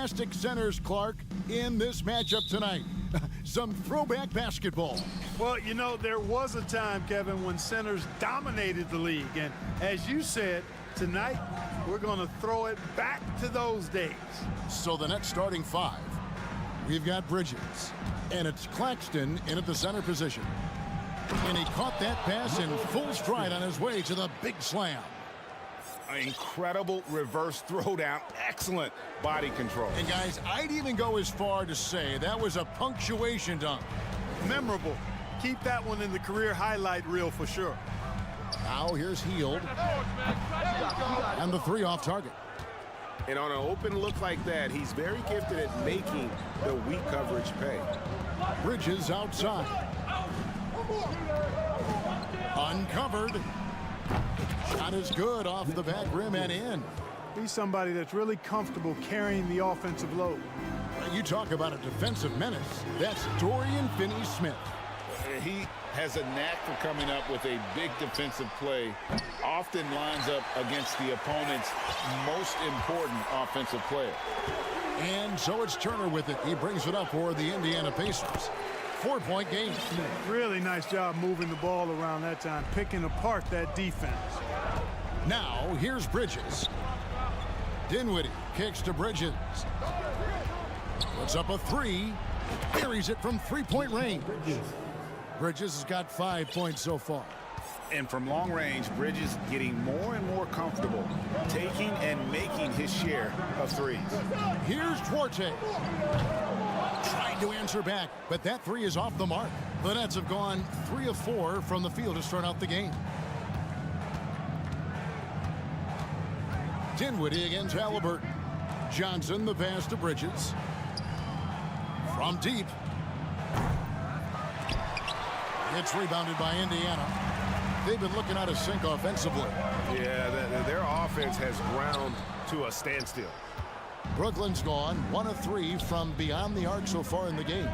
fantastic centers, Clark, in this matchup tonight. Some throwback basketball. Well, you know, there was a time, Kevin, when centers dominated the league. And as you said, tonight we're going to throw it back to those days. So the Nets starting five. We've got Bridges, and it's Claxton in at the center position. And he caught that pass in full stride on his way to the big slam. An incredible reverse throwdown. Excellent body control. And guys, I'd even go as far to say that was a punctuation dunk. Memorable. Keep that one in the career highlight reel for sure. Now here's Hield. And the three off target. And on an open look like that, he's very gifted at making the weak coverage pay. Bridges outside. Uncovered. Shot is good off the back rim and in. He's somebody that's really comfortable carrying the offensive load. You talk about a defensive menace. That's Dorian Finney-Smith. He has a knack for coming up with a big defensive play. Often lines up against the opponent's most important offensive player. And so it's Turner with it. He brings it up for the Indiana Pacers. 4-point game. Really nice job moving the ball around that time, picking apart that defense. Now, here's Bridges. Dinwiddie kicks to Bridges. Puts up a three. Buries it from three-point range. Bridges has got 5 points so far. And from long range, Bridges getting more and more comfortable, taking and making his share of threes. Here's Duarte. Trying to answer back, but that three is off the mark. The Nets have gone 3 of 4 from the field to start out the game. Dinwiddie against Halliburton. Johnson, the pass to Bridges. From deep. It's rebounded by Indiana. They've been looking out of sync offensively. Yeah, their offense has ground to a standstill. Brooklyn's gone 1 of 3 from beyond the arc so far in the game.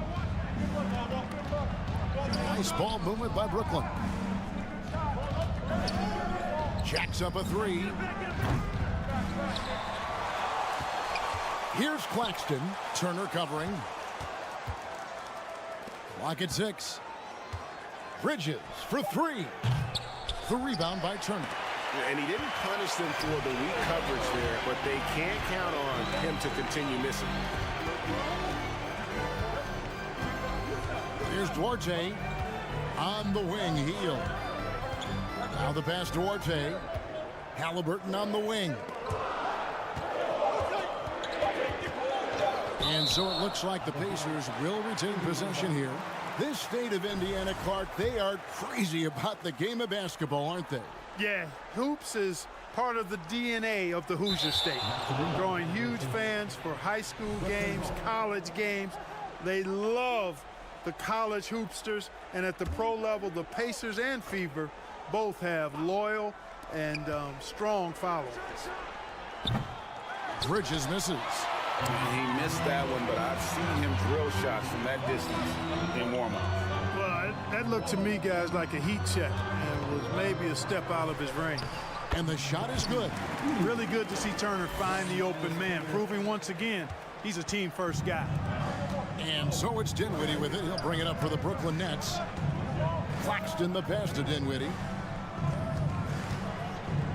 Nice ball movement by Brooklyn. Jacks up a three. Here's Claxton. Turner covering. Clock at 6. Bridges for three. The rebound by Turner. And he didn't punish them for the weak coverage there, but they can't count on him to continue missing. Here's Duarte on the wing. Hield. Now the pass to Duarte. Halliburton on the wing. And so it looks like the Pacers will retain possession here. This state of Indiana, Clark, they are crazy about the game of basketball, aren't they? Yeah, hoops is part of the DNA of the Hoosier State. Growing huge fans for high school games, college games. They love the college hoopsters, and at the pro level, the Pacers and Fever both have loyal and strong followers. Bridges misses. He missed that one, but I've seen him drill shots from that distance in warm-up. Well, that looked to me, guys, like a heat check, and was maybe a step out of his range. And the shot is good. Really good to see Turner find the open man, proving once again he's a team-first guy. And so it's Dinwiddie with it. He'll bring it up for the Brooklyn Nets. Claxton the pass to Dinwiddie.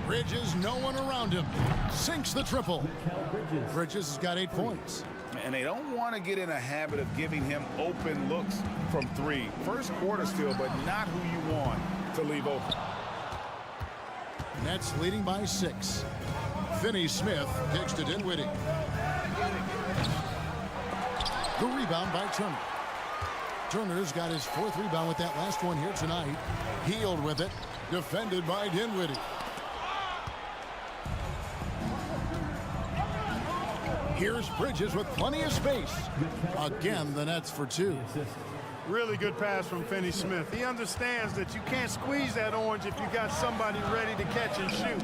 Bridges, no one around him. Sinks the triple. Bridges has got 8 points. And they don't want to get in a habit of giving him open looks from three. First quarter still, but not who you want to leave open. Nets leading by 6. Finney-Smith kicks to Dinwiddie. The rebound by Turner. Turner's got his 4th rebound with that last one here tonight. Hield with it. Defended by Dinwiddie. Here's Bridges with plenty of space. Again, the Nets for 2. Really good pass from Finney-Smith. He understands that you can't squeeze that orange if you got somebody ready to catch and shoot.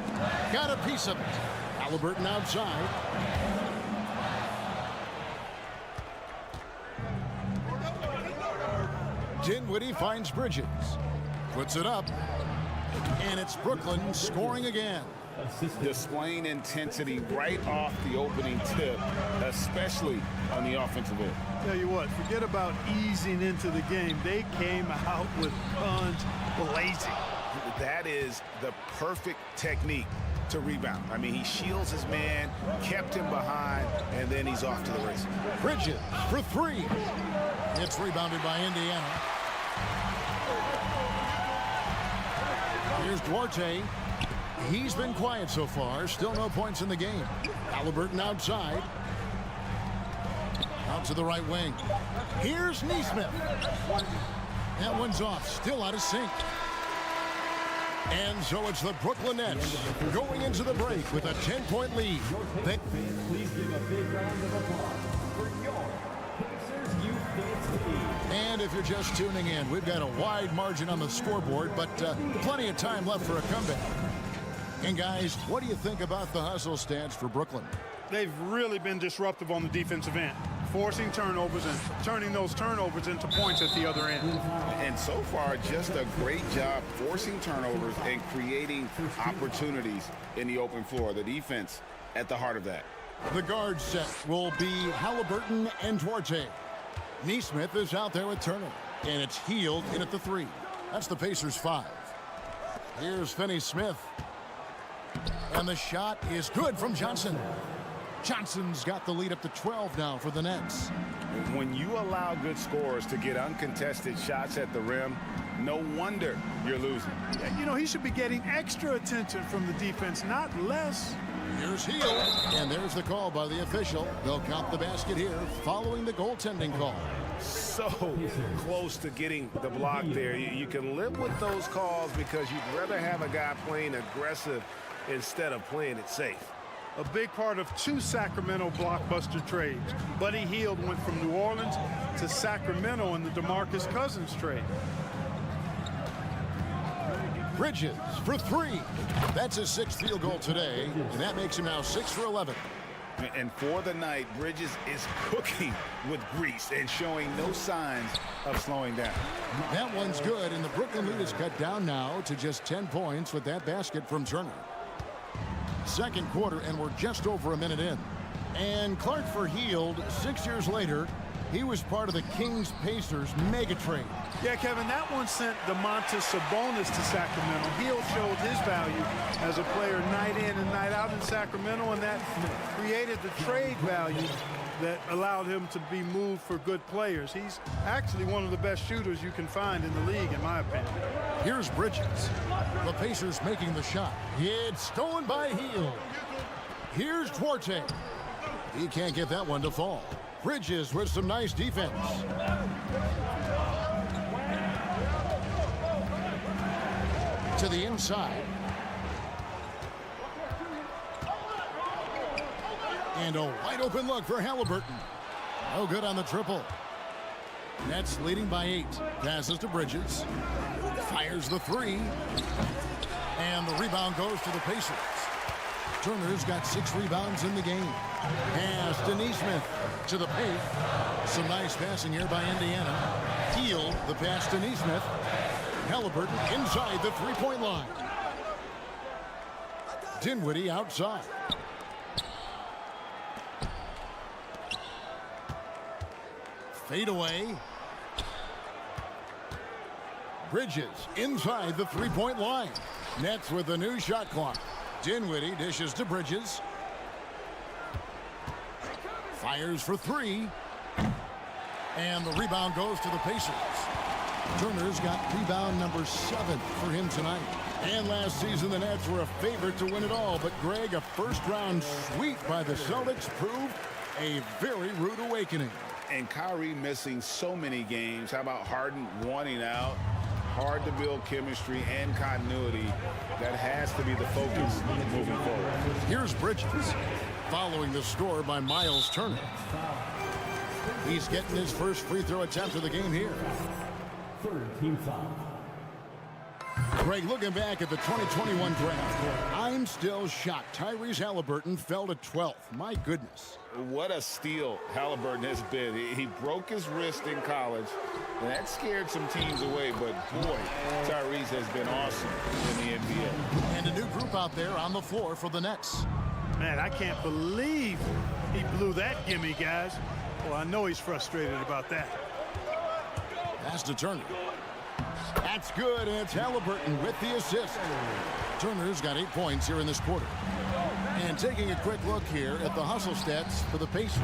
Got a piece of it. Halliburton outside. Dinwiddie finds Bridges. Puts it up. And it's Brooklyn scoring again. displaying intensity right off the opening tip, especially on the offensive end. Tell you what, forget about easing into the game. They came out with guns blazing. That is the perfect technique to rebound. I mean, he shields his man, kept him behind, and then he's off to the races. Bridges for three. It's rebounded by Indiana. Here's Duarte. He's been quiet so far. Still no points in the game. Halliburton outside. Out to the right wing. Here's Neesmith. That one's off. Still out of sync. And so it's the Brooklyn Nets going into the break with a 10-point lead. Please give a big round of applause for your Pacers Youth Dance Team. And if you're just tuning in, we've got a wide margin on the scoreboard, but plenty of time left for a comeback. And guys, what do you think about the hustle stats for Brooklyn? They've really been disruptive on the defensive end, forcing turnovers and turning those turnovers into points at the other end. And so far, just a great job forcing turnovers and creating opportunities in the open floor. The defense at the heart of that. The guard set will be Halliburton and Duarte. Neesmith is out there with Turner, and it's Hield in at the three. That's the Pacers' 5. Here's Finney-Smith. And the shot is good from Johnson. Johnson's got the lead up to 12 now for the Nets. When you allow good scorers to get uncontested shots at the rim, no wonder you're losing. You know, he should be getting extra attention from the defense, not less. Here's Hield, and there's the call by the official. They'll count the basket here following the goaltending call. So close to getting the block there. You can live with those calls because you'd rather have a guy playing aggressive instead of playing it safe. A big part of 2 Sacramento blockbuster trades. Buddy Hield went from New Orleans to Sacramento in the DeMarcus Cousins trade. Bridges for 3. That's his 6th field goal today, and that makes him now 6 for 11. And for the night, Bridges is cooking with grease and showing no signs of slowing down. That one's good, and the Brooklyn lead is cut down now to just 10 points with that basket from Turner. Second quarter, and we're just over a minute in. And Clark for Hield, 6 years later, he was part of the Kings-Pacers mega trade. Yeah, Kevin, that one sent Domantas Sabonis to Sacramento. Hield showed his value as a player night in and night out in Sacramento, and that created the trade value that allowed him to be moved for good players. He's actually one of the best shooters you can find in the league, in my opinion. Here's Bridges. The Pacers making the shot. It's stolen by Hield. Here's Duarte. He can't get that one to fall. Bridges with some nice defense. To the inside. And a wide open look for Halliburton. No good on the triple. Nets leading by 8. Passes to Bridges. Fires the 3. And the rebound goes to the Pacers. Turner's got 6 rebounds in the game. Pass to Neesmith to the paint. Some nice passing here by Indiana. Hield the pass to Neesmith. Halliburton inside the three-point line. Dinwiddie outside. Fade away. Bridges inside the three-point line. Nets with a new shot clock. Dinwiddie dishes to Bridges. Fires for 3. And the rebound goes to the Pacers. Turner's got rebound number 7 for him tonight. And last season, the Nets were a favorite to win it all. But, Greg, a first-round sweep by the Celtics proved a very rude awakening. And Kyrie missing so many games. How about Harden wanting out? Hard to build chemistry and continuity. That has to be the focus moving forward. Here's Bridges, following the score by Miles Turner. He's getting his first free throw attempt of the game here. Third team foul. Greg, looking back at the 2021 draft, I I'm still shocked. Tyrese Halliburton fell to 12th. My goodness. What a steal Halliburton has been. He broke his wrist in college, and that scared some teams away. But, boy, Tyrese has been awesome in the NBA. And a new group out there on the floor for the Nets. Man, I can't believe he blew that gimme, guys. Well, I know he's frustrated about that. Pass to Turner. That's good, and it's Halliburton with the assist. Turner's got 8 points here in this quarter. And taking a quick look here at the hustle stats for the Pacers.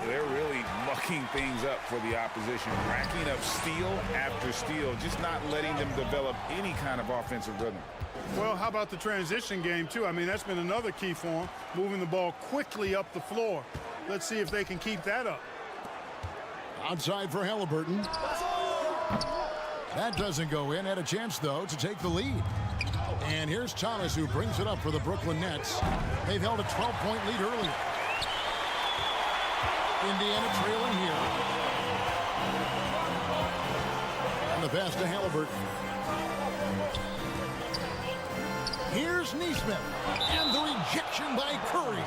They're really mucking things up for the opposition, racking up steal after steal, just not letting them develop any kind of offensive rhythm. Well, how about the transition game, too? I mean, that's been another key for him, moving the ball quickly up the floor. Let's see if they can keep that up. Outside for Halliburton. That doesn't go in. Had a chance, though, to take the lead. And here's Thomas, who brings it up for the Brooklyn Nets. They've held a 12-point lead earlier. Indiana trailing here. And the pass to Halliburton. Here's Nesmith. And the rejection by Curry.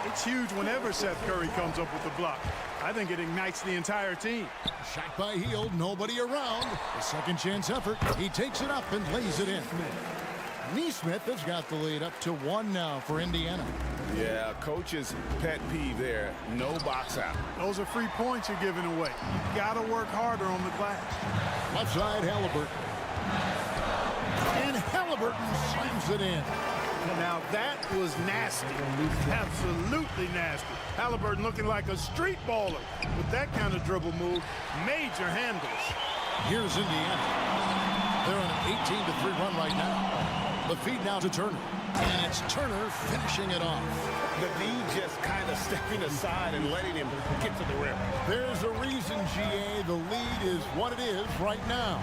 It's huge whenever Seth Curry comes up with the block. I think it ignites the entire team. Shot by Hield, nobody around. A second chance effort. He takes it up and lays it in. Nesmith has got the lead up to 1 now for Indiana. Yeah, coach's pet peeve there, no box out. Those are free points you're giving away. You got to work harder on the glass. Left side, Halliburton. And Halliburton slams it in. Now that was nasty. Absolutely nasty. Halliburton looking like a street baller with that kind of dribble move. Major handles. Here's Indiana. They're on an 18-3 run right now. The feed now to Turner. And it's Turner finishing it off. The D just kind of stepping aside and letting him get to the rim. There's a reason, GA, the lead is what it is right now.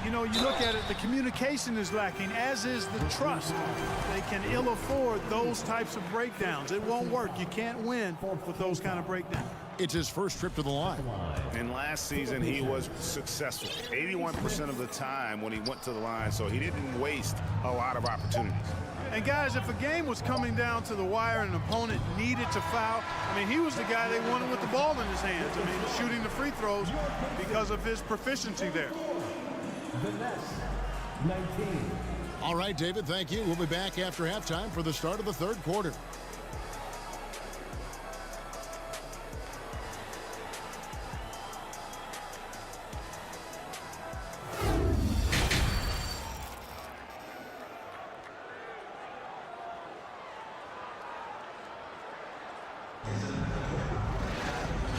You know, you look at it, the communication is lacking, as is the trust. They can ill afford those types of breakdowns. It won't work. You can't win with those kind of breakdowns. It's his first trip to the line. And last season, he was successful 81% of the time when he went to the line, so he didn't waste a lot of opportunities. And guys, if a game was coming down to the wire and an opponent needed to foul, I mean, he was the guy they wanted with the ball in his hands. I mean, shooting the free throws because of his proficiency there. The Nets, 19. All right, David, thank you. We'll be back after halftime for the start of the third quarter.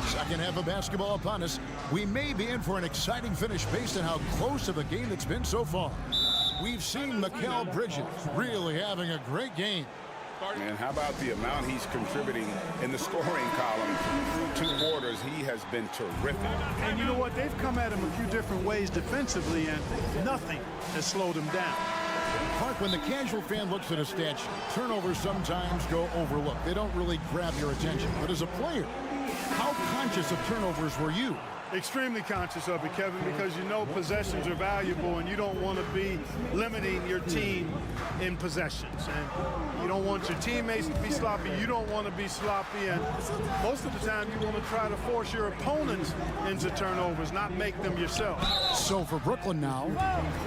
Second half of basketball upon us. We may be in for an exciting finish based on how close of a game it's been so far. We've seen Mikal Bridges really having a great game. And how about the amount he's contributing in the scoring column through 2 quarters? He has been terrific. And you know what? They've come at him a few different ways defensively, and nothing has slowed him down. Clark, when the casual fan looks at a stat sheet, turnovers sometimes go overlooked. They don't really grab your attention. But as a player, how conscious of turnovers were you? Extremely conscious of it, Kevin, because you know possessions are valuable and you don't want to be limiting your team in possessions. And you don't want your teammates to be sloppy. You don't want to be sloppy. And most of the time you want to try to force your opponents into turnovers, not make them yourself. So for Brooklyn now,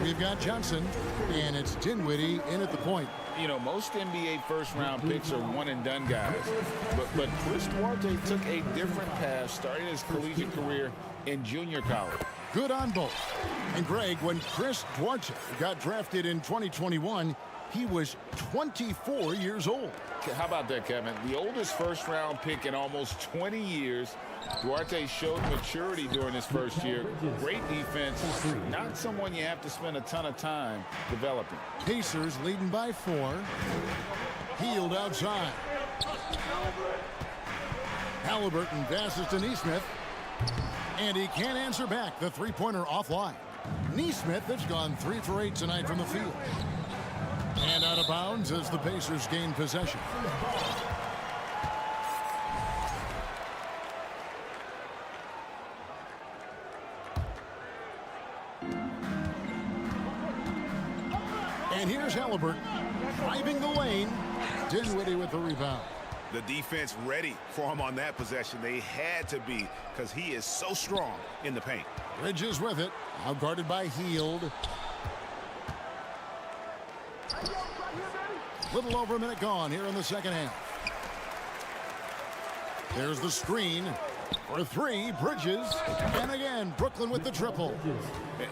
we've got Johnson, and it's Dinwiddie in at the point. You know, most NBA first-round picks are one-and-done guys. But Chris Duarte took a different path starting his collegiate career in junior college. Good on both. And Greg, when Chris Duarte got drafted in 2021, he was 24 years old. How about that, Kevin? The oldest first-round pick in almost 20 years. Duarte showed maturity during his first year. Great defense. Not someone you have to spend a ton of time developing. Pacers leading by 4. Hield outside. Halliburton passes to Nesmith. And he can't answer back. The three-pointer offline. Nesmith has gone 3 for 8 tonight from the field. And out of bounds as the Pacers gain possession. And here's Halliburton. driving the lane. Dinwiddie with the rebound. The defense ready for him on that possession. They had to be, because he is so strong in the paint. Bridges with it. Now guarded by Hield. Little over a minute gone here in the second half. There's the screen for three. Bridges. And again, Brooklyn with the triple.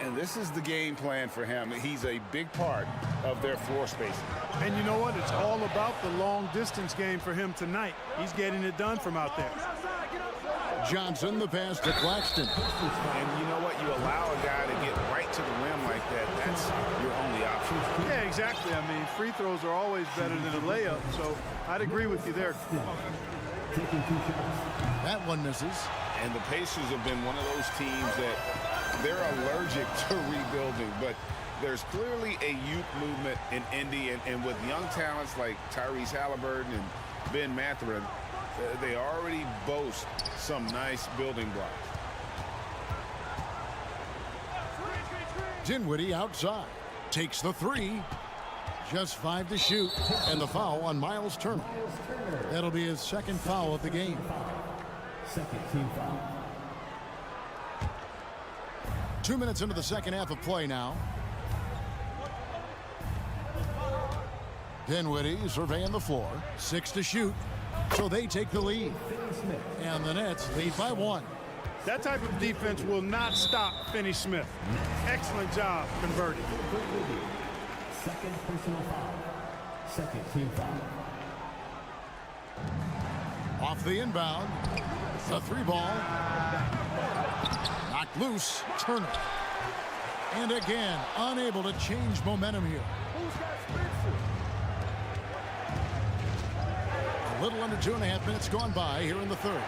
And this is the game plan for him. He's a big part of their floor spacing. And you know what? It's all about the long distance game for him tonight. He's getting it done from out there. Johnson, the pass to Claxton. And you know what? You allow a guy to get right to the rim like that. That's your only option. Yeah, exactly. I mean, free throws are always better than a layup, so I'd agree with you there. That one misses. And the Pacers have been one of those teams that they're allergic to rebuilding, but there's clearly a youth movement in Indy, and with young talents like Tyrese Halliburton and Ben Mathurin, they already boast some nice building blocks. Dinwiddie outside. Takes the three. Just 5 to shoot. And the foul on Miles Turner. That'll be his second foul of the game. Second team foul. 2 minutes into the second half of play now. Dinwiddie surveying the floor. 6 to shoot. So they take the lead. And the Nets lead by 1. That type of defense will not stop Finney-Smith. Excellent job converting. Second personal foul. Second team foul. Off the inbound. The three ball. Knocked loose. Turner. And again, unable to change momentum here. A little under 2.5 minutes gone by here in the third.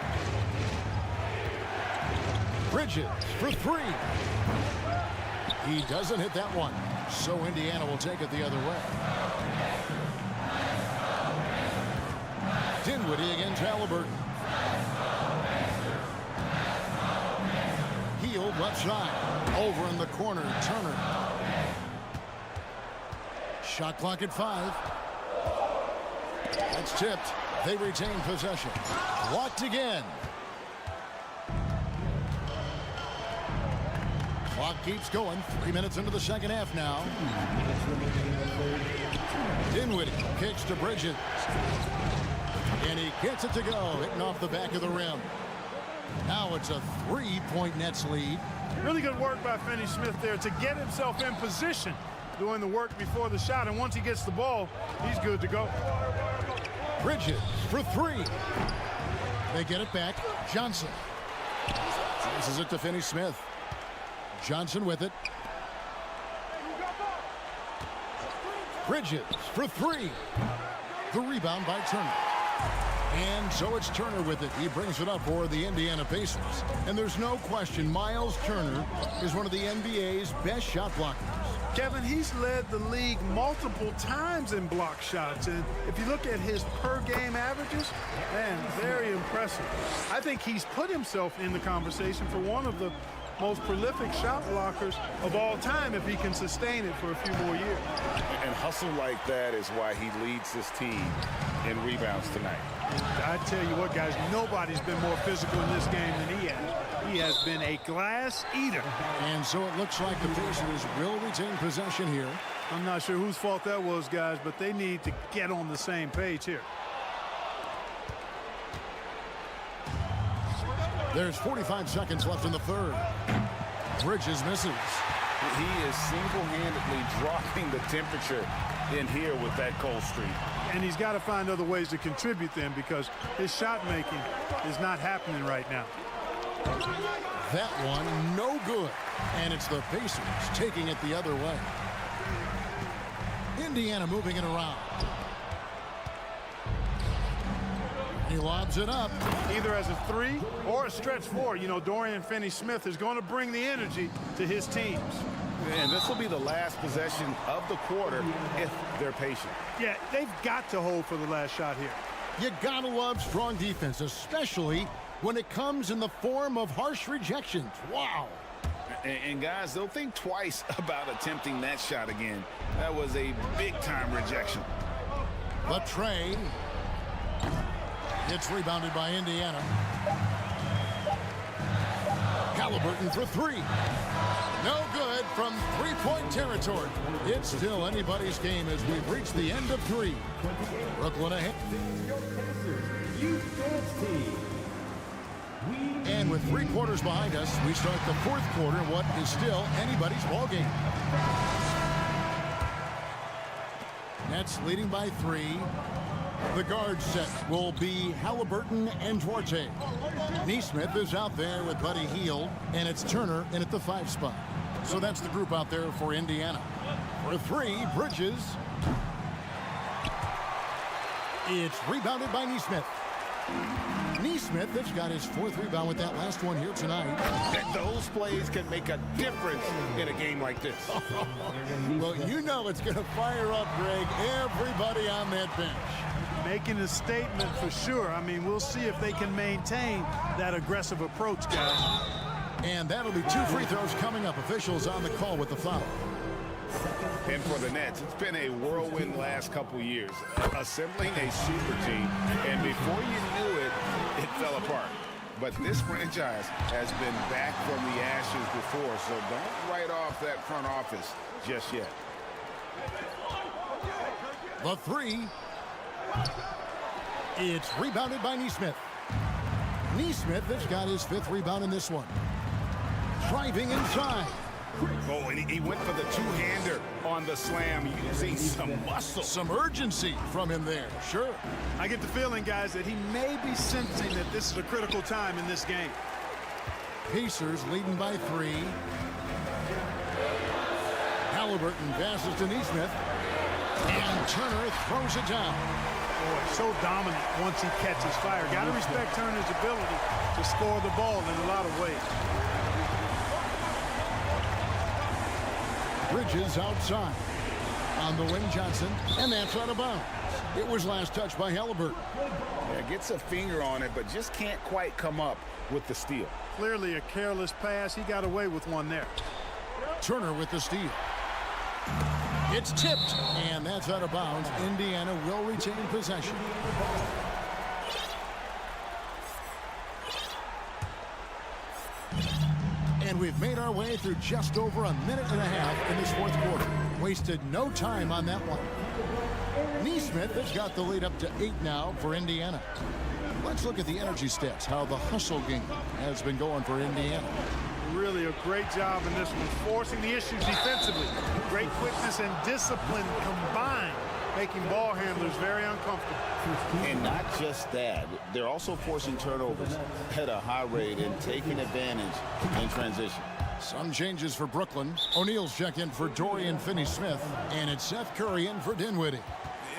Bridges for three. He doesn't hit that one. So Indiana will take it the other way. Dinwiddie against Halliburton. Hield left side. Over in the corner, Turner. Shot clock at 5. It's tipped. They retain possession. Blocked again. Clock keeps going. 3 minutes into the second half now. Dinwiddie kicks to Bridges. And he gets it to go, hitting off the back of the rim. Now it's a 3-point Nets lead. Really good work by Finney-Smith there to get himself in position, doing the work before the shot. And once he gets the ball, he's good to go. Bridges for three. They get it back. Johnson. This is it to Finney-Smith. Johnson with it. Bridges for three. The rebound by Turner. And so it's Turner with it. He brings it up for the Indiana Pacers. And there's no question Miles Turner is one of the NBA's best shot blockers. Kevin, he's led the league multiple times in block shots. And if you look at his per-game averages, man, very impressive. I think he's put himself in the conversation for one of the most prolific shot blockers of all time if he can sustain it for a few more years. And hustle like that is why he leads this team in rebounds tonight. I tell you what, guys, nobody's been more physical in this game than he has. He has been a glass eater. And so it looks like the Pacers will retain possession here. I'm not sure whose fault that was, guys, but they need to get on the same page here. There's 45 seconds left in the third. Bridges misses. He is single-handedly dropping the temperature in here with that cold streak. And he's got to find other ways to contribute them because his shot making is not happening right now. That one, no good. And it's the Pacers taking it the other way. Indiana moving it around. He lobs it up. Either as a three or a stretch four. You know, Dorian Finney-Smith is going to bring the energy to his teams. And this will be the last possession of the quarter if they're patient. Yeah, they've got to hold for the last shot here. You gotta love strong defense, especially when it comes in the form of harsh rejections. Wow. And guys, they'll think twice about attempting that shot again. That was a big-time rejection. The tray. It's rebounded by Indiana. Halliburton for three. No good from three-point territory. It's still anybody's game as we've reached the end of three. Brooklyn ahead. And with 3 quarters behind us, we start the 4th quarter in what is still anybody's ball game. Nets leading by 3. The guard set will be Halliburton and Duarte. Neesmith is out there with Buddy Hield, and it's Turner in at the 5 spot. So that's the group out there for Indiana. For 3, Bridges. It's rebounded by Neesmith. Neesmith has got his 4th rebound with that last one here tonight. Those plays can make a difference in a game like this. Well, you know it's going to fire up, Greg, everybody on that bench. Making a statement for sure. I mean, we'll see if they can maintain that aggressive approach, guys. And that'll be 2 free throws coming up. Officials on the call with the foul. And for the Nets, it's been a whirlwind last couple years, assembling a super team, and before you knew it, it fell apart. But this franchise has been back from the ashes before, so don't write off that front office just yet. The 3. It's rebounded by Neesmith. Neesmith has got his 5th rebound in this one. Driving inside. Oh, and he went for the two-hander on the slam, using some muscle. Some urgency from him there, sure. I get the feeling, guys, that he may be sensing that this is a critical time in this game. Pacers leading by 3. Halliburton passes to Neesmith. And Turner throws it down. Boy, so dominant once he catches fire. Got to respect Turner's ability to score the ball in a lot of ways. Bridges outside on the wing, Johnson, and that's out of bounds. It was last touched by Halliburton. Yeah, gets a finger on it, but just can't quite come up with the steal. Clearly a careless pass. He got away with one there. Turner with the steal. It's tipped, and that's out of bounds. Indiana will retain possession. And we've made our way through just over a minute and a half in this 4th quarter. Wasted no time on that one. Neesmith has got the lead up to 8 now for Indiana. Let's look at the energy stats, how the hustle game has been going for Indiana. Really a great job in this one, forcing the issues defensively. Great quickness and discipline combined, making ball handlers very uncomfortable. And not just that, they're also forcing turnovers at a high rate and taking advantage in transition. Some changes for Brooklyn. O'Neal's check in for Dorian Finney-Smith, and it's Seth Curry in for Dinwiddie.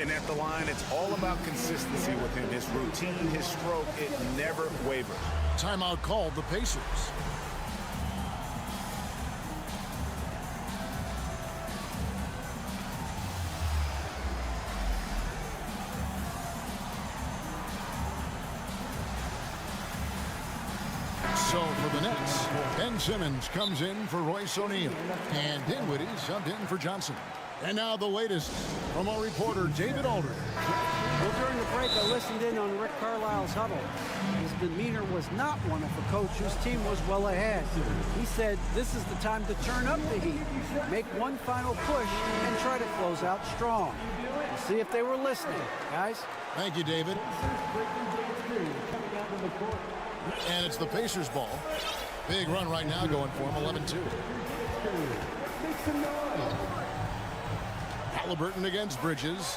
And at the line, it's all about consistency with him. His routine, his stroke, it never wavers. Timeout called the Pacers. So for the Nets, Ben Simmons comes in for Royce O'Neal, and Dinwiddie subbed in for Johnson. And now the latest from our reporter, David Aldridge. Well, during the break, I listened in on Rick Carlisle's huddle. His demeanor was not one of a coach whose team was well ahead. He said, this is the time to turn up the heat, make one final push, and try to close out strong. We'll see if they were listening, guys. Thank you, David. And it's the Pacers' ball. Big run right now going for him, 11-2. Halliburton against Bridges.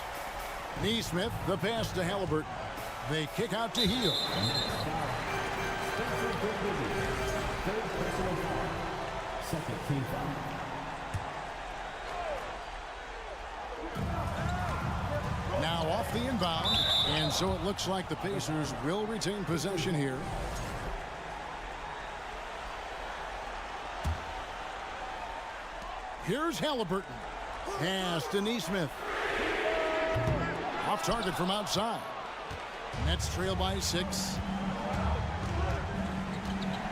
Neesmith, the pass to Halliburton. They kick out to Hield. Second team foul. Now off the inbound, and so it looks like the Pacers will retain possession here. Here's Halliburton. Pass to Neesmith. Off target from outside. Nets trail by 6.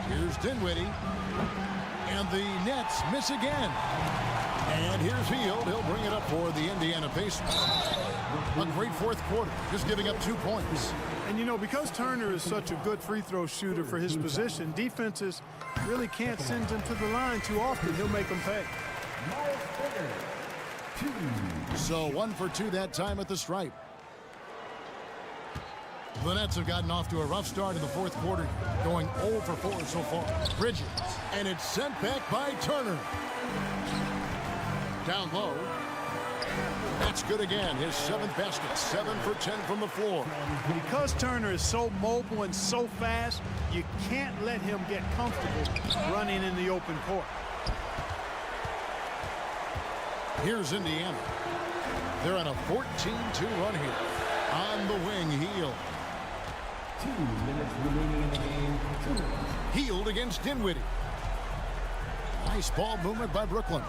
Here's Dinwiddie. And the Nets miss again. And here's Hield. He'll bring it up for the Indiana Pacers. A great fourth quarter, just giving up 2 points. And, you know, because Turner is such a good free throw shooter for his position, defenses really can't send him to the line too often. He'll make them pay. So 1 for 2 that time at the stripe. The Nets have gotten off to a rough start in the fourth quarter, going 0 for 4 so far. Bridges, and it's sent back by Turner. Down low. That's good again. His 7th basket, 7 for 10 from the floor. Because Turner is so mobile and so fast, you can't let him get comfortable running in the open court. Here's Indiana. They're on a 14-2 run here. On the wing, Hield. 2 minutes remaining in the game. Hield against Dinwiddie. Nice ball movement by Brooklyn.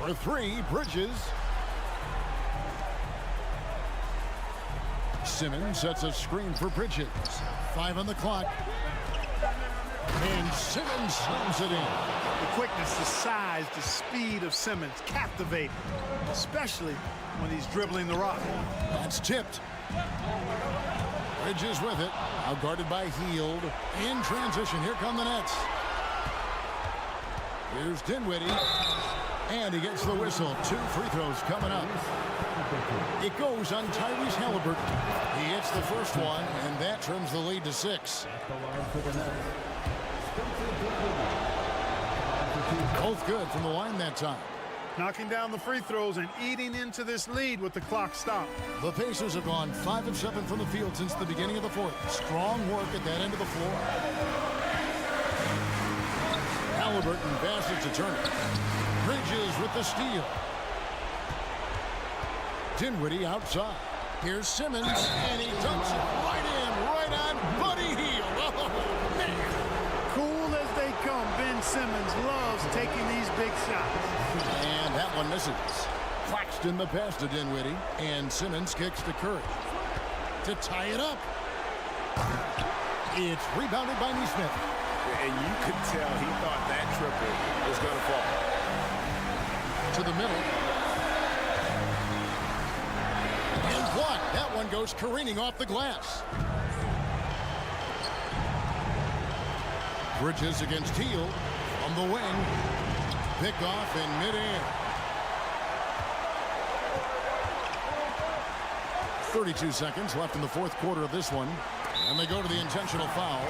For 3, Bridges. Simmons sets a screen for Bridges. 5 on the clock. And Simmons slams it in. The quickness, the size, the speed of Simmons captivating, especially when he's dribbling the rock. That's tipped. Bridges with it. Now guarded by Hield. In transition, here come the Nets. Here's Dinwiddie. And he gets the whistle. 2 free throws coming up. It goes on Tyrese Halliburton. He hits the first one, and that trims the lead to 6. Both good from the line that time. Knocking down the free throws and eating into this lead with the clock stopped. The Pacers have gone 5 of 7 from the field since the beginning of the fourth. Strong work at that end of the floor. Halliburton passes to Turner. Bridges with the steal. Dinwiddie outside. Here's Simmons, and he dunks it right on Buddy Hield. Oh, man. Cool as they come, Ben Simmons loves taking these big shots. And that one misses. Claxton the pass to Dinwiddie, and Simmons kicks to Curry to tie it up. It's rebounded by Neesmith. And you could tell he thought that triple was going to fall. To the middle. And blocked. That one goes careening off the glass. Bridges against Hield on the wing. Pick off in midair. 32 seconds left in the fourth quarter of this one. And they go to the intentional foul.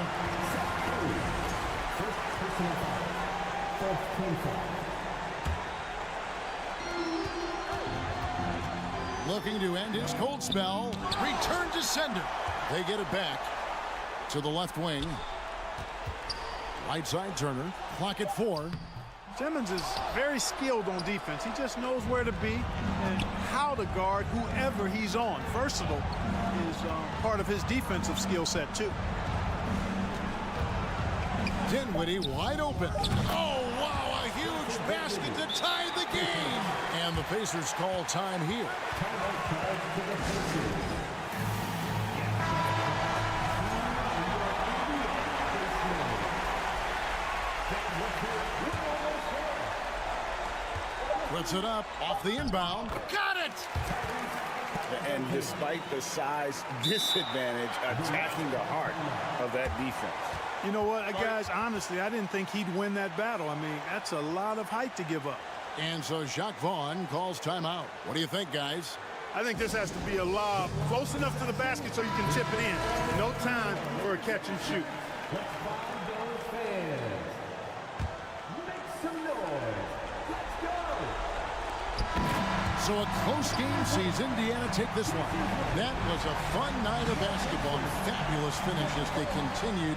Looking to end his cold spell. Return to sender. They get it back to the left wing. Right side Turner. Clock at 4. Simmons is very skilled on defense. He just knows where to be and how to guard whoever he's on. Versatile is part of his defensive skill set, too. Dinwiddie wide open. Oh, wow, a huge basket to tie the game. And the Pacers call time here. Puts it up off the inbound. Got it! And despite the size disadvantage, attacking the heart of that defense. You know what, guys, honestly, I didn't think he'd win that battle. I mean, that's a lot of height to give up. And so Jacques Vaughn calls timeout. What do you think, guys? I think this has to be a lob close enough to the basket so you can tip it in. No time for a catch and shoot. So a close game sees Indiana take this one. That was a fun night of basketball. Fabulous finish as they continued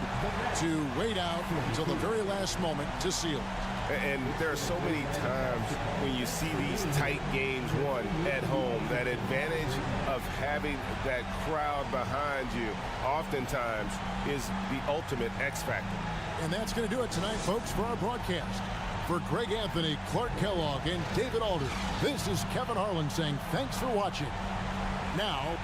to wait out until the very last moment to seal it. And there are so many times when you see these tight games won at home, that advantage of having that crowd behind you oftentimes is the ultimate X factor. And that's going to do it tonight, folks, for our broadcast. For Greg Anthony, Clark Kellogg, and David Alder, this is Kevin Harlan saying thanks for watching. Now,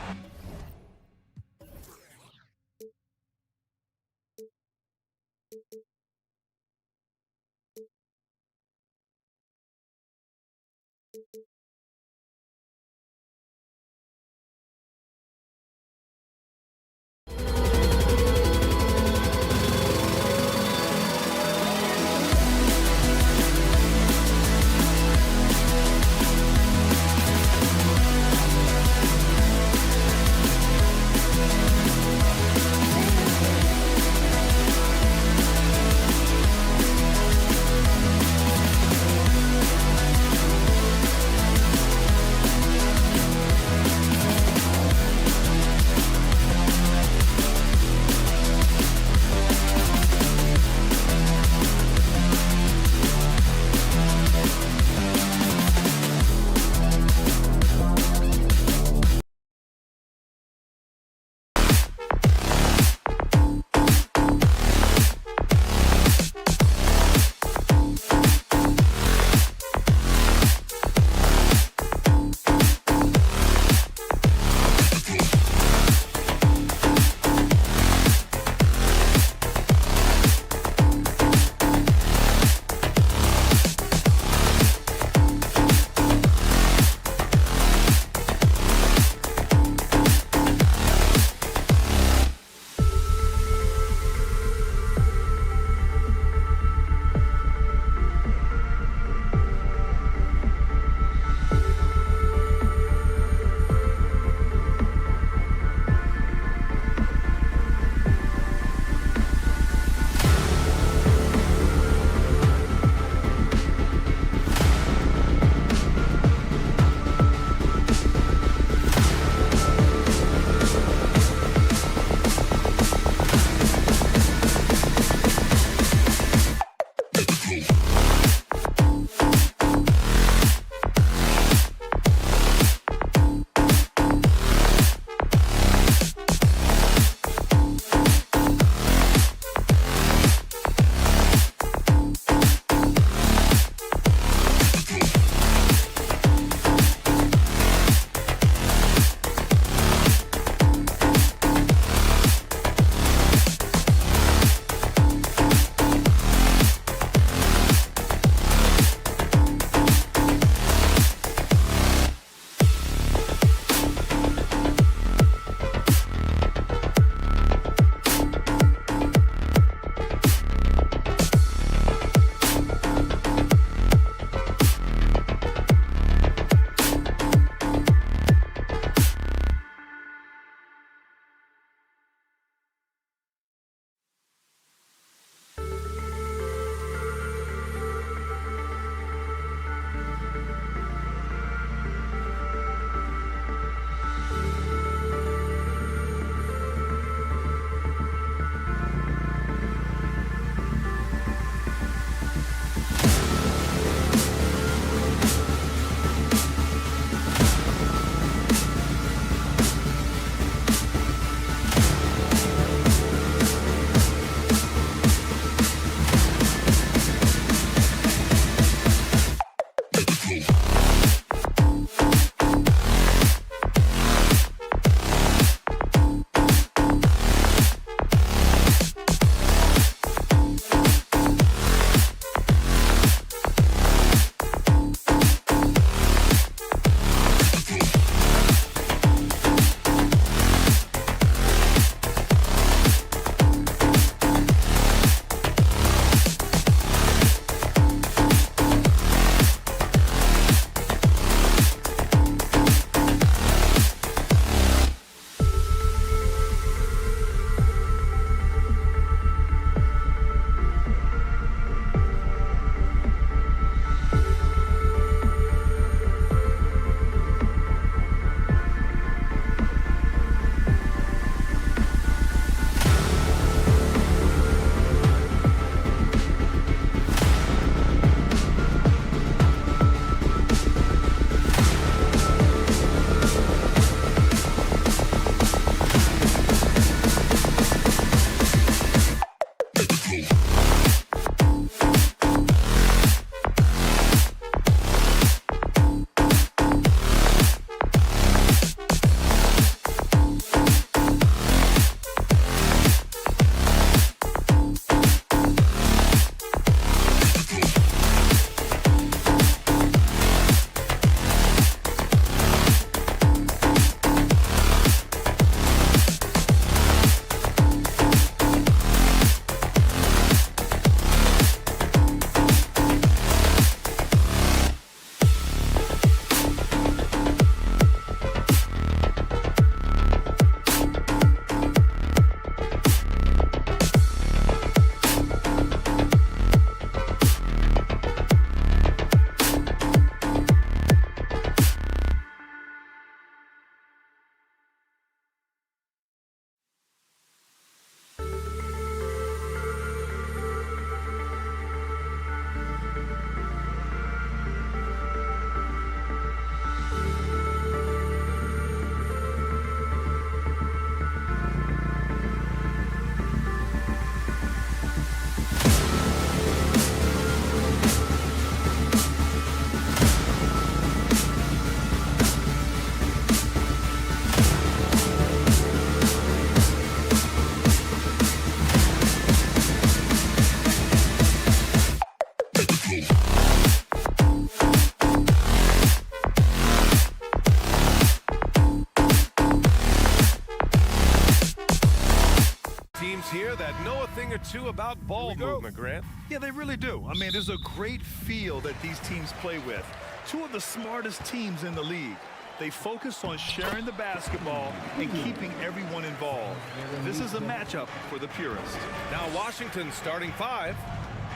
know a thing or two about ball movement, Grant. Yeah, they really do. I mean, there's a great feel that these teams play with. Two of the smartest teams in the league. They focus on sharing the basketball and keeping everyone involved. This is a matchup for the purists. Now Washington's starting five.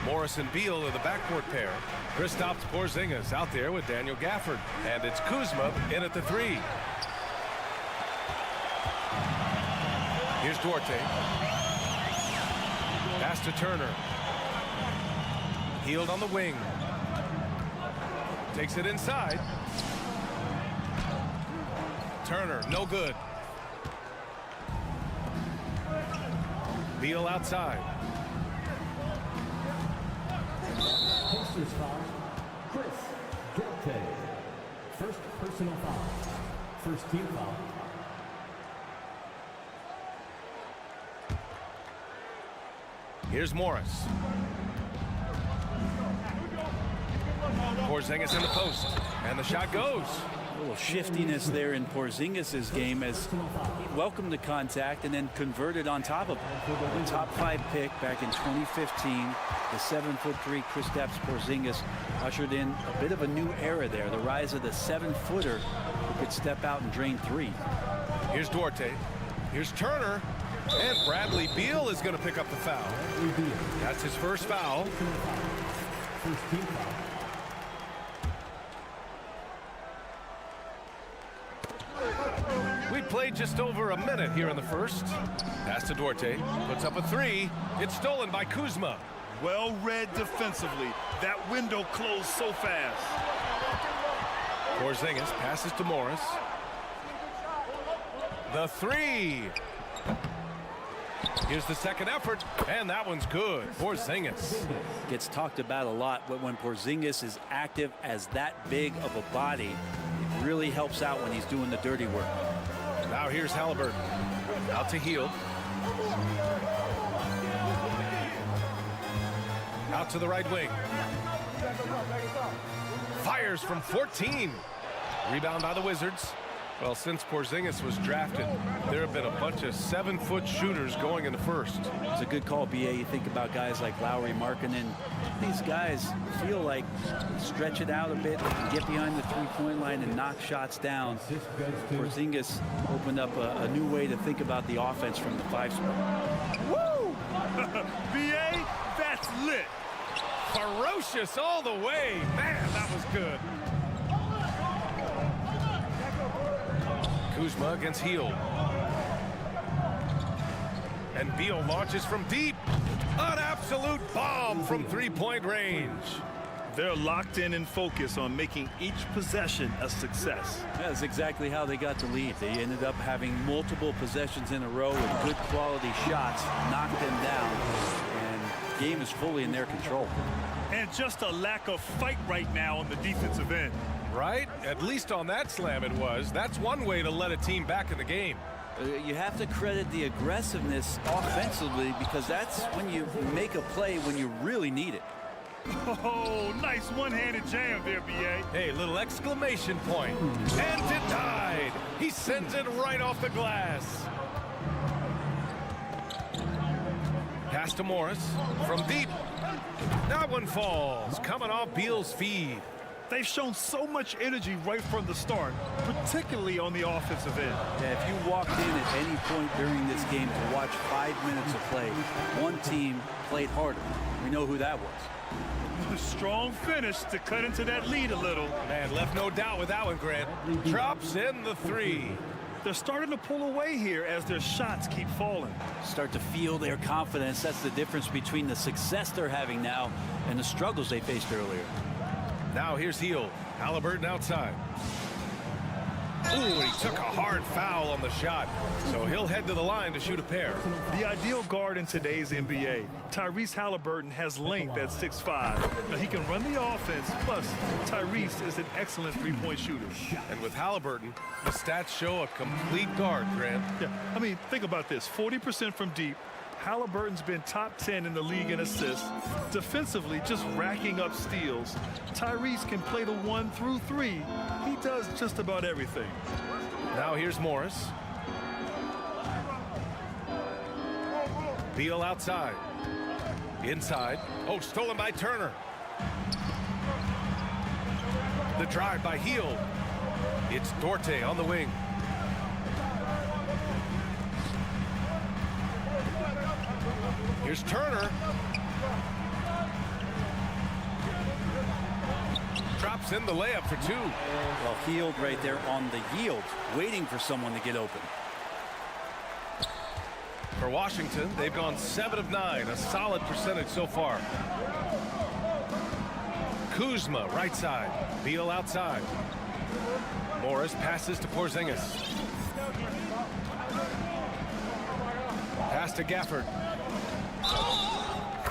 Morris and Beal are the backcourt pair. Kristaps Porzingis out there with Daniel Gafford. And it's Kuzma in at the three. Here's Duarte. Pass to Turner. Hield on the wing. Takes it inside. Turner, no good. Beal outside. Pacers foul. Chris Duarte. First personal foul. First team foul. Here's Morris. Porzingis in the post. And the shot goes. A little shiftiness there in Porzingis' game as he welcomed the contact and then converted on top of it. The top 5 pick back in 2015, the 7'3" Kristaps Porzingis ushered in a bit of a new era there. The rise of the 7-footer who could step out and drain 3. Here's Duarte. Here's Turner. And Bradley Beal is going to pick up the foul. That's his first foul. First team foul. We played just over a minute here in the first. Pass to Duarte. Puts up a 3. It's stolen by Kuzma. Well read defensively. That window closed so fast. Porzingis passes to Morris. The 3. Here's the second effort, and that one's good. Porzingis gets talked about a lot, but when Porzingis is active as that big of a body, it really helps out when he's doing the dirty work. Now here's Halliburton. Out to Hield. Out to the right wing. Fires from 14. Rebound by the Wizards. Well, since Porzingis was drafted, there have been a bunch of 7-foot shooters going in the first. It's a good call, BA. You think about guys like Lowry, Markkanen. These guys feel like stretch it out a bit, get behind the three-point line and knock shots down. Porzingis opened up a new way to think about the offense from the 5 spot. Woo! BA, that's lit. Ferocious all the way. Man, that was good. Kuzma against Hield. And Beal launches from deep. An absolute bomb from three-point range. They're locked in and focused on making each possession a success. That's exactly how they got the lead. They ended up having multiple possessions in a row with good quality shots, knocked them down, and the game is fully in their control. And just a lack of fight right now on the defensive end. Right? At least on that slam it was. That's one way to let a team back in the game. You have to credit the aggressiveness offensively because that's when you make a play when you really need it. Oh, nice one-handed jam there, BA. Hey, little exclamation point. And denied. He sends it right off the glass. Pass to Morris from deep. That one falls, coming off Beal's feed. They've shown so much energy right from the start, particularly on the offensive end. Yeah, if you walked in at any point during this game to watch 5 minutes of play, one team played harder. We know who that was. A strong finish to cut into that lead a little. Man, left no doubt with that one, Grant. Drops in the 3. They're starting to pull away here as their shots keep falling. Start to feel their confidence. That's the difference between the success they're having now and the struggles they faced earlier. Now here's Hield. Halliburton outside. Ooh, he took a hard foul on the shot, so he'll head to the line to shoot a pair. The ideal guard in today's NBA. Tyrese Halliburton has length at 6'5". Now he can run the offense, plus Tyrese is an excellent three-point shooter. And with Halliburton, the stats show a complete guard, Grant. Yeah, I mean, think about this. 40% from deep. Halliburton's been top 10 in the league in assists. Defensively, just racking up steals. Tyrese can play the 1 through 3. He does just about everything. Now here's Morris. Beal outside. Inside. Oh, stolen by Turner. The drive by Hield. It's Duarte on the wing. Here's Turner. Drops in the layup for 2. Well, Hield right there on the yield, waiting for someone to get open. For Washington, they've gone 7 of 9, a solid percentage so far. Kuzma right side. Beal outside. Morris passes to Porzingis. Pass to Gafford.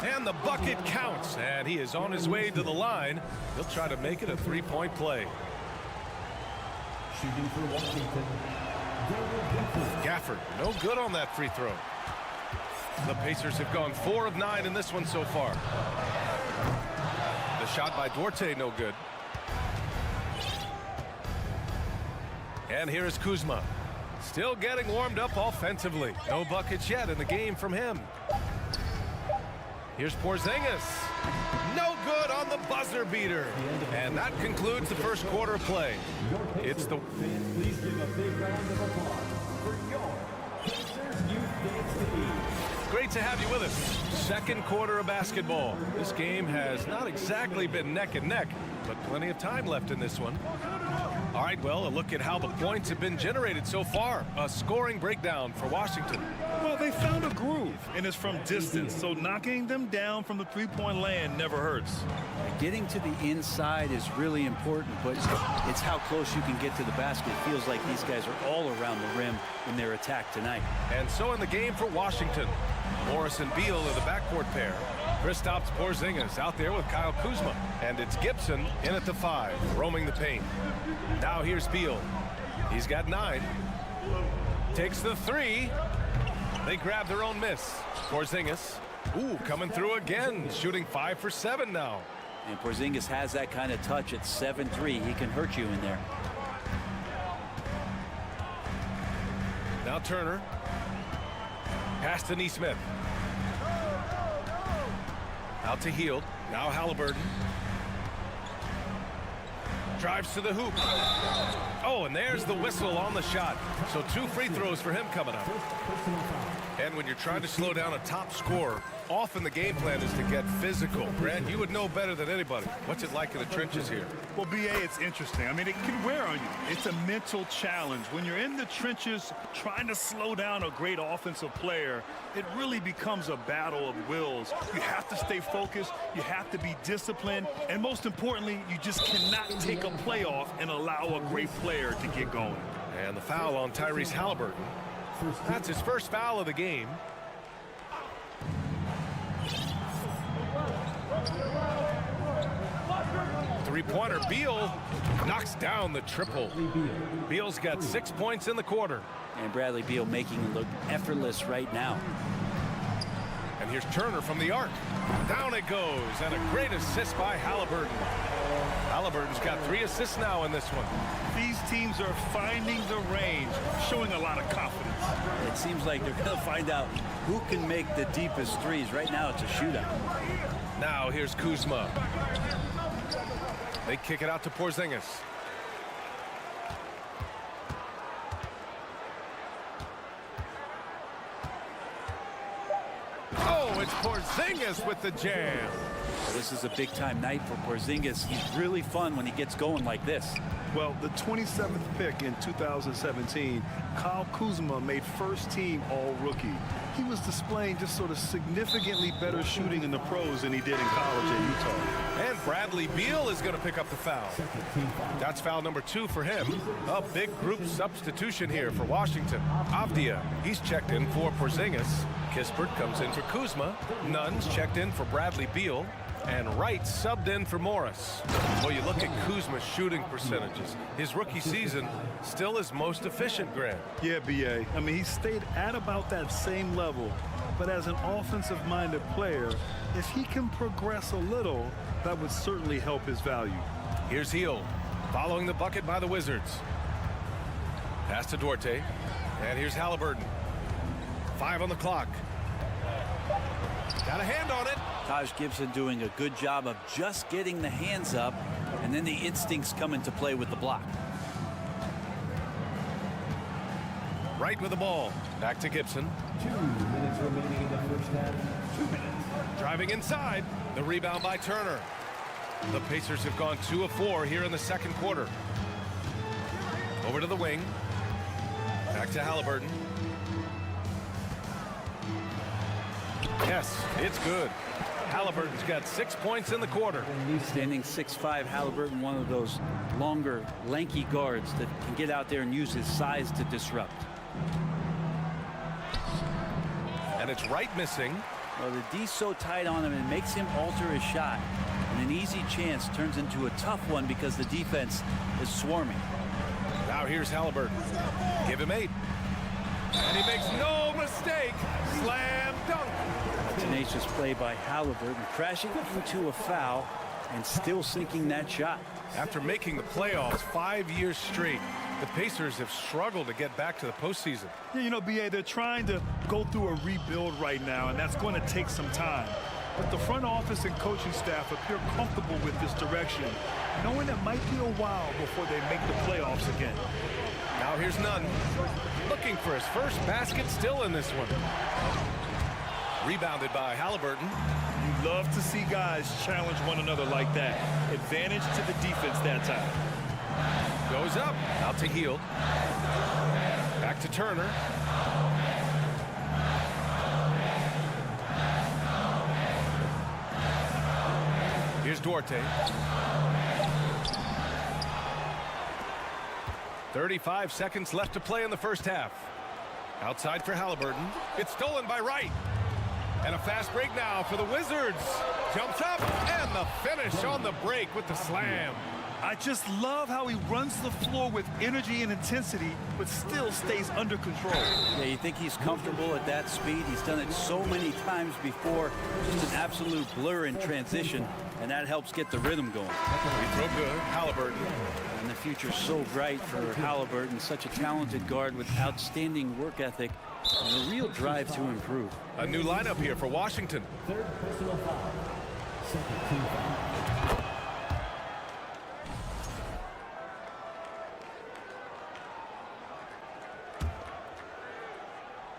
And the bucket counts, and he is on his way to the line. He'll try to make it a 3-point play. Shooting for Washington. Gafford, no good on that free throw. The Pacers have gone 4 of 9 in this one so far. The shot by Duarte, no good. And here is Kuzma. Still getting warmed up offensively. No buckets yet in the game from him. Here's Porzingis. No good on the buzzer beater. And that concludes the first quarter of play. It's the... Please give a big round of applause for your Pacers Youth Dance Team. Great to have you with us. Second quarter of basketball. This game has not exactly been neck and neck, but plenty of time left in this one. All right, well, a look at how the points have been generated so far. A scoring breakdown for Washington. Well, they found a groove, and it's from distance, so knocking them down from the three-point land never hurts. Getting to the inside is really important, but it's how close you can get to the basket. It feels like these guys are all around the rim in their attack tonight. And so in the game for Washington, Morris and Beal are the backcourt pair. Kristaps Porzingis out there with Kyle Kuzma. And it's Gibson in at the 5, roaming the paint. Now here's Beal. He's got 9. Takes the 3. They grab their own miss. Porzingis, ooh, coming through again, shooting 5 for 7 now. And Porzingis has that kind of touch at 7-3. He can hurt you in there. Now Turner. Pass to Nesmith. Out to Hield. Now Halliburton. Drives to the hoop. Oh, and there's the whistle on the shot. So 2 free throws for him coming up. And when you're trying to slow down a top scorer, often the game plan is to get physical. Brad, you would know better than anybody. What's it like in the trenches here? Well, B.A., it's interesting. I mean, it can wear on you. It's a mental challenge. When you're in the trenches trying to slow down a great offensive player, it really becomes a battle of wills. You have to stay focused. You have to be disciplined. And most importantly, you just cannot take a play off and allow a great player to get going. And the foul on Tyrese Halliburton. That's his first foul of the game. Three-pointer. Beal knocks down the triple. Beal's got 6 points in the quarter. And Bradley Beal making it look effortless right now. And here's Turner from the arc. Down it goes, and a great assist by Halliburton. Halliburton's got 3 assists now in this one. These teams are finding the range, showing a lot of confidence. It seems like they're going to find out who can make the deepest threes. Right now, it's a shootout. Now here's Kuzma. They kick it out to Porzingis. Oh, it's Porzingis with the jam. This is a big-time night for Porzingis. He's really fun when he gets going like this. Well, the 27th pick in 2017, Kyle Kuzma made first-team All-Rookie. He was displaying just sort of significantly better shooting in the pros than he did in college at Utah. And Bradley Beal is going to pick up the foul. That's foul number 2 for him. A big group substitution here for Washington. Avdia, he's checked in for Porzingis. Kispert comes in for Kuzma. Nunn's checked in for Bradley Beal. And Wright subbed in for Morris. Well, you look at Kuzma's shooting percentages. His rookie season still his most efficient, Grant. Yeah, B.A. I mean, he stayed at about that same level. But as an offensive-minded player, if he can progress a little, that would certainly help his value. Here's Hield, following the bucket by the Wizards. Pass to Duarte. And here's Halliburton. 5 on the clock. Got a hand on it. Taj Gibson doing a good job of just getting the hands up, and then the instincts come into play with the block. Right with the ball. Back to Gibson. 2 minutes remaining in the first half. 2 minutes. Driving inside. The rebound by Turner. The Pacers have gone 2 of 4 here in the second quarter. Over to the wing. Back to Halliburton. Yes, it's good. Halliburton's got 6 points in the quarter. Standing 6'5", Halliburton, one of those longer, lanky guards that can get out there and use his size to disrupt. And it's right missing. Well, the D's so tight on him, it makes him alter his shot. And an easy chance turns into a tough one because the defense is swarming. Now here's Halliburton. Give him 8. And he makes no mistake. Slam dunk. A tenacious play by Halliburton, crashing into a foul and still sinking that shot. After making the playoffs 5 years straight, the Pacers have struggled to get back to the postseason. Yeah, you know, B.A., they're trying to go through a rebuild right now, and that's going to take some time. But the front office and coaching staff appear comfortable with this direction, knowing it might be a while before they make the playoffs again. Now here's Nunn, looking for his first basket, still in this one. Rebounded by Halliburton. You love to see guys challenge one another like that. Advantage to the defense that time. Goes up, out to Hield. Back to Turner. Here's Duarte. 35 seconds left to play in the first half. Outside for Halliburton. It's stolen by Wright. And a fast break now for the Wizards. Jumps up, and the finish on the break with the slam. I just love how he runs the floor with energy and intensity, but still stays under control. Yeah, you think he's comfortable at that speed? He's done it so many times before. Just an absolute blur in transition, and that helps get the rhythm going. Free throw good. Halliburton. And the future's so bright for Halliburton, such a talented guard with outstanding work ethic and a real drive to improve. A new lineup here for Washington. Third personal foul. Second team foul.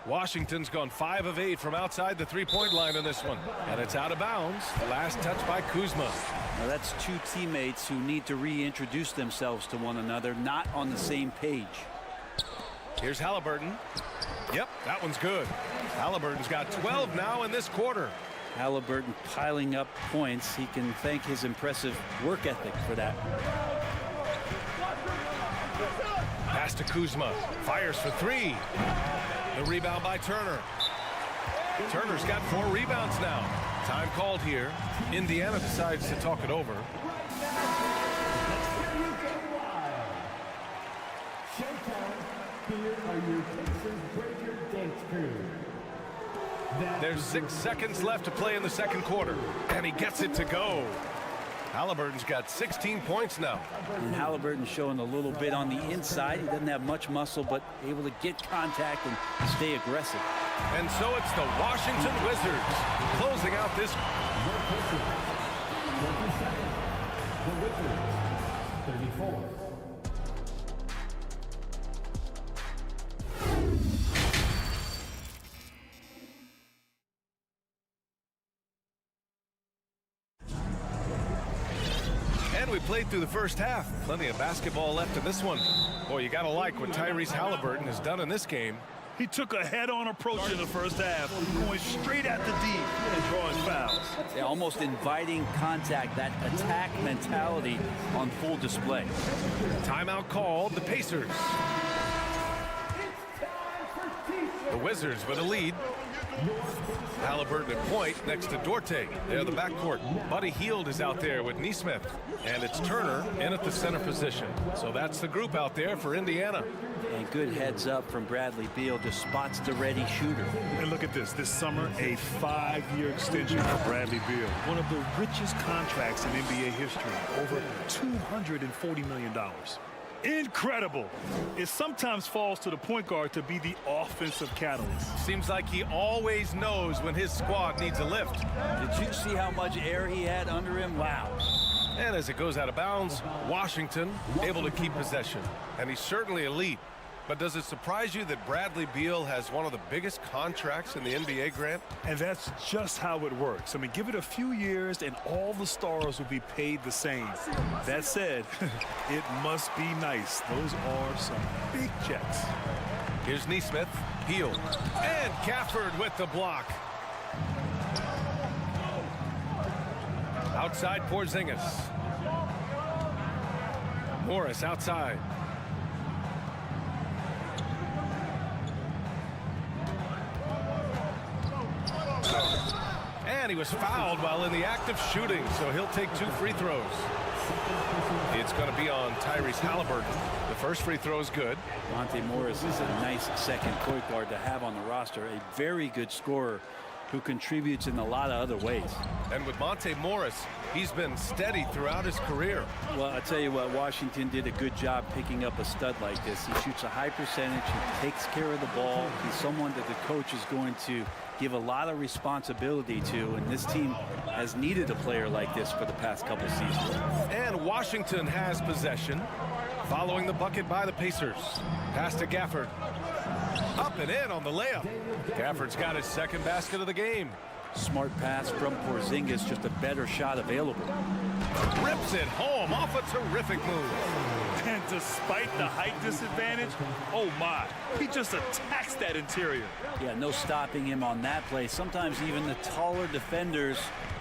Washington's gone 5 of 8 from outside the three-point line in this one. And it's out of bounds. Last touch by Kuzma. Now that's two teammates who need to reintroduce themselves to one another, not on the same page. Here's Halliburton. Yep, that one's good. Halliburton's got 12 now in this quarter. Halliburton piling up points. He can thank his impressive work ethic for that. Pass to Kuzma. Fires for 3. The rebound by Turner. Turner's got 4 rebounds now. Time called here. Indiana decides to talk it over. There's 6 seconds left to play in the second quarter, and he gets it to go. Halliburton's got 16 points now. And Halliburton showing a little bit on the inside. He doesn't have much muscle, but able to get contact and stay aggressive. And so it's the Washington Wizards closing out this. The Wizards, 34. And we played through the first half. Plenty of basketball left in this one. Boy, you gotta like what Tyrese Halliburton has done in this game. He took a head-on approach in the first half, going straight at the D and drawing fouls. Yeah, almost inviting contact, that attack mentality on full display. Timeout called, the Pacers. The Wizards with a lead. Halliburton at point next to Duarte. They're the backcourt. Buddy Hield is out there with Nesmith. And it's Turner in at the center position. So that's the group out there for Indiana. And good heads up from Bradley Beal, just spots the ready shooter. And look at this summer, a 5-year extension for Bradley Beal. One of the richest contracts in NBA history, over $240 million. Incredible. It sometimes falls to the point guard to be the offensive catalyst. Seems like he always knows when his squad needs a lift. Did you see how much air he had under him? Wow. And as it goes out of bounds, Washington able to keep possession. And he's certainly elite. But does it surprise you that Bradley Beal has one of the biggest contracts in the NBA, Grant? And that's just how it works. I mean, give it a few years and all the stars will be paid the same. That said, it must be nice. Those are some big checks. Here's Nesmith, Beal, and Gafford with the block. Outside Porzingis. Morris outside. And he was fouled while in the act of shooting, so he'll take 2 free throws. It's going to be on Tyrese Halliburton. The first free throw is good. Monte Morris is a nice second point guard to have on the roster. A very good scorer who contributes in a lot of other ways. And with Monte Morris, he's been steady throughout his career. Well, I tell you what, Washington did a good job picking up a stud like this. He shoots a high percentage. He takes care of the ball. He's someone that the coach is going to give a lot of responsibility to, and this team has needed a player like this for the past couple seasons. And Washington has possession, following the bucket by the Pacers. Pass to Gafford. Up and in on the layup. Gafford's got his second basket of the game. Smart pass from Porzingis, just a better shot available. Rips it home off a terrific move. And despite the height disadvantage, oh my, he just attacks that interior. Yeah, no stopping him on that play. Sometimes even the taller defenders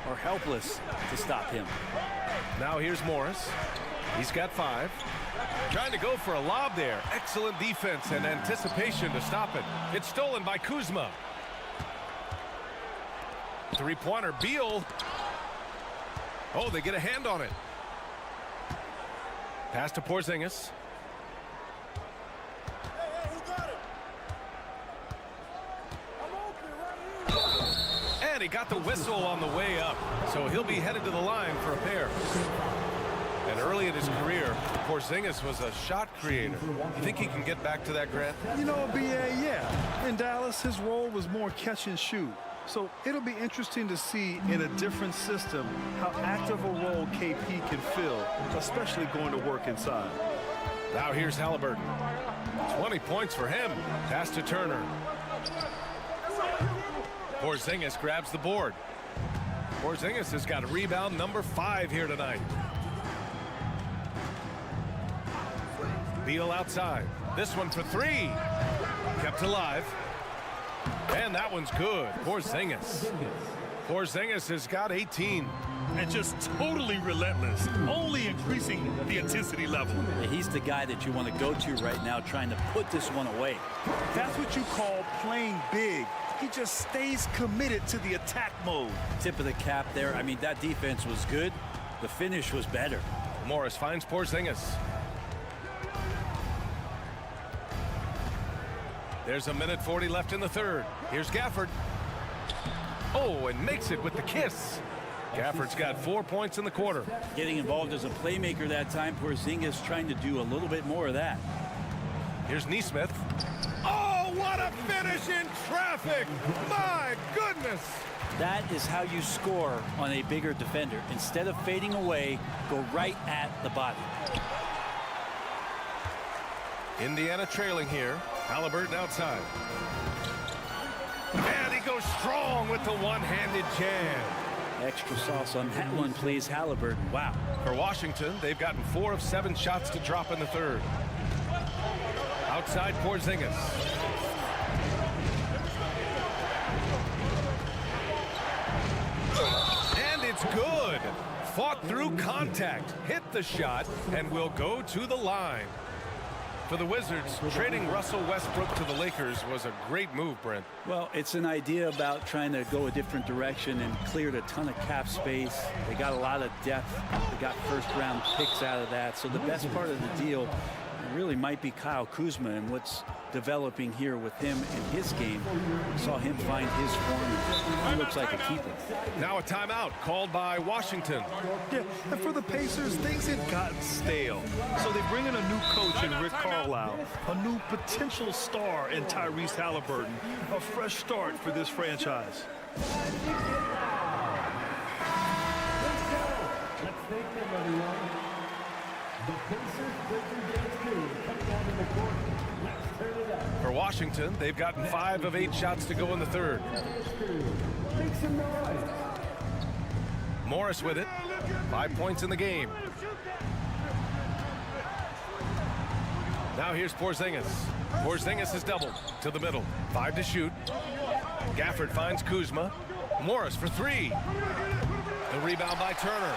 are helpless to stop him. Now here's Morris. He's got 5. Trying to go for a lob there. Excellent defense and anticipation to stop it. It's stolen by Kuzma. Three-pointer, Beal. Oh, they get a hand on it. Pass to Porzingis. And he got the whistle on the way up, so he'll be headed to the line for a pair. And early in his career, Porzingis was a shot creator. You think he can get back to that, Grant? You know, B.A., yeah. In Dallas, his role was more catch and shoot. So it'll be interesting to see in a different system how active a role KP can fill, especially going to work inside. Now here's Halliburton. 20 points for him. Pass to Turner. Porzingis grabs the board. Porzingis has got rebound number 5 here tonight. Beal outside. This one for 3. Kept alive. And that one's good. Porzingis. Porzingis has got 18. And just totally relentless, only increasing the intensity level. He's the guy that you want to go to right now, trying to put this one away. That's what you call playing big. He just stays committed to the attack mode. Tip of the cap there. I mean, that defense was good. The finish was better. Morris finds Porzingis. There's a minute 40 left in the third. Here's Gafford. Oh, and makes it with the kiss. Gafford's got 4 points in the quarter. Getting involved as a playmaker that time. Porzingis trying to do a little bit more of that. Here's Nesmith. Oh, what a finish in traffic! My goodness! That is how you score on a bigger defender. Instead of fading away, go right at the body. Indiana trailing here. Halliburton outside. And he goes strong with the one-handed jam. Extra sauce on that one, please, Halliburton. Wow. For Washington, they've gotten 4 of 7 shots to drop in the third. Outside Porzingis. And it's good. Fought through contact, hit the shot, and will go to the line. For the Wizards, trading Russell Westbrook to the Lakers was a great move, Brent. Well, it's an idea about trying to go a different direction and cleared a ton of cap space. They got a lot of depth. They got first-round picks out of that. So the best part of the deal It really might be Kyle Kuzma and what's developing here with him in his game. Saw him find his form. He looks like a keeper. Now a timeout called by Washington. Yeah, and for the Pacers, things had gotten stale. So they bring in a new coach in Rick Carlisle, a new potential star in Tyrese Halliburton, a fresh start for this franchise. Let's thank them, everyone. The Pacers breaking game 2 coming out in the court. Let's turn it up. For Washington, they've gotten 5 of 8 shots to go in the third. Make some noise. Morris with it. 5 points in the game. Now here's Porzingis. Porzingis is doubled to the middle. 5 to shoot. Gafford finds Kuzma. Morris for 3. The rebound by Turner.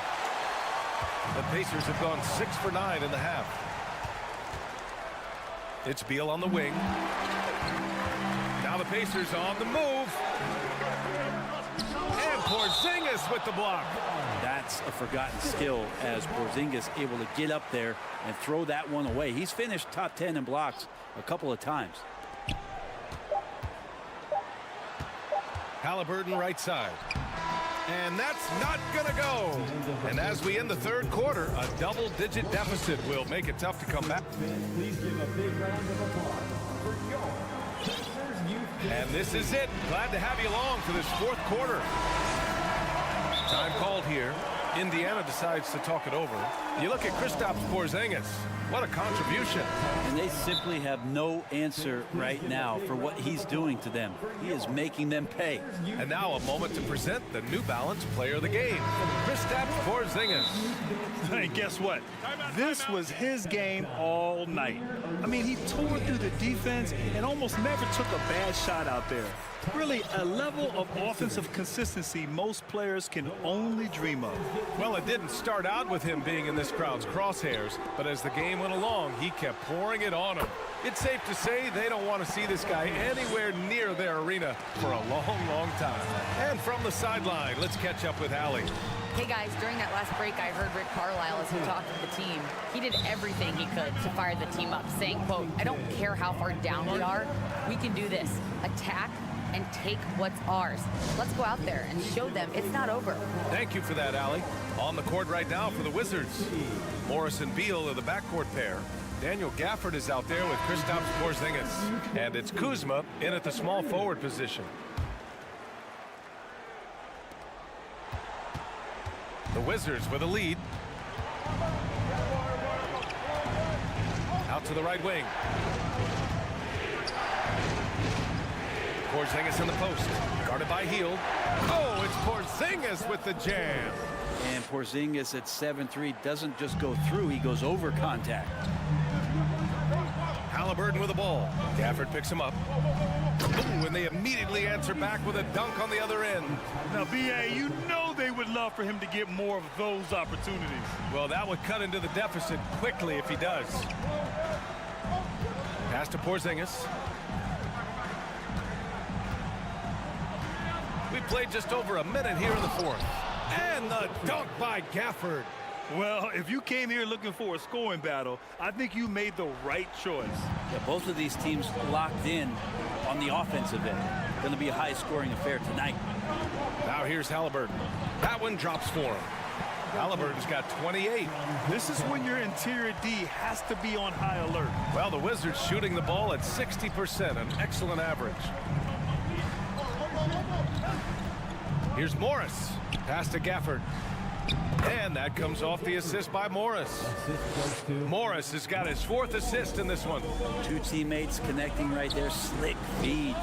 The Pacers have gone 6 for 9 in the half. It's Beal on the wing. Now the Pacers on the move. And Porzingis with the block. That's a forgotten skill as Porzingis able to get up there and throw that one away. He's finished top 10 in blocks a couple of times. Halliburton right side. And that's not going to go. And as we end the third quarter, a double-digit deficit will make it tough to come back. Please give a big round of applause for your Pacers Youth. And this is it. Glad to have you along for this fourth quarter. Time called here. Indiana decides to talk it over. You look at Kristaps Porzingis. What a contribution. And they simply have no answer right now for what he's doing to them. He is making them pay. And now a moment to present the New Balance Player of the Game, Kristaps Porzingis. And guess what? This was his game all night. I mean, he tore through the defense and almost never took a bad shot out there. Really, a level of offensive consistency most players can only dream of. Well, it didn't start out with him being in this crowd's crosshairs, but as the game went along, he kept pouring it on him. It's safe to say they don't want to see this guy anywhere near their arena for a long, long time. And from the sideline, let's catch up with Allie. Hey guys, during that last break, I heard Rick Carlisle as he talked to the team. He did everything he could to fire the team up, saying, quote, "I don't care how far down we are, we can do this. Attack and take what's ours. Let's go out there and show them it's not over." Thank you for that, Allie. On the court right now for the Wizards. Morris and Beal are the backcourt pair. Daniel Gafford is out there with Kristaps Porzingis. And it's Kuzma in at the small forward position. The Wizards with a lead. Out to the right wing. Porzingis in the post. Guarded by Hield. Oh, it's Porzingis with the jam. And Porzingis at 7'3" doesn't just go through, he goes over contact. Halliburton with the ball. Gafford picks him up. Ooh, and they immediately answer back with a dunk on the other end. Now, B.A., you know they would love for him to get more of those opportunities. Well, that would cut into the deficit quickly if he does. Pass to Porzingis. We played just over a minute here in the fourth. And the dunk by Gafford. Well, if you came here looking for a scoring battle, I think you made the right choice. Yeah, both of these teams locked in on the offensive end. Going to be a high-scoring affair tonight. Now here's Halliburton. That one drops for him. Halliburton's got 28. This is when your interior D has to be on high alert. Well, the Wizards shooting the ball at 60%, an excellent average. Here's Morris. Pass to Gafford. And that comes off the assist by Morris. Morris has got his 4th assist in this one. Two teammates connecting right there. Slick feed.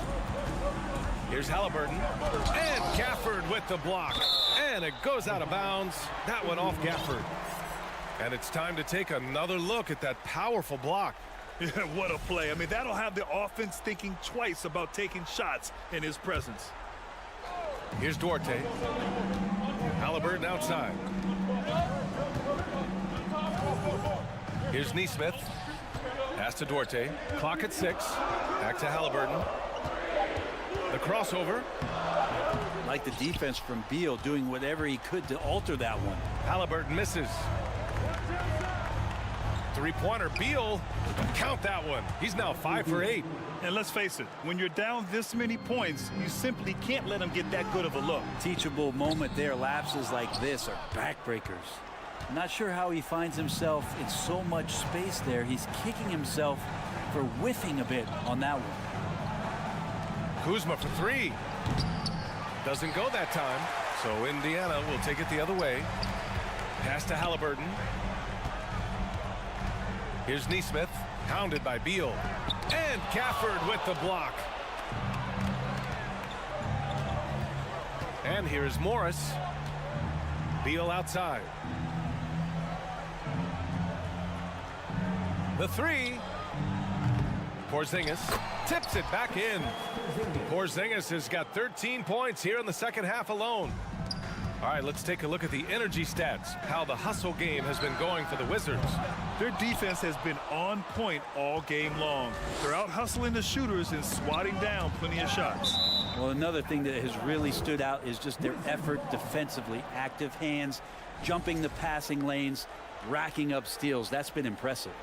Here's Halliburton. And Gafford with the block. And it goes out of bounds. That one off Gafford. And it's time to take another look at that powerful block. Yeah, what a play. I mean, that'll have the offense thinking twice about taking shots in his presence. Here's Duarte. Halliburton outside. Here's Nesmith. Pass to Duarte. Clock at 6. Back to Halliburton. The crossover. Like the defense from Beal, doing whatever he could to alter that one. Halliburton misses. Three-pointer, Beal. Count that one. He's now 5 for 8. And let's face it, when you're down this many points, you simply can't let them get that good of a look. Teachable moment there. Lapses like this are backbreakers. I'm not sure how he finds himself in so much space there. He's kicking himself for whiffing a bit on that one. Kuzma for 3. Doesn't go that time, so Indiana will take it the other way. Pass to Halliburton. Here's Neesmith, hounded by Beal. And Gafford with the block. And here's Morris. Beal outside. The 3. Porzingis tips it back in. Porzingis has got 13 points here in the second half alone. All right, let's take a look at the energy stats, how the hustle game has been going for the Wizards. Their defense has been on point all game long. They're out hustling the shooters and swatting down plenty of shots. Well, another thing that has really stood out is just their effort defensively. Active hands, jumping the passing lanes, racking up steals. That's been impressive.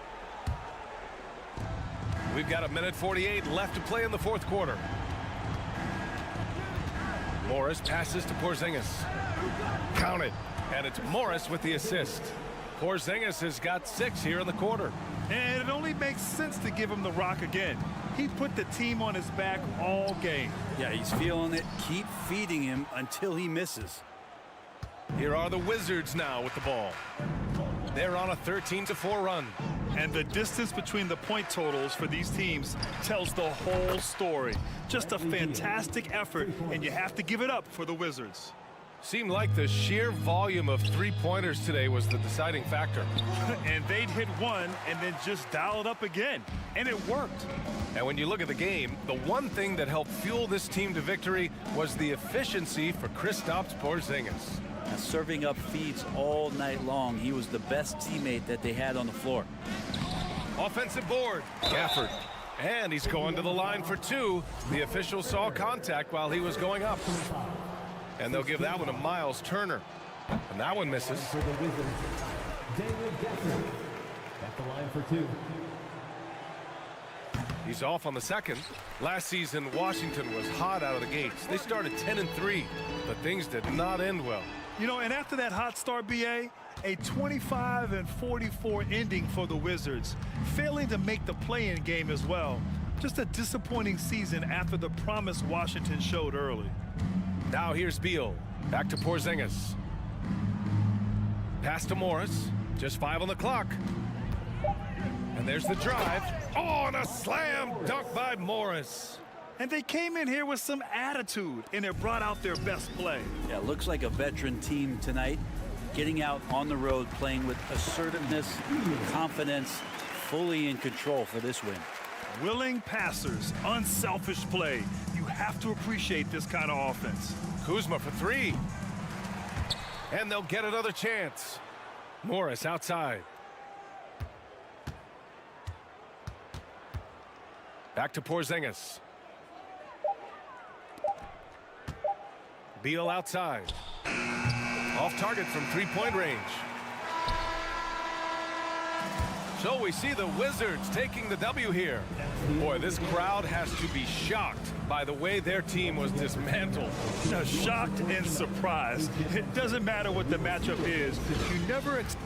We've got 1:48 left to play in the fourth quarter. Morris passes to Porzingis. Counted. And it's Morris with the assist. Porzingis has got 6 here in the quarter. And it only makes sense to give him the rock again. He put the team on his back all game. Yeah, he's feeling it. Keep feeding him until he misses. Here are the Wizards now with the ball. They're on a 13-4 run. And the distance between the point totals for these teams tells the whole story. Just a fantastic effort, and you have to give it up for the Wizards. Seemed like the sheer volume of three-pointers today was the deciding factor. And they'd hit one and then just dial it up again. And it worked. And when you look at the game, the one thing that helped fuel this team to victory was the efficiency for Kristaps Porzingis. Serving up feeds all night long. He was the best teammate that they had on the floor. Offensive board. Gafford. And he's going to the line for 2. The official saw contact while he was going up. And they'll give that one to Miles Turner. And that one misses. For the Wizards, Daniel Gafford at the line for 2. He's off on the second. Last season, Washington was hot out of the gates. They started 10-3, but things did not end well. You know, and after that hot start, BA, a 25-44 ending for the Wizards, failing to make the play-in game as well. Just a disappointing season after the promise Washington showed early. Now here's Beal. Back to Porzingis. Pass to Morris. Just 5 on the clock. And there's the drive. Oh, and a slam dunk by Morris. And they came in here with some attitude, and it brought out their best play. Yeah, looks like a veteran team tonight, getting out on the road, playing with assertiveness, confidence, fully in control for this win. Willing passers, unselfish play. You have to appreciate this kind of offense. Kuzma for 3. And they'll get another chance. Morris outside. Back to Porzingis. Beal outside. Off target from 3-point range. So we see the Wizards taking the W here. Boy, this crowd has to be shocked by the way their team was dismantled. Shocked and surprised. It doesn't matter what the matchup is. You never expect.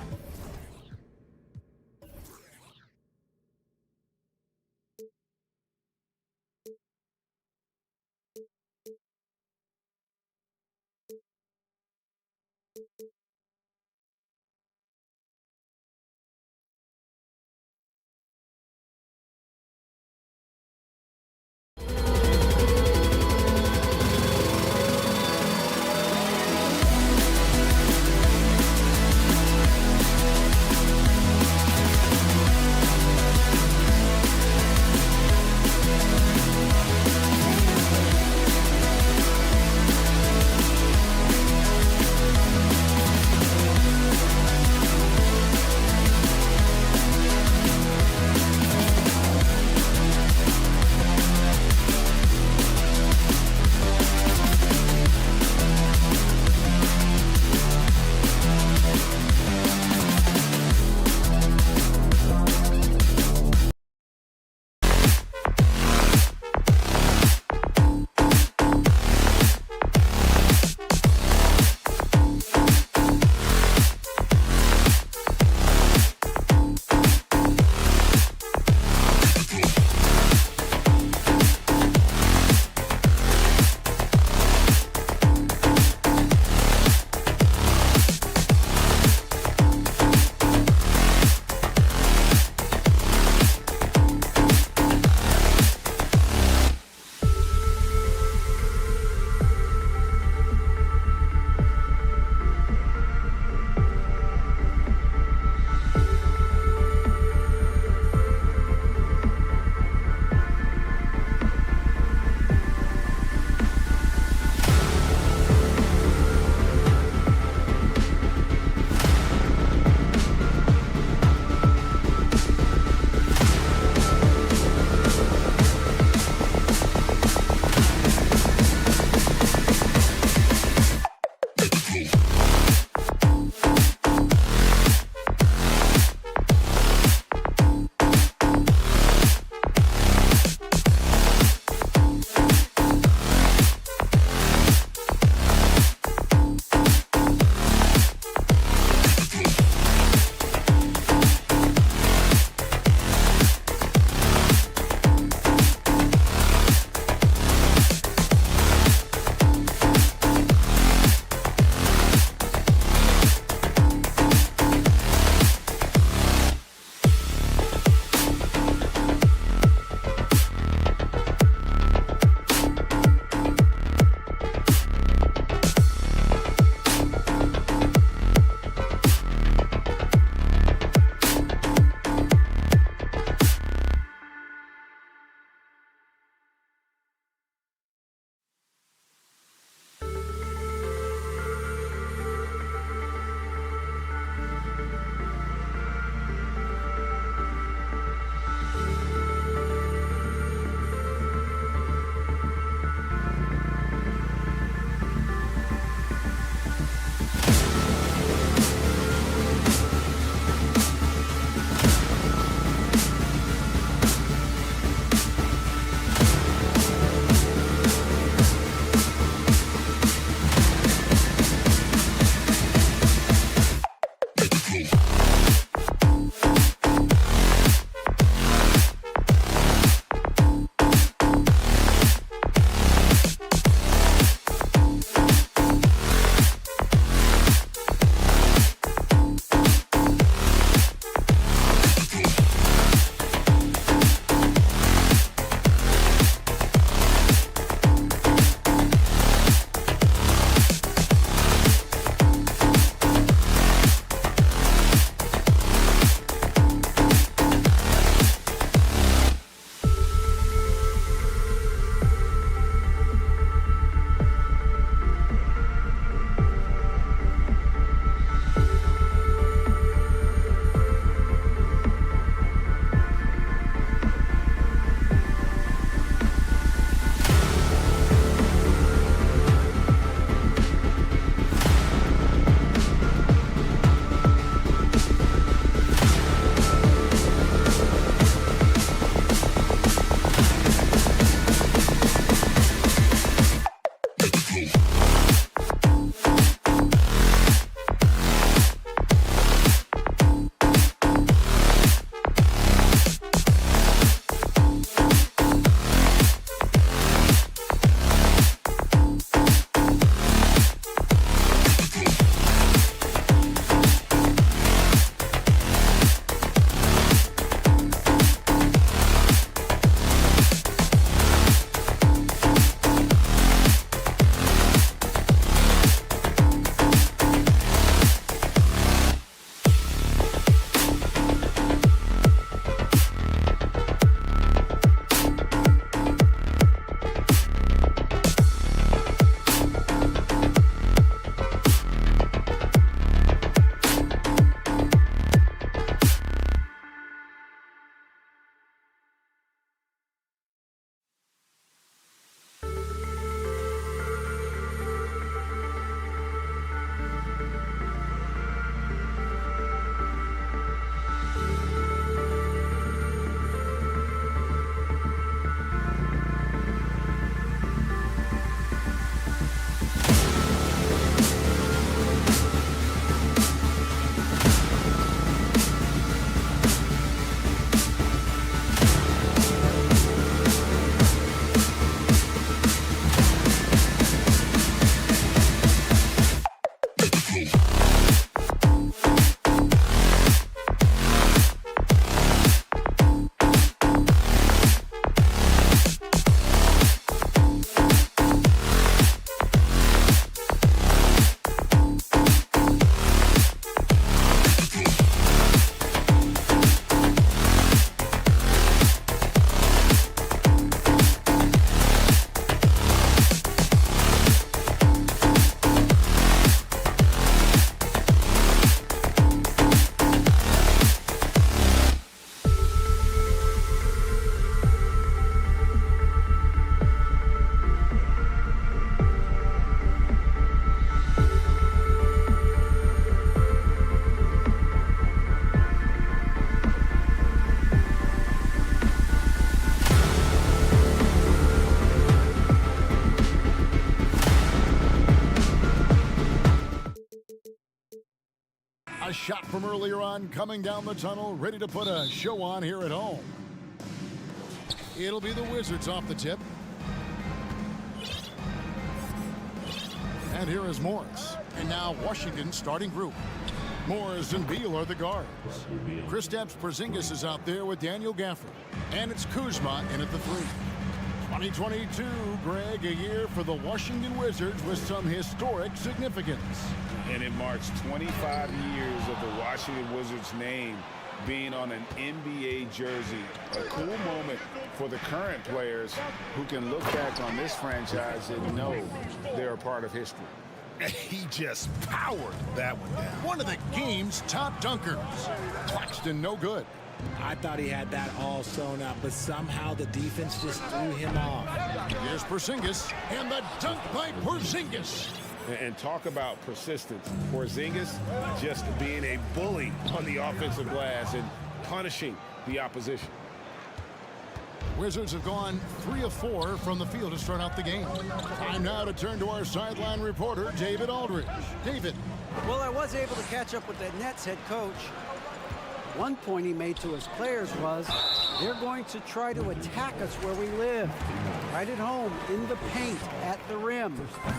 A shot from earlier on coming down the tunnel, ready to put a show on here at home. It'll be the Wizards off the tip. And here is Morris. And now Washington's starting group. Morris and Beal are the guards. Kristaps Porzingis is out there with Daniel Gafford. And it's Kuzma in at the 3. 2022, Greg, a year for the Washington Wizards with some historic significance. And it marks 25 years of the Washington Wizards name being on an NBA jersey. A cool moment for the current players who can look back on this franchise and know they're a part of history. He just powered that one down. One of the game's top dunkers. Claxton no good. I thought he had that all sewn up, but somehow the defense just threw him off. Here's Porzingis, and the dunk by Porzingis. And talk about persistence. Porzingis just being a bully on the offensive glass and punishing the opposition. Wizards have gone 3 of 4 from the field to start out the game. Time now to turn to our sideline reporter, David Aldridge. David. Well, I was able to catch up with the Nets head coach. One point he made to his players was, they're going to try to attack us where we live. Right at home, in the paint, at the rim.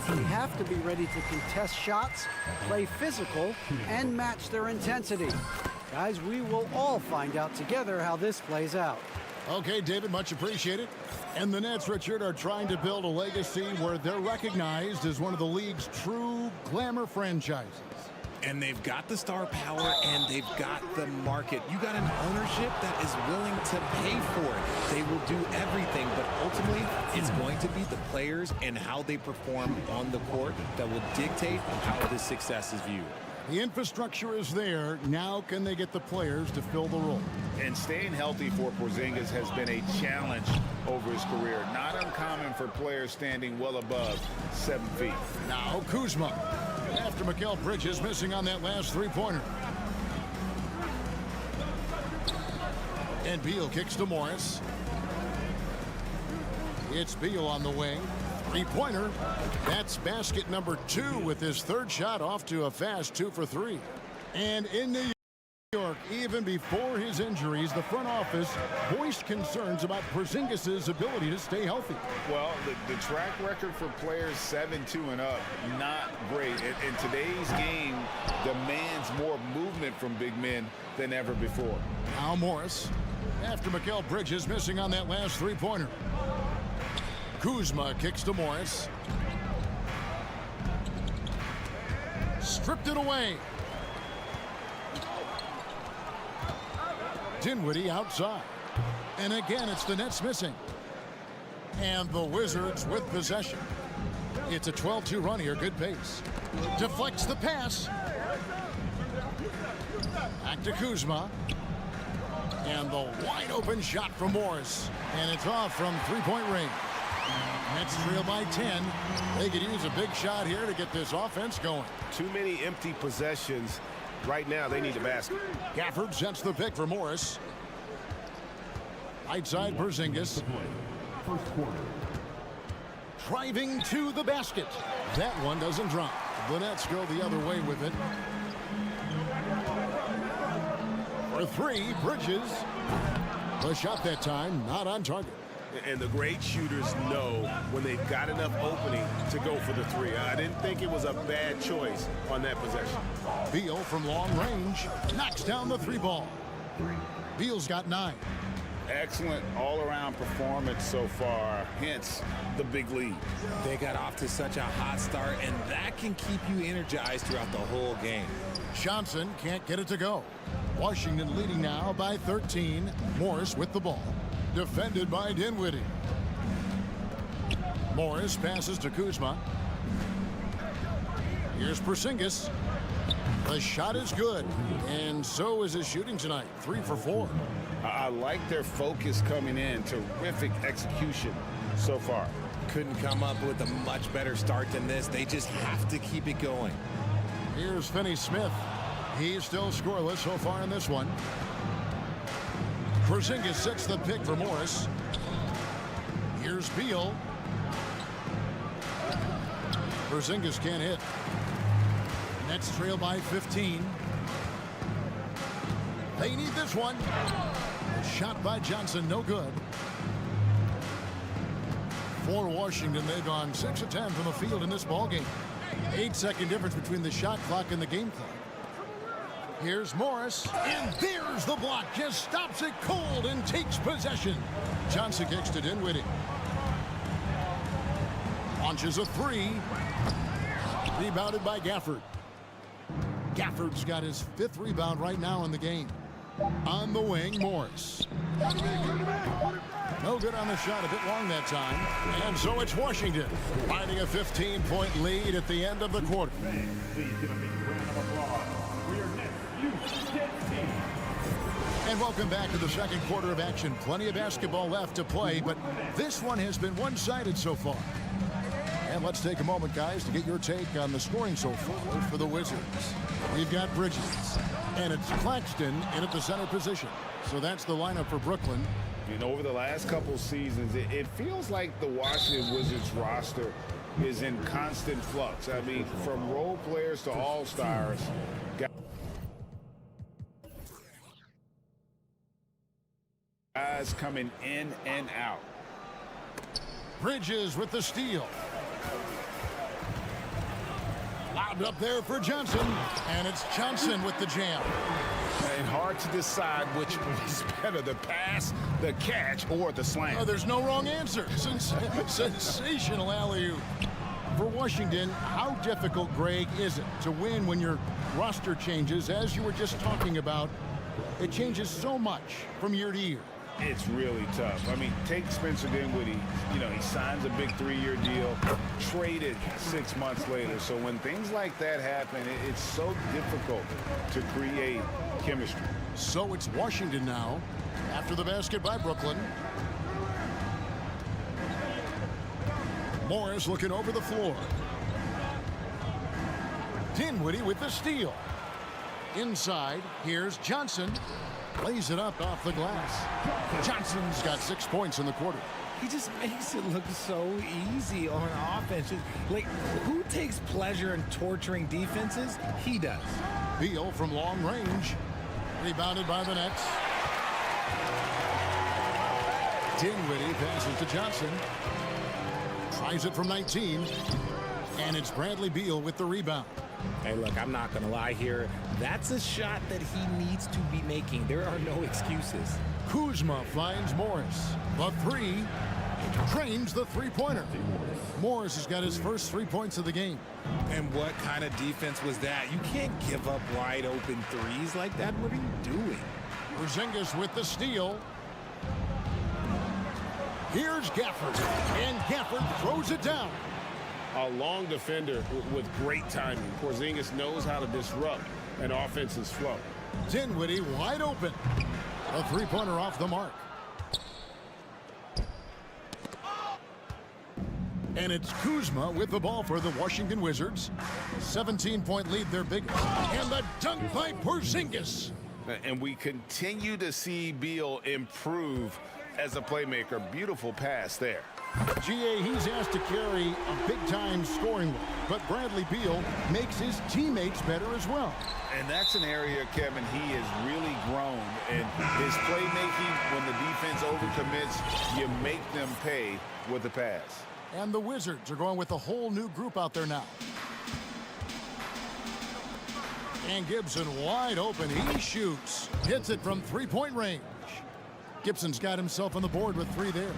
We have to be ready to contest shots, play physical, and match their intensity. Guys, we will all find out together how this plays out. Okay, David, much appreciated. And the Nets, Richard, are trying to build a legacy where they're recognized as one of the league's true glamour franchises. And they've got the star power and they've got the market. You got an ownership that is willing to pay for it. They will do everything, but ultimately it's going to be the players and how they perform on the court that will dictate how this success is viewed. The infrastructure is there. Now can they get the players to fill the role? And staying healthy for Porzingis has been a challenge over his career. Not uncommon for players standing well above 7 feet. Now Kuzma. After Mikal Bridges missing on that last three-pointer. And Beal kicks to Morris. It's Beal on the wing. Three-pointer. That's basket number 2 with his third shot off to a fast 2 for 3. And in New York, even before his injuries, the front office voiced concerns about Porzingis' ability to stay healthy. Well, the track record for players 7-2 and up, not great. And today's game demands more movement from big men than ever before. Now Morris, after Mikal Bridges missing on that last three-pointer. Kuzma kicks to Morris. Stripped it away. Dinwiddie outside. And again, it's the Nets missing. And the Wizards with possession. It's a 12-2 run here. Good pace. Deflects the pass. Back to Kuzma. And the wide open shot from Morris. And it's off from three-point range. Nets trail by 10. They could use a big shot here to get this offense going. Too many empty possessions. Right now, they need a basket. Gafford sets the pick for Morris. Right side Porzingis. Driving to the basket. That one doesn't drop. The Nets go the other way with it. For 3, Bridges. The shot that time not on target. And the great shooters know when they've got enough opening to go for the three. I didn't think it was a bad choice on that possession. Beal from long range knocks down the three ball. Beal's got 9. Excellent all-around performance so far, hence the big lead. They got off to such a hot start, and that can keep you energized throughout the whole game. Johnson can't get it to go. Washington leading now by 13. Morris with the ball. Defended by Dinwiddie. Morris passes to Kuzma. Here's Porzingis. The shot is good, and so is his shooting tonight. 3 for 4. I like their focus coming in. Terrific execution so far. Couldn't come up with a much better start than this. They just have to keep it going. Here's Finney-Smith. He's still scoreless so far in this one. Porzingis sets the pick for Morris. Here's Beal. Porzingis can't hit. Nets trail by 15. They need this one. A shot by Johnson, no good. For Washington, they've gone 6 of 10 from the field in this ballgame. 8-second difference between the shot clock and the game clock. Here's Morris, and there's the block. Just stops it cold and takes possession. Johnson kicks to Dinwiddie. Launches a 3. Rebounded by Gafford. Gafford's got his 5th rebound right now in the game. On the wing, Morris. No good on the shot, a bit long that time. And so it's Washington, finding a 15-point lead at the end of the quarter. And welcome back to the second quarter of action. Plenty of basketball left to play, but this one has been one-sided so far. And let's take a moment, guys, to get your take on the scoring so far for the Wizards. We've got Bridges, and it's Claxton in at the center position. So that's the lineup for Brooklyn. You know, over the last couple seasons, it feels like the Washington Wizards roster is in constant flux. I mean, from role players to all-stars. Guys coming in and out. Bridges with the steal. Lobbed up there for Johnson, and it's Johnson with the jam. And hard to decide which is better, the pass, the catch, or the slam. Oh, there's no wrong answer. Sensational alley-oop. For Washington, how difficult, Greg, is it to win when your roster changes? As you were just talking about, it changes so much from year to year. It's really tough. I mean, take Spencer Dinwiddie. You know, he signs a big 3-year deal, traded 6 months later. So when things like that happen, it's so difficult to create chemistry. So it's Washington now, after the basket by Brooklyn. Morris looking over the floor. Dinwiddie with the steal. Inside, here's Johnson. Lays it up off the glass. Johnson's got 6 points in the quarter. He just makes it look so easy on offense. Like, who takes pleasure in torturing defenses? He does. Beal from long range. Rebounded by the Nets. Dinwiddie passes to Johnson. Tries it from 19. And it's Bradley Beal with the rebound. Hey, look, I'm not going to lie here. That's a shot that he needs to be making. There are no excuses. Kuzma finds Morris. The 3. Trains the three-pointer. Morris has got his first 3 points of the game. And what kind of defense was that? You can't give up wide open threes like that. What are you doing? Porzingis with the steal. Here's Gafford. And Gafford throws it down. A long defender with great timing. Porzingis knows how to disrupt an offense's flow. Dinwiddie wide open. A three-pointer off the mark. And it's Kuzma with the ball for the Washington Wizards. 17-point lead, their biggest. And the dunk by Porzingis. And we continue to see Beal improve as a playmaker. Beautiful pass there. GA, he's asked to carry a big-time scoring role, but Bradley Beal makes his teammates better as well. And that's an area, Kevin, he has really grown. And his playmaking, when the defense overcommits, you make them pay with the pass. And the Wizards are going with a whole new group out there now. And Gibson wide open. He shoots. Hits it from three-point range. Gibson's got himself on the board with 3 there.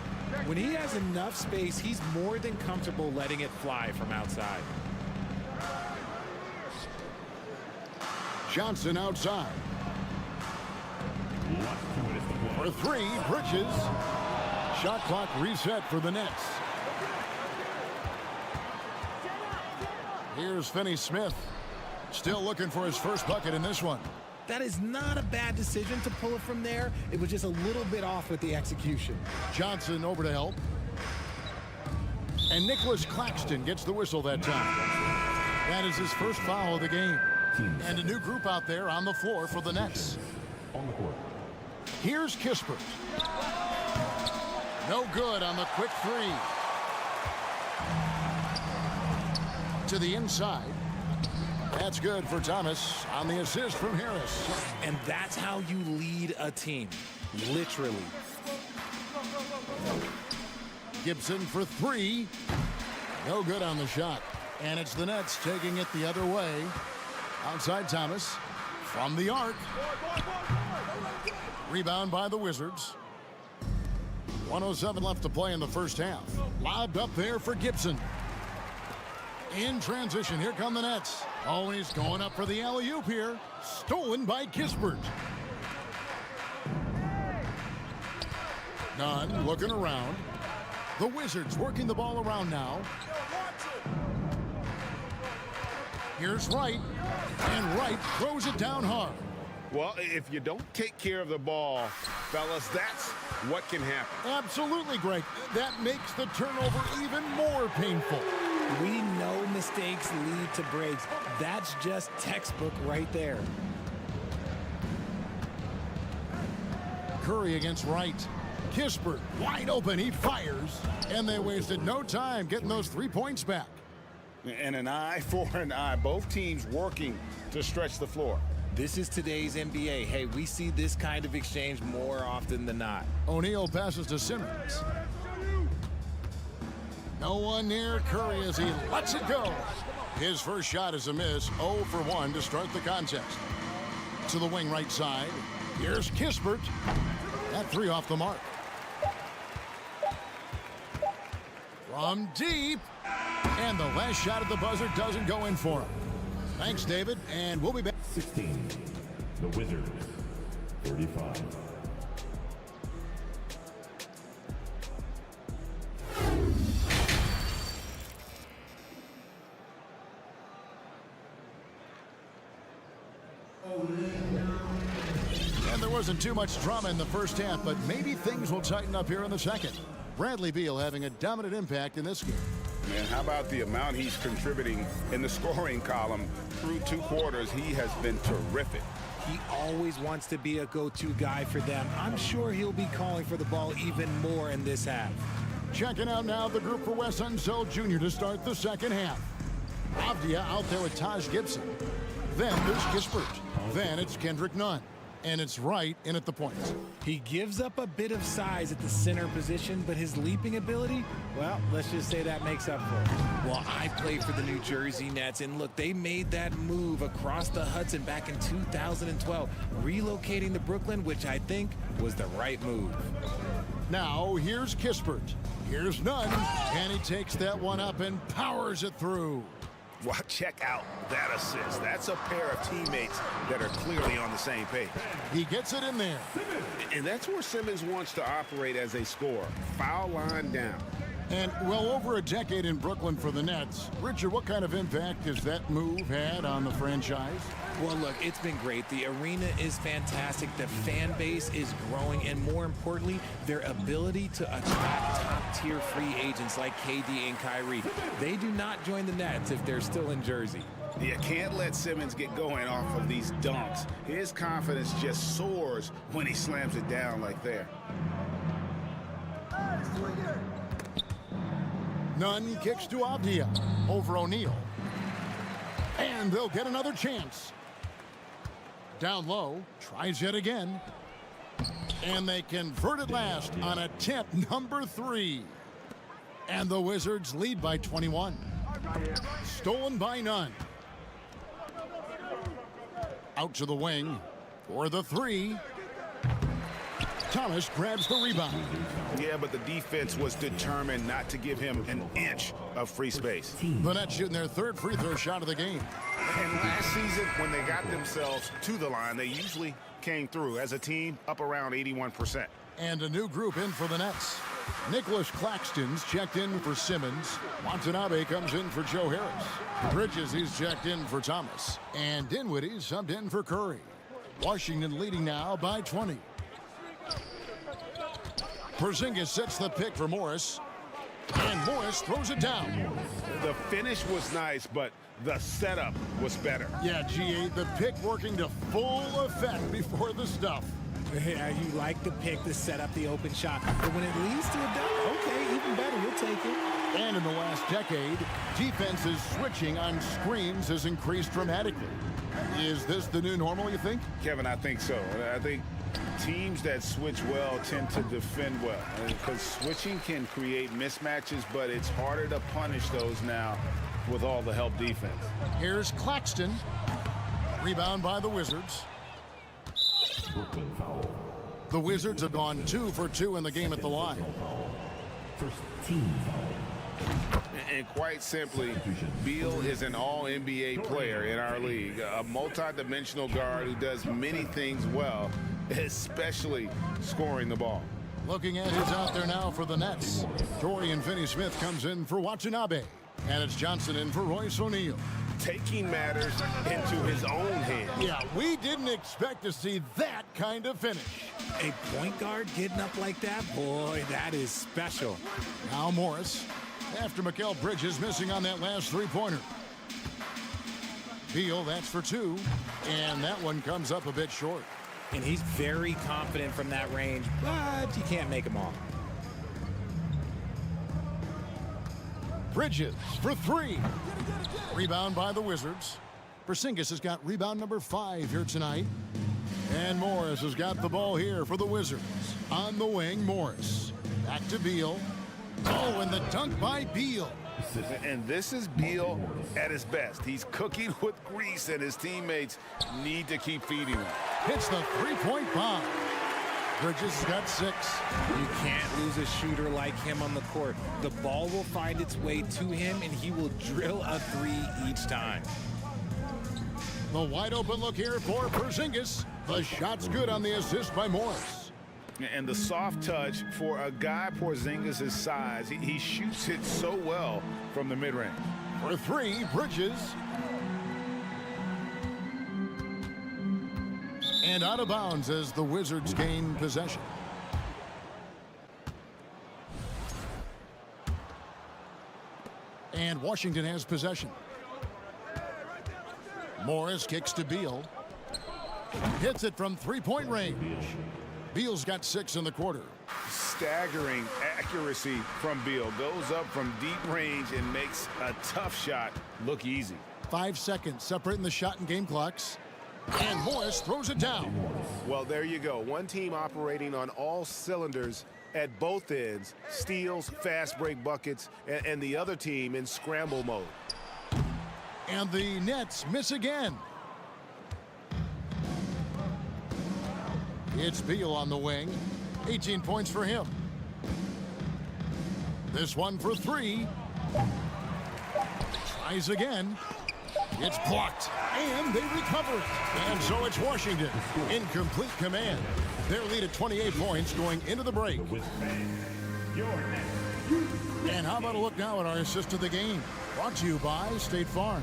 When he has enough space, he's more than comfortable letting it fly from outside. Johnson outside. For 3, Bridges. Shot clock reset for the Nets. Here's Finney-Smith. Still looking for his first bucket in this one. That is not a bad decision to pull it from there. It was just a little bit off with the execution. Johnson over to help. And Nicholas Claxton gets the whistle that time. That is his first foul of the game. And a new group out there on the floor for the Nets. Here's Kispert. No good on the quick 3. To the inside. That's good for Thomas on the assist from Harris. And that's how you lead a team, literally. Gibson for 3. No good on the shot. And it's the Nets taking it the other way. Outside Thomas from the arc. Rebound by the Wizards. 1:07 left to play in the first half. Lobbed up there for Gibson. In transition, here come the Nets. Always going up for the alley-oop here. Stolen by Kispert. Nunn looking around. The Wizards working the ball around now. Here's Wright. And Wright throws it down hard. Well, if you don't take care of the ball, fellas, that's what can happen. Absolutely, Greg. That makes the turnover even more painful. We know mistakes lead to breaks. That's just textbook right there. Curry against Wright. Kispert wide open. He fires. And they wasted no time getting those 3 points back. And an eye for an eye. Both teams working to stretch the floor. This is today's NBA. Hey, we see this kind of exchange more often than not. O'Neal passes to Simmons. No one near Curry as he lets it go. His first shot is a miss. 0 for 1 to start the contest. To the wing right side. Here's Kispert. That 3 off the mark. From deep. And the last shot at the buzzer doesn't go in for him. Thanks, David, and we'll be back. 16, the Wizards, 35. And there wasn't too much drama in the first half, but maybe things will tighten up here in the second. Bradley Beal having a dominant impact in this game. Man, how about the amount he's contributing in the scoring column through 2 quarters? He has been terrific. He always wants to be a go-to guy for them. I'm sure he'll be calling for the ball even more in this half. Checking out now the group for Wes Unseld Jr. to start the second half. Avdia out there with Taj Gibson. Then there's Kispert. Then it's Kendrick Nunn. And it's Wright in at the point. He gives up a bit of size at the center position, but his leaping ability, well, let's just say that makes up for it. Well, I played for the New Jersey Nets, and look, they made that move across the Hudson back in 2012, relocating to Brooklyn, which I think was the right move. Now, here's Kispert. Here's Nunn. And he takes that one up and powers it through. Well, check out that assist. That's a pair of teammates that are clearly on the same page. He gets it in there. And that's where Simmons wants to operate as a scorer. Foul line down. And well over a decade in Brooklyn for the Nets. Richard, what kind of impact has that move had on the franchise? Well, look, it's been great. The arena is fantastic. The fan base is growing. And more importantly, their ability to attract top-tier free agents like KD and Kyrie. They do not join the Nets if they're still in Jersey. You can't let Simmons get going off of these dunks. His confidence just soars when he slams it down like that. Nunn kicks to Avdia over O'Neal. And they'll get another chance. Down low, tries yet again. And they convert it last on attempt number 3. And the Wizards lead by 21. Stolen by Nunn. Out to the wing for the 3. Thomas grabs the rebound. Yeah, but the defense was determined not to give him an inch of free space. The Nets shooting their 3rd free throw shot of the game. And last season, when they got themselves to the line, they usually came through as a team up around 81%. And a new group in for the Nets. Nicholas Claxton's checked in for Simmons. Watanabe comes in for Joe Harris. Bridges, he's checked in for Thomas. And Dinwiddie subbed in for Curry. Washington leading now by 20. Porzingis sets the pick for Morris. And Morris throws it down. The finish was nice, but the setup was better. Yeah, G8, the pick working to full effect before the stuff. Yeah, you like the pick to set up the open shot. But when it leads to a dunk, okay, even better, you'll take it. And in the last decade, defenses switching on screens has increased dramatically. Is this the new normal, you think? Kevin, I think so. I think teams that switch well tend to defend well. Because switching can create mismatches, but it's harder to punish those now with all the help defense. Here's Claxton. Rebound by the Wizards. The Wizards have gone 2 for 2 in the game at the line. And quite simply, Beal is an all-NBA player in our league, a multi-dimensional guard who does many things well, especially scoring the ball. Looking at who's out there now for the Nets. Dorian Finney-Smith comes in for Watanabe. And it's Johnson in for Royce O'Neal. Taking matters into his own hands. Yeah, we didn't expect to see that kind of finish. A point guard getting up like that, boy, that is special. Now Morris, after Mikal Bridges missing on that last 3-pointer. Beal, that's for 2, and that one comes up a bit short. And he's very confident from that range, but you can't make him all. Bridges for 3. Rebound by the Wizards. Porzingis has got rebound number 5 here tonight. And Morris has got the ball here for the Wizards. On the wing, Morris. Back to Beal. Oh, and the dunk by Beal. And this is Beal at his best. He's cooking with grease, and his teammates need to keep feeding him. Hits the 3-point bomb. Bridges has got 6. You can't lose a shooter like him on the court. The ball will find its way to him, and he will drill a 3 each time. The wide open look here for Porzingis. The shot's good on the assist by Morris. And the soft touch for a guy Porzingis' size. He shoots it so well from the mid-range. For 3, Bridges. And out of bounds as the Wizards gain possession. And Washington has possession. Morris kicks to Beal. Hits it from 3-point range. Beal's got 6 in the quarter. Staggering accuracy from Beal. Goes up from deep range and makes a tough shot look easy. 5 seconds separating the shot and game clocks. And Morris throws it down. Well, there you go. One team operating on all cylinders at both ends. Steals, fast break buckets, and the other team in scramble mode. And the Nets miss again. It's Beal on the wing. 18 points for him. This one for 3. Tries again. It's blocked, and they recover it. And so it's Washington in complete command. Their lead at 28 points going into the break. And how about a look now at our assist of the game? Brought to you by State Farm.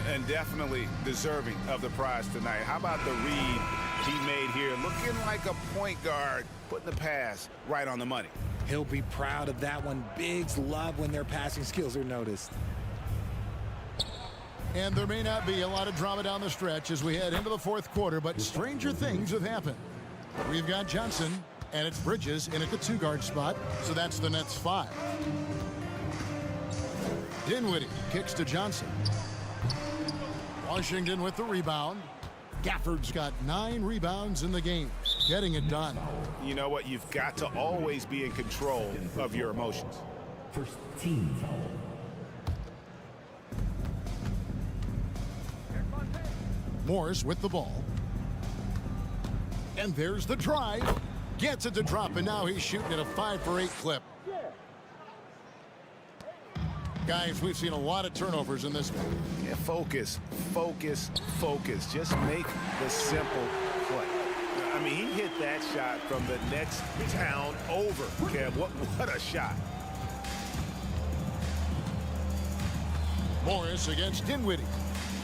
And definitely deserving of the prize tonight. How about the read he made here? Looking like a point guard, putting the pass right on the money. He'll be proud of that one. Bigs love when their passing skills are noticed. And there may not be a lot of drama down the stretch as we head into the 4th quarter, but stranger things have happened. We've got Johnson And it's Bridges in at the 2-guard spot, so that's the Nets 5. Dinwiddie kicks to Johnson. Washington with the rebound. Gafford's got 9 rebounds in the game, getting it done. You know what? You've got to always be in control of your emotions. First team foul. Morris with the ball. And there's the drive. Gets it to drop, and now he's shooting at a 5-for-8 clip. Guys, we've seen a lot of turnovers in this one. Yeah, focus, focus, focus. Just make the simple play. I mean, he hit that shot from the next town over. Kev, what a shot. Morris against Dinwiddie.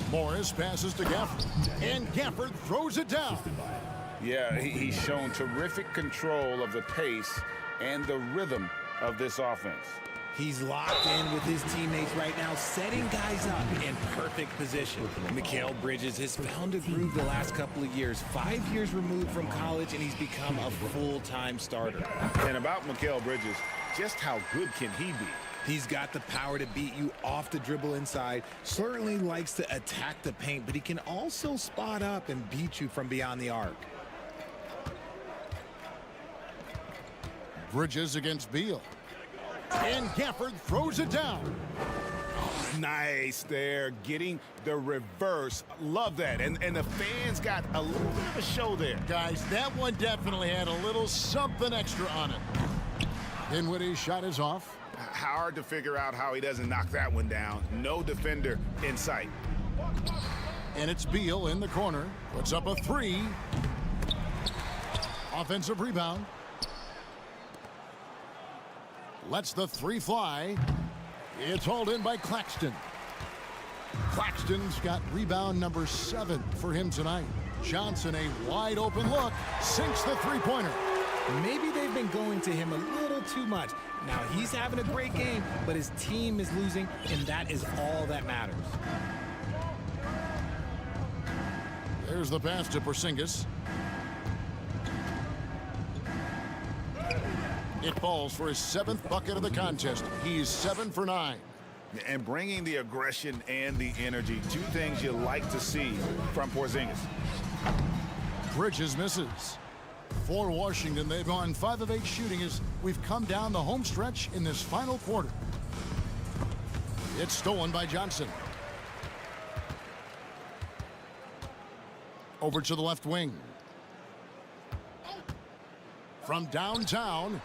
Morris passes to Gafford, and Gafford throws it down. Yeah, he's shown terrific control of the pace and the rhythm of this offense. He's locked in with his teammates right now, setting guys up in perfect position. Mikal Bridges has found a groove the last couple of years. 5 years removed from college, and he's become a full-time starter. And about Mikal Bridges, just how good can he be? He's got the power to beat you off the dribble inside, certainly likes to attack the paint, but he can also spot up and beat you from beyond the arc. Bridges against Beal. And Gafford throws it down. Nice there, getting the reverse. Love that. And the fans got a little bit of a show there. Guys, that one definitely had a little something extra on it. Dinwiddie's shot is off. Hard to figure out how he doesn't knock that one down. No defender in sight. And it's Beal in the corner. Puts up a 3. Offensive rebound. Lets the 3 fly. It's hauled in by Claxton. Claxton's got rebound number 7 for him tonight. Johnson, a wide open look, sinks the 3-pointer. Maybe they've been going to him a little too much. Now he's having a great game, but his team is losing, and that is all that matters. There's the pass to Porzingis. It falls for his 7th bucket of the contest. He's 7 for 9. And bringing the aggression and the energy, 2 things you like to see from Porzingis. Bridges misses. For Washington, they've gone 5 of 8 shooting as we've come down the home stretch in this final quarter. It's stolen by Johnson. Over to the left wing. From downtown,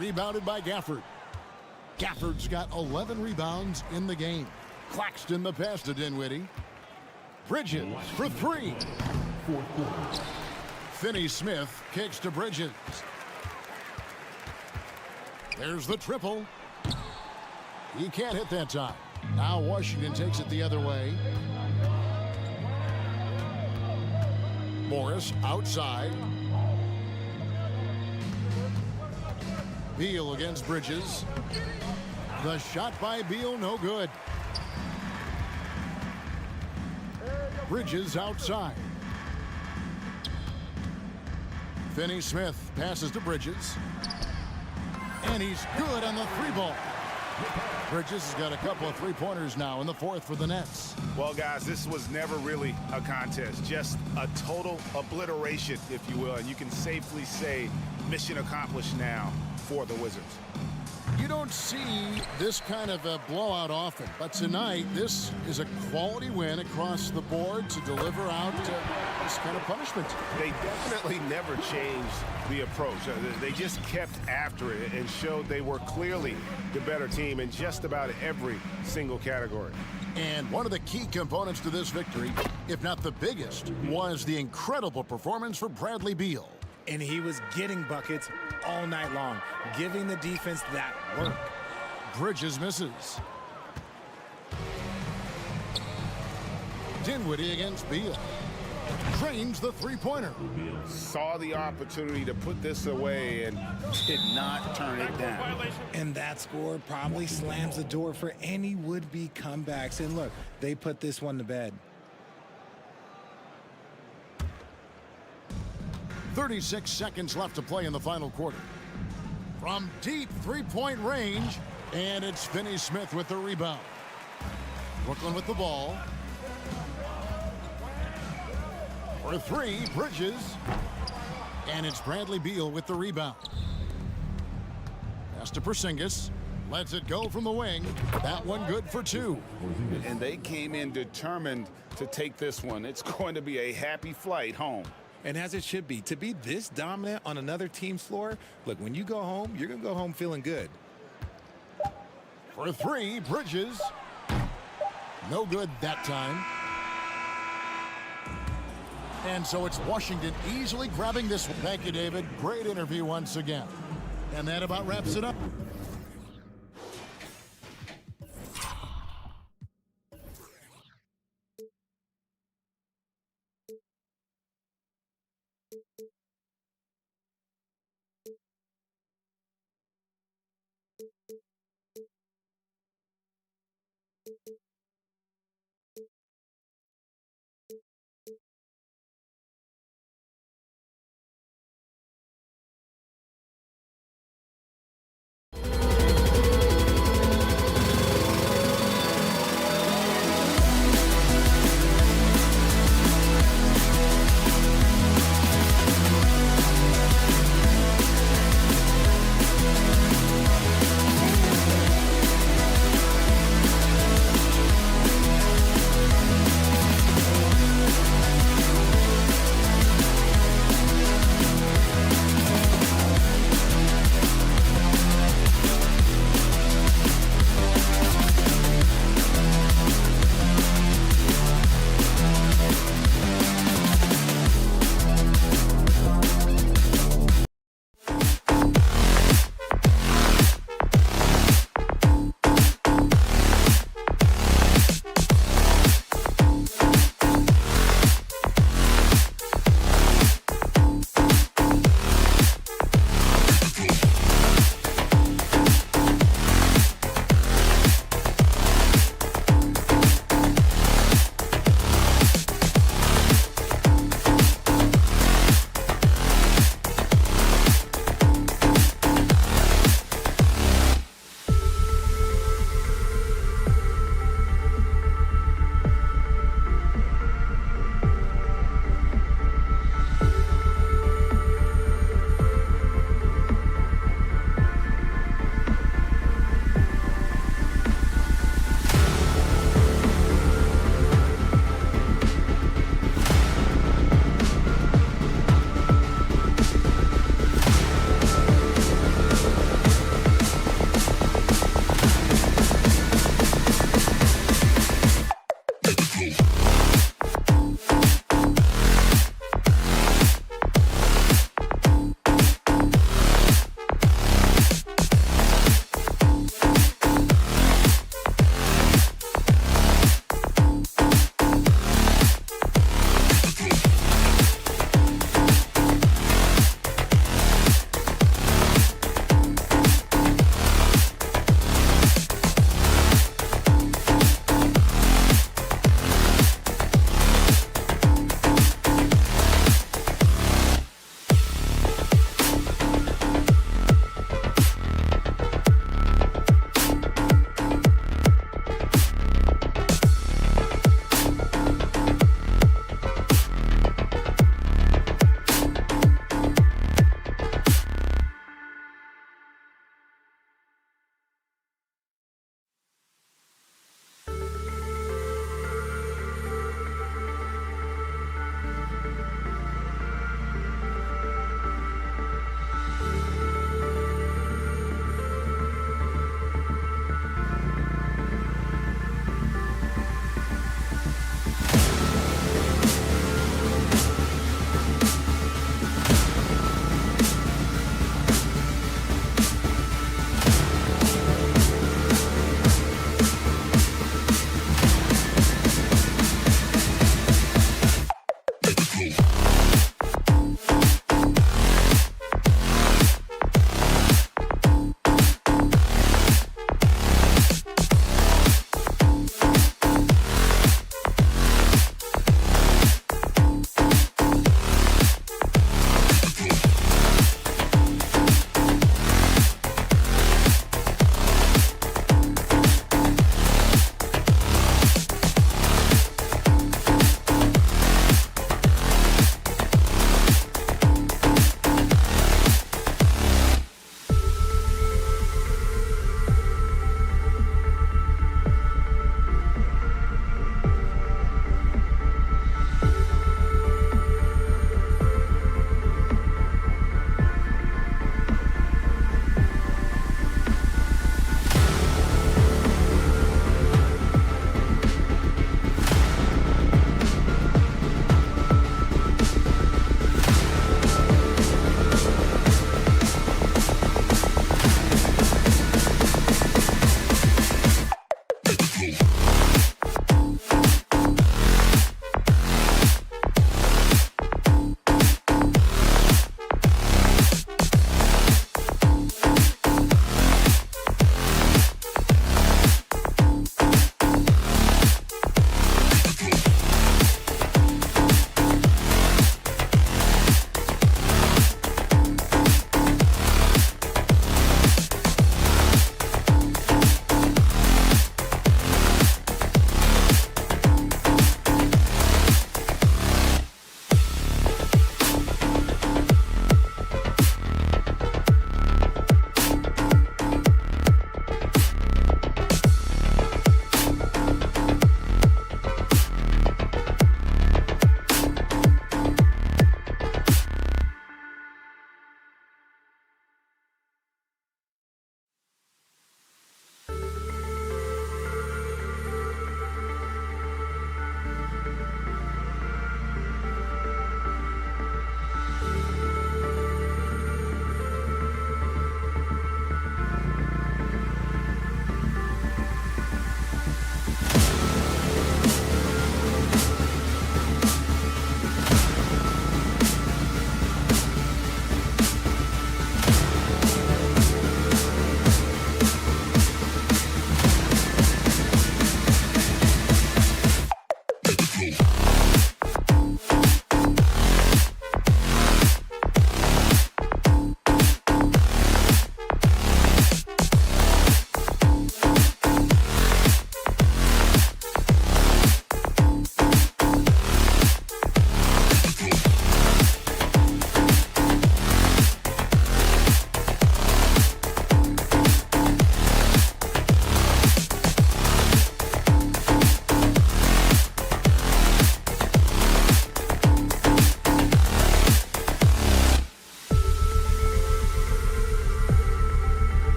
rebounded by Gafford. Gafford's got 11 rebounds in the game. Claxton the pass to Dinwiddie. Bridges for 3. Finney-Smith kicks to Bridges. There's the triple. He can't hit that time. Now Washington takes it the other way. Morris outside. Beal against Bridges. The shot by Beal, no good. Bridges outside. Finney-Smith passes to Bridges. And he's good on the 3-ball. Bridges has got a couple of 3-pointers now in the 4th for the Nets. Well, guys, this was never really a contest, just a total obliteration, if you will. And you can safely say mission accomplished now for the Wizards. You don't see this kind of a blowout often, but tonight this is a quality win across the board to deliver out this kind of punishment. They definitely never changed the approach. They just kept after it and showed they were clearly the better team in just about every single category. And one of the key components to this victory, if not the biggest, was the incredible performance for Bradley Beal. And he was getting buckets all night long, giving the defense that work. Bridges misses. Dinwiddie against Beal. Drains the 3-pointer. Saw the opportunity to put this away and did not turn it down. And that score probably slams the door for any would-be comebacks. And look, they put this one to bed. 36 seconds left to play in the final quarter. From deep three-point range, and it's Finney-Smith with the rebound. Brooklyn with the ball. For three, Bridges. And it's Bradley Beal with the rebound. Pass to Porzingis. Lets it go from the wing. That one good for two. And they came in determined to take this one. It's going to be a happy flight home. And as it should be, to be this dominant on another team's floor, look, when you go home, you're going to go home feeling good. For three, Bridges. No good that time. And so it's Washington easily grabbing this one. Thank you, David. Great interview once again. And that about wraps it up.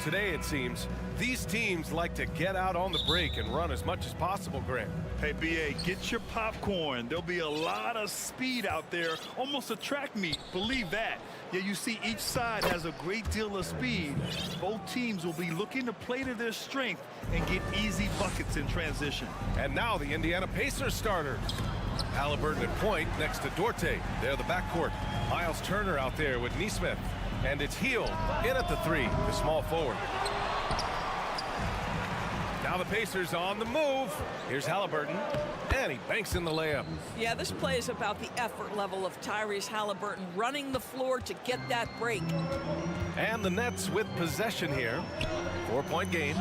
today, it seems. These teams like to get out on the break and run as much as possible, Grant. Hey, BA, get your popcorn. There'll be a lot of speed out there, almost a track meet. Believe that. Yeah, you see each side has a great deal of speed. Both teams will be looking to play to their strength and get easy buckets in transition. And now the Indiana Pacers starters. Halliburton at point next to Dorte. They're the backcourt. Miles Turner out there with Nesmith. And it's Hield in at the three, the small forward. Now the Pacers on the move. Here's Halliburton, and he banks in the layup. Yeah, this play is about the effort level of Tyrese Halliburton running the floor to get that break. And the Nets with possession here. 4-point game.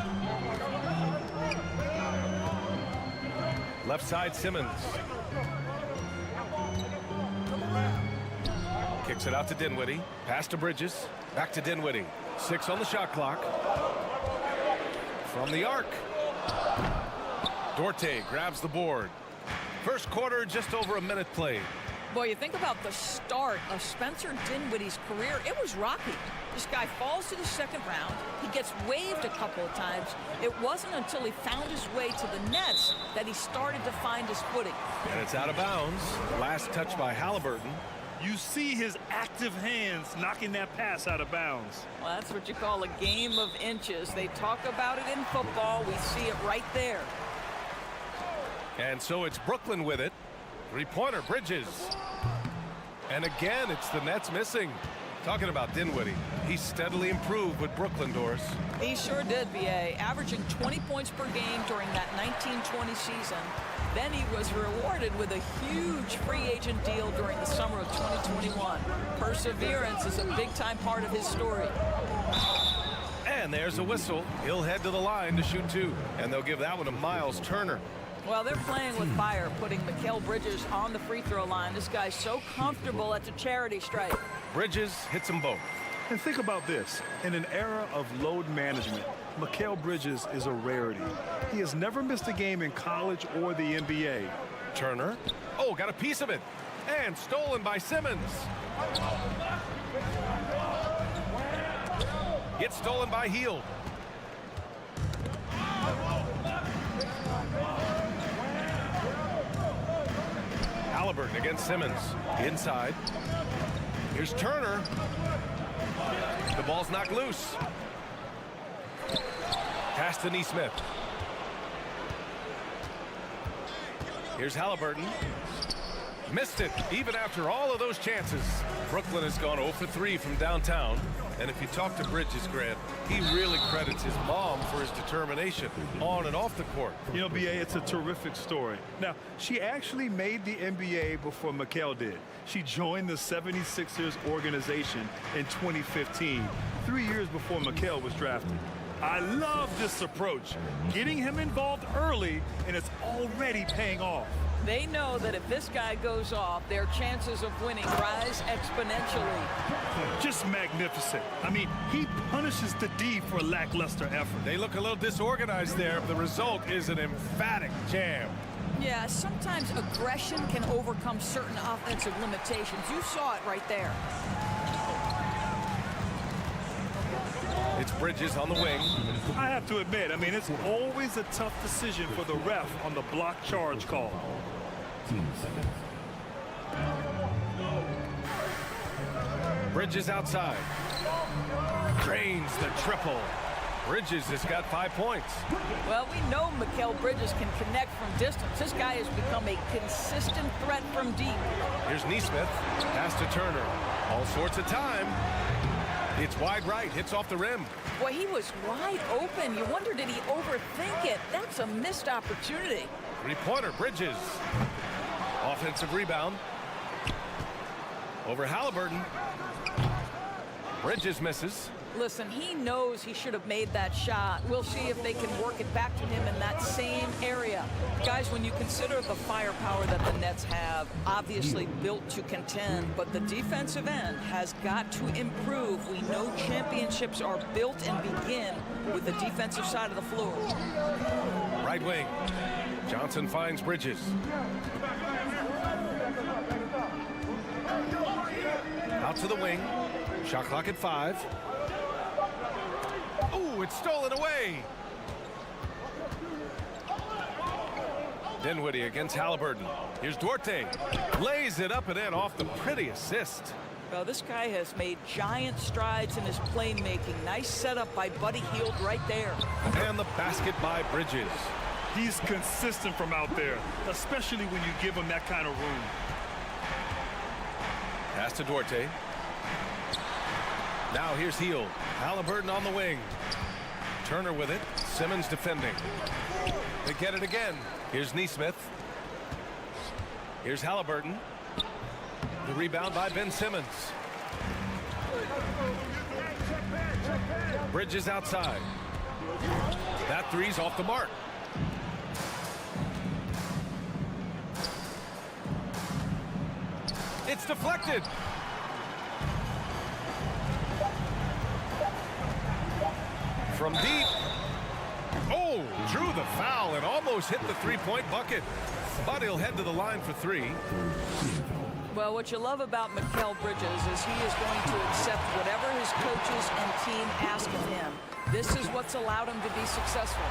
Left side, Simmons. Kicks it out to Dinwiddie. Pass to Bridges. Back to Dinwiddie. 6 on the shot clock. From the arc. Dorte grabs the board. First quarter, just over a minute played. Boy, you think about the start of Spencer Dinwiddie's career, it was rocky. This guy falls to the second round. He gets waived a couple of times. It wasn't until he found his way to the Nets that he started to find his footing. And it's out of bounds. Last touch by Halliburton. You see his active hands knocking that pass out of bounds. Well, that's what you call a game of inches. They talk about it in football. We see it right there. And so it's Brooklyn with it. Three-pointer, Bridges. And again, it's the Nets missing. Talking about Dinwiddie, he steadily improved with Brooklyn, Doris. He sure did, BA, averaging 20 points per game during that 1920 season. Then he was rewarded with a huge free agent deal during the summer of 2021. Perseverance is a big-time part of his story. And there's a whistle. He'll head to the line to shoot 2. And they'll give that one to Miles Turner. Well, they're playing with fire, putting Mikal Bridges on the free throw line. This guy's so comfortable at the charity stripe. Bridges hits them both. And think about this. In an era of load management, Mikal Bridges is a rarity. He has never missed a game in college or the NBA. Turner. Oh, got a piece of it. And stolen by Simmons. Gets stolen by Hield. Halliburton against Simmons. Inside. Here's Turner. The ball's knocked loose. Pass to Nesmith. Here's Halliburton. Missed it, even after all of those chances. Brooklyn has gone 0 for 3 from downtown. And if you talk to Bridges, Grant, he really credits his mom for his determination on and off the court. You know, BA, it's a terrific story. Now, she actually made the NBA before Mikal did. She joined the 76ers organization in 2015, 3 years before Mikal was drafted. I love this approach, getting him involved early, and it's already paying off. They know that if this guy goes off, their chances of winning rise exponentially. Just magnificent. I mean, he punishes the D for lackluster effort. They look a little disorganized there. The result is an emphatic jam. Yeah, sometimes aggression can overcome certain offensive limitations. You saw it right there. It's Bridges on the wing. I have to admit, I mean, it's always a tough decision for the ref on the block charge call. Bridges outside. Drains the triple. Bridges has got 5 points. Well, we know Mikal Bridges can connect from distance. This guy has become a consistent threat from deep. Here's Nesmith. Pass to Turner. All sorts of time. It's wide right. Hits off the rim. Boy, he was wide open. You wonder, did he overthink it? That's a missed opportunity. Three-pointer, Bridges. Offensive rebound. Over Halliburton. Bridges misses. Listen, he knows he should have made that shot. We'll see if they can work it back to him in that same area. Guys, when you consider the firepower that the Nets have, obviously built to contend, but the defensive end has got to improve. We know championships are built and begin with the defensive side of the floor. Right wing. Johnson finds Bridges. Out to the wing. Shot clock at 5. it's stolen away. Dinwiddie against Halliburton. Here's Duarte. Lays it up and in off the pretty assist. Well, this guy has made giant strides in his playmaking. Nice setup by Buddy Hield right there. And the basket by Bridges. He's consistent from out there, especially when you give him that kind of room. Pass to Duarte. Now here's Hield. Halliburton on the wing. Turner with it. Simmons defending. They get it again. Here's Nesmith. Here's Halliburton. The rebound by Ben Simmons. Bridges outside. That three's off the mark. It's deflected. From deep. Oh, drew the foul and almost hit the three-point bucket. But he'll head to the line for three. Well, what you love about Mikal Bridges is he is going to accept whatever his coaches and team ask of him. This is what's allowed him to be successful.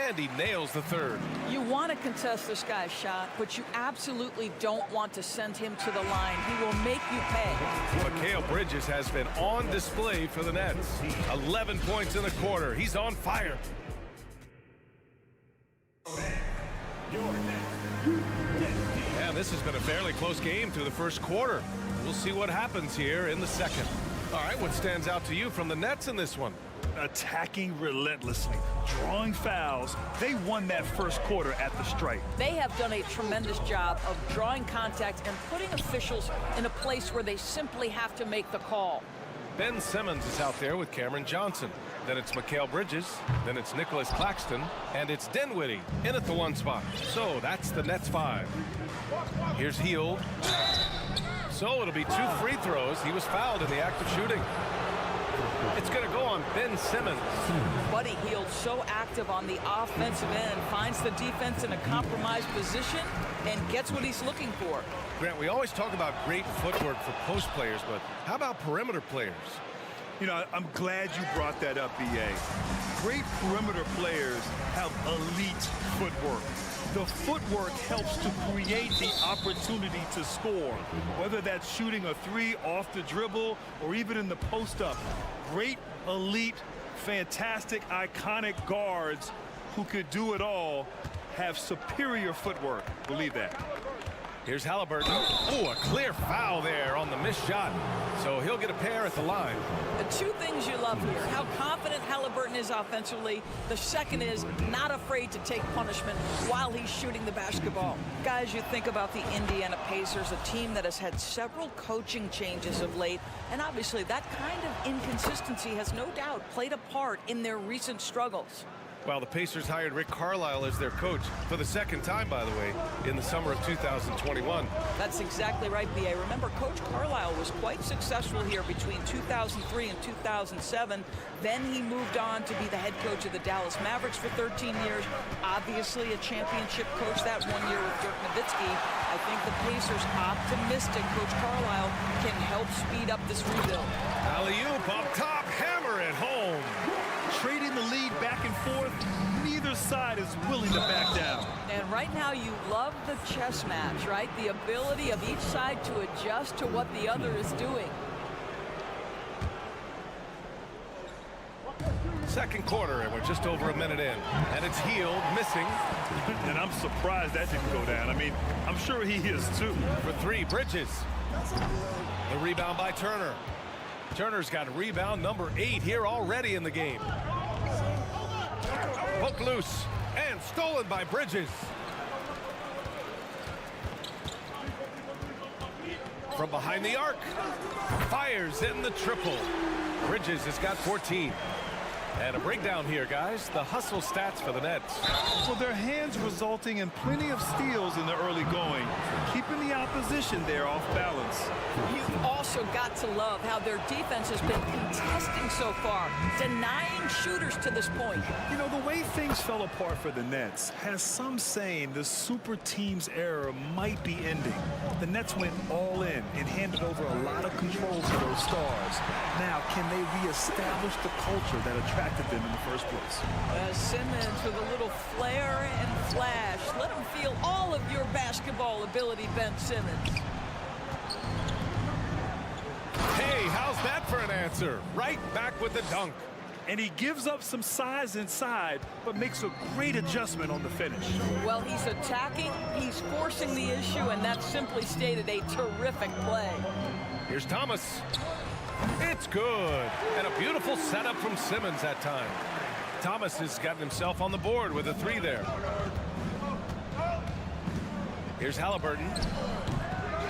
And he nails the third. You want to contest this guy's shot, but you absolutely don't want to send him to the line. He will make you pay. Mikal Bridges has been on display for the Nets. 11 points in the quarter. He's on fire. And this has been a fairly close game through the first quarter. We'll see what happens here in the second. All right, what stands out to you from the Nets in this one? Attacking relentlessly, drawing fouls. They won that first quarter at the stripe. They have done a tremendous job of drawing contact and putting officials in a place where they simply have to make the call. Ben Simmons is out there with Cameron Johnson. Then it's Mikal Bridges. Then it's Nicholas Claxton. And it's Dinwiddie in at the one spot. So that's the Nets 5. Here's Hield. So it'll be 2 free throws. He was fouled in the act of shooting. It's going to go on Ben Simmons. Buddy Hield so active on the offensive end, finds the defense in a compromised position and gets what he's looking for. Grant, we always talk about great footwork for post players, but how about perimeter players? You know, I'm glad you brought that up, B.A. Great perimeter players have elite footwork. The footwork helps to create the opportunity to score, whether that's shooting a three off the dribble or even in the post-up. Great, elite, fantastic, iconic guards who could do it all have superior footwork. Believe that. Here's Halliburton. Oh, a clear foul there on the missed shot. So he'll get a pair at the line. The two things you love here, how confident Halliburton is offensively. The second is not afraid to take punishment while he's shooting the basketball. Guys, you think about the Indiana Pacers, a team that has had several coaching changes of late, and obviously that kind of inconsistency has no doubt played a part in their recent struggles. Well, the Pacers hired Rick Carlisle as their coach for the second time, by the way, in the summer of 2021. That's exactly right, B.A. Remember, Coach Carlisle was quite successful here between 2003 and 2007. Then he moved on to be the head coach of the Dallas Mavericks for 13 years. Obviously a championship coach that 1 year with Dirk Nowitzki. I think the Pacers optimistic Coach Carlisle can help speed up this rebuild. Alley-oop up top, hammer it home. Trading the lead back and forth, neither side is willing to back down. And right now you love the chess match, right? The ability of each side to adjust to what the other is doing. Second quarter, and we're just over a minute in. And it's Hield missing. And I'm surprised that didn't go down. I mean, I'm sure he is too. For three, Bridges. The rebound by Turner. Turner's got rebound number 8 here already in the game. Hook loose and stolen by Bridges. From behind the arc. Fires in the triple. Bridges has got 14. And a breakdown here, guys. The hustle stats for the Nets. Well, their hands resulting in plenty of steals in the early going, keeping the opposition there off balance. You also also got to love how their defense has been contesting so far, denying shooters to this point. You know, the way things fell apart for the Nets has some saying the super team's era might be ending. The Nets went all in and handed over a lot of control to those stars. Now, can they reestablish the culture that attracted them in the first place? Simmons with a little flair and flash. Let him feel all of your basketball ability, Ben Simmons. Hey, how's that for an answer? Right back with the dunk. And he gives up some size inside, but makes a great adjustment on the finish. Well, he's attacking, he's forcing the issue, and that simply stated a terrific play. Here's Thomas. It's good. And a beautiful setup from Simmons that time. Thomas has gotten himself on the board with a 3 there. Here's Halliburton.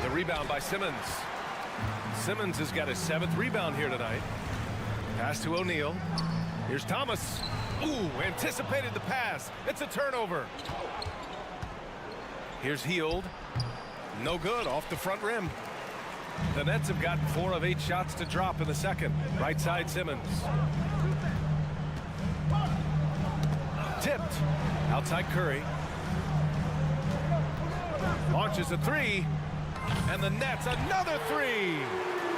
The rebound by Simmons. Simmons has got his 7th rebound here tonight. Pass to O'Neal. Here's Thomas. Ooh, anticipated the pass. It's a turnover. Here's Hield. No good, off the front rim. The Nets have gotten 4 of 8 shots to drop in the second. Right side Simmons. Tipped. Outside Curry. Launches a 3. And the Nets another 3.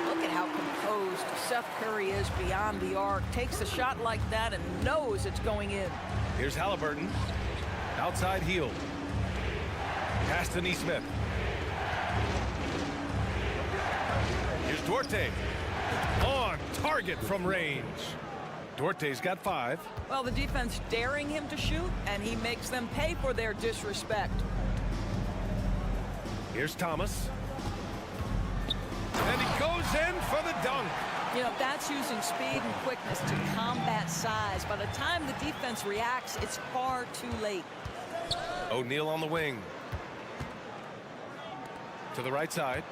Look at how composed Seth Curry is beyond the arc. Takes a shot like that and knows it's going in. Here's Halliburton. Outside Hield. Pass to Nesmith. Here's Duarte. On target from range. Duarte's got 5. Well, the defense daring him to shoot, and he makes them pay for their disrespect. Here's Thomas. And he goes in for the dunk. You know, that's using speed and quickness to combat size. By the time the defense reacts, it's far too late. O'Neal on the wing. To the right side.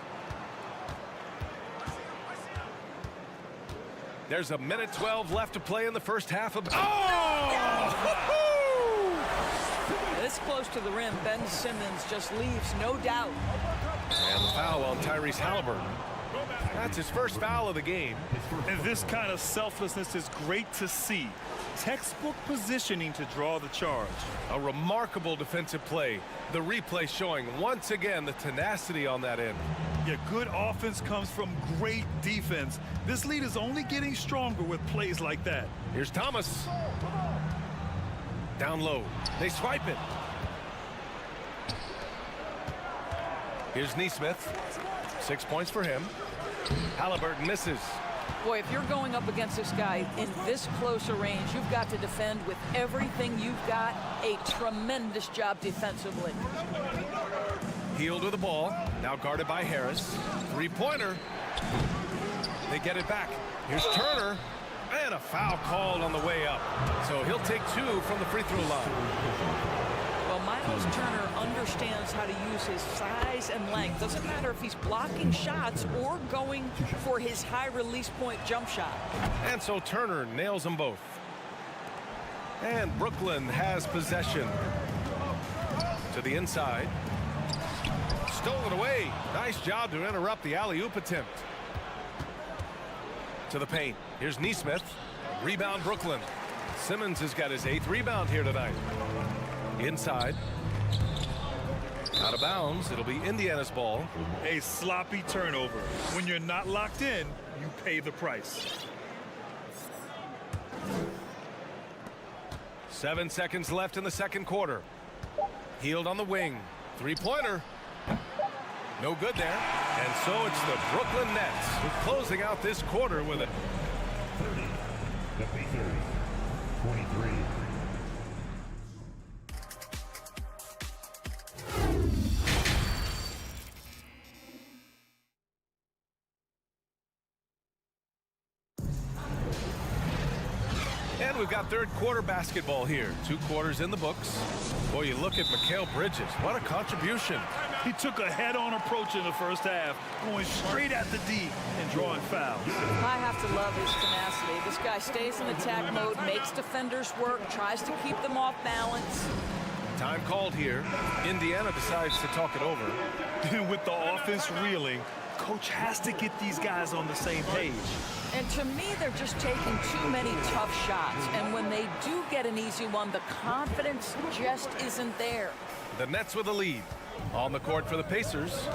There's a minute 12 left to play in the first half of... Oh! This close to the rim, Ben Simmons just leaves, no doubt. And the foul on Tyrese Halliburton. That's his first foul of the game. And this kind of selflessness is great to see. Textbook positioning to draw the charge. A remarkable defensive play. The replay showing once again the tenacity on that end. Yeah, good offense comes from great defense. This lead is only getting stronger with plays like that. Here's Thomas. Down low. They swipe it. Here's Nesmith. 6 points for him. Halliburton misses. Boy, if you're going up against this guy in this close a range, you've got to defend with everything you've got. A tremendous job defensively. Hield with the ball. Now guarded by Harris. 3-pointer. They get it back. Here's Turner. And a foul called on the way up. So he'll take 2 from the free throw line. Well, Miles Turner understands how to use his size and length. Doesn't matter if he's blocking shots or going for his high release point jump shot. And so Turner nails them both. And Brooklyn has possession. To the inside. Stolen away. Nice job to interrupt the alley-oop attempt. To the paint. Here's Nesmith. Rebound Brooklyn. Simmons has got his 8th rebound here tonight. Inside. Out of bounds. It'll be Indiana's ball. A sloppy turnover. When you're not locked in, you pay the price. 7 seconds left in the second quarter. Hield on the wing. 3-pointer. No good there. And so it's the Brooklyn Nets closing out this quarter with it. 30. 23. And we've got third quarter basketball here. 2 quarters in the books. Boy, you look at Mikal Bridges. What a contribution. He took a head-on approach in the first half, going straight at the D and drawing fouls. I have to love his tenacity. This guy stays in attack mode, makes defenders work, tries to keep them off balance. Time called here. Indiana decides to talk it over. And with the offense reeling, Coach has to get these guys on the same page. And to me, they're just taking too many tough shots. And when they do get an easy one, the confidence just isn't there. The Nets with a lead. On the court for the Pacers.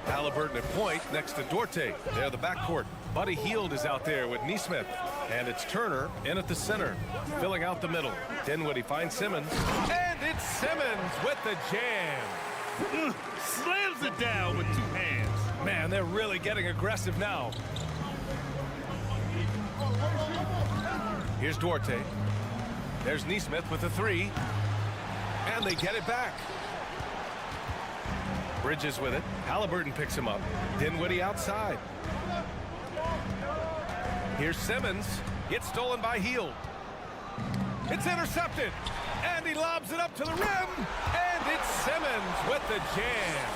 Halliburton at point next to Duarte. They're the backcourt. Buddy Hield is out there with Neesmith. And it's Turner in at the center, filling out the middle. Dinwiddie finds Simmons. And it's Simmons with the jam. Slams it down with 2 hands. Man, they're really getting aggressive now. Here's Duarte. There's Neesmith with the 3. And they get it back. Bridges with it. Halliburton picks him up. Dinwiddie outside. Here's Simmons. It's stolen by Hield. It's intercepted. And he lobs it up to the rim. And it's Simmons with the jam.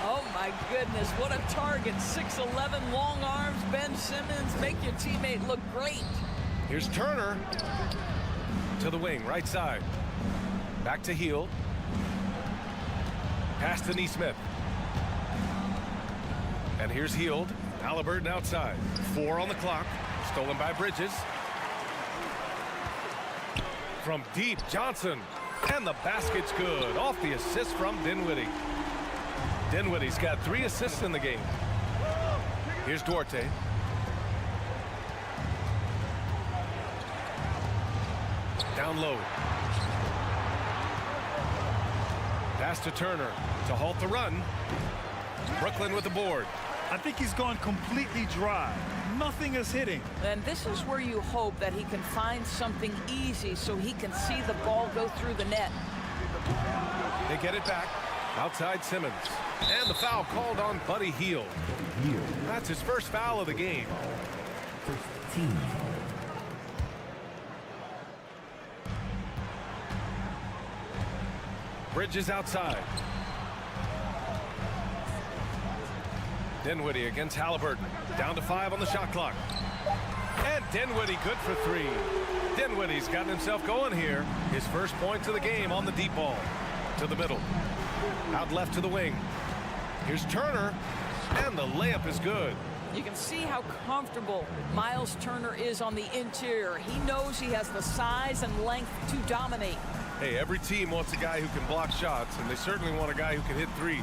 Oh, my goodness. What a target. 6'11", long arms. Ben Simmons, make your teammate look great. Here's Turner. To the wing, right side. Back to Hield. Pass to Neesmith. And here's Hield. Halliburton outside. 4 on the clock. Stolen by Bridges. From deep, Johnson. And the basket's good. Off the assist from Dinwiddie. Dinwiddie's got 3 assists in the game. Here's Duarte. Down low. Pass to Turner to halt the run. Brooklyn with the board. I think he's gone completely dry. Nothing is hitting. And this is where you hope that he can find something easy so he can see the ball go through the net. They get it back. Outside Simmons. And the foul called on Buddy Hield. That's his first foul of the game. Bridges outside. Dinwiddie against Halliburton. Down to 5 on the shot clock. And Dinwiddie good for 3. Dinwiddie's gotten himself going here. His first points of the game on the deep ball. To the middle. Out left to the wing. Here's Turner. And the layup is good. You can see how comfortable Miles Turner is on the interior. He knows he has the size and length to dominate. Hey, every team wants a guy who can block shots, and they certainly want a guy who can hit threes.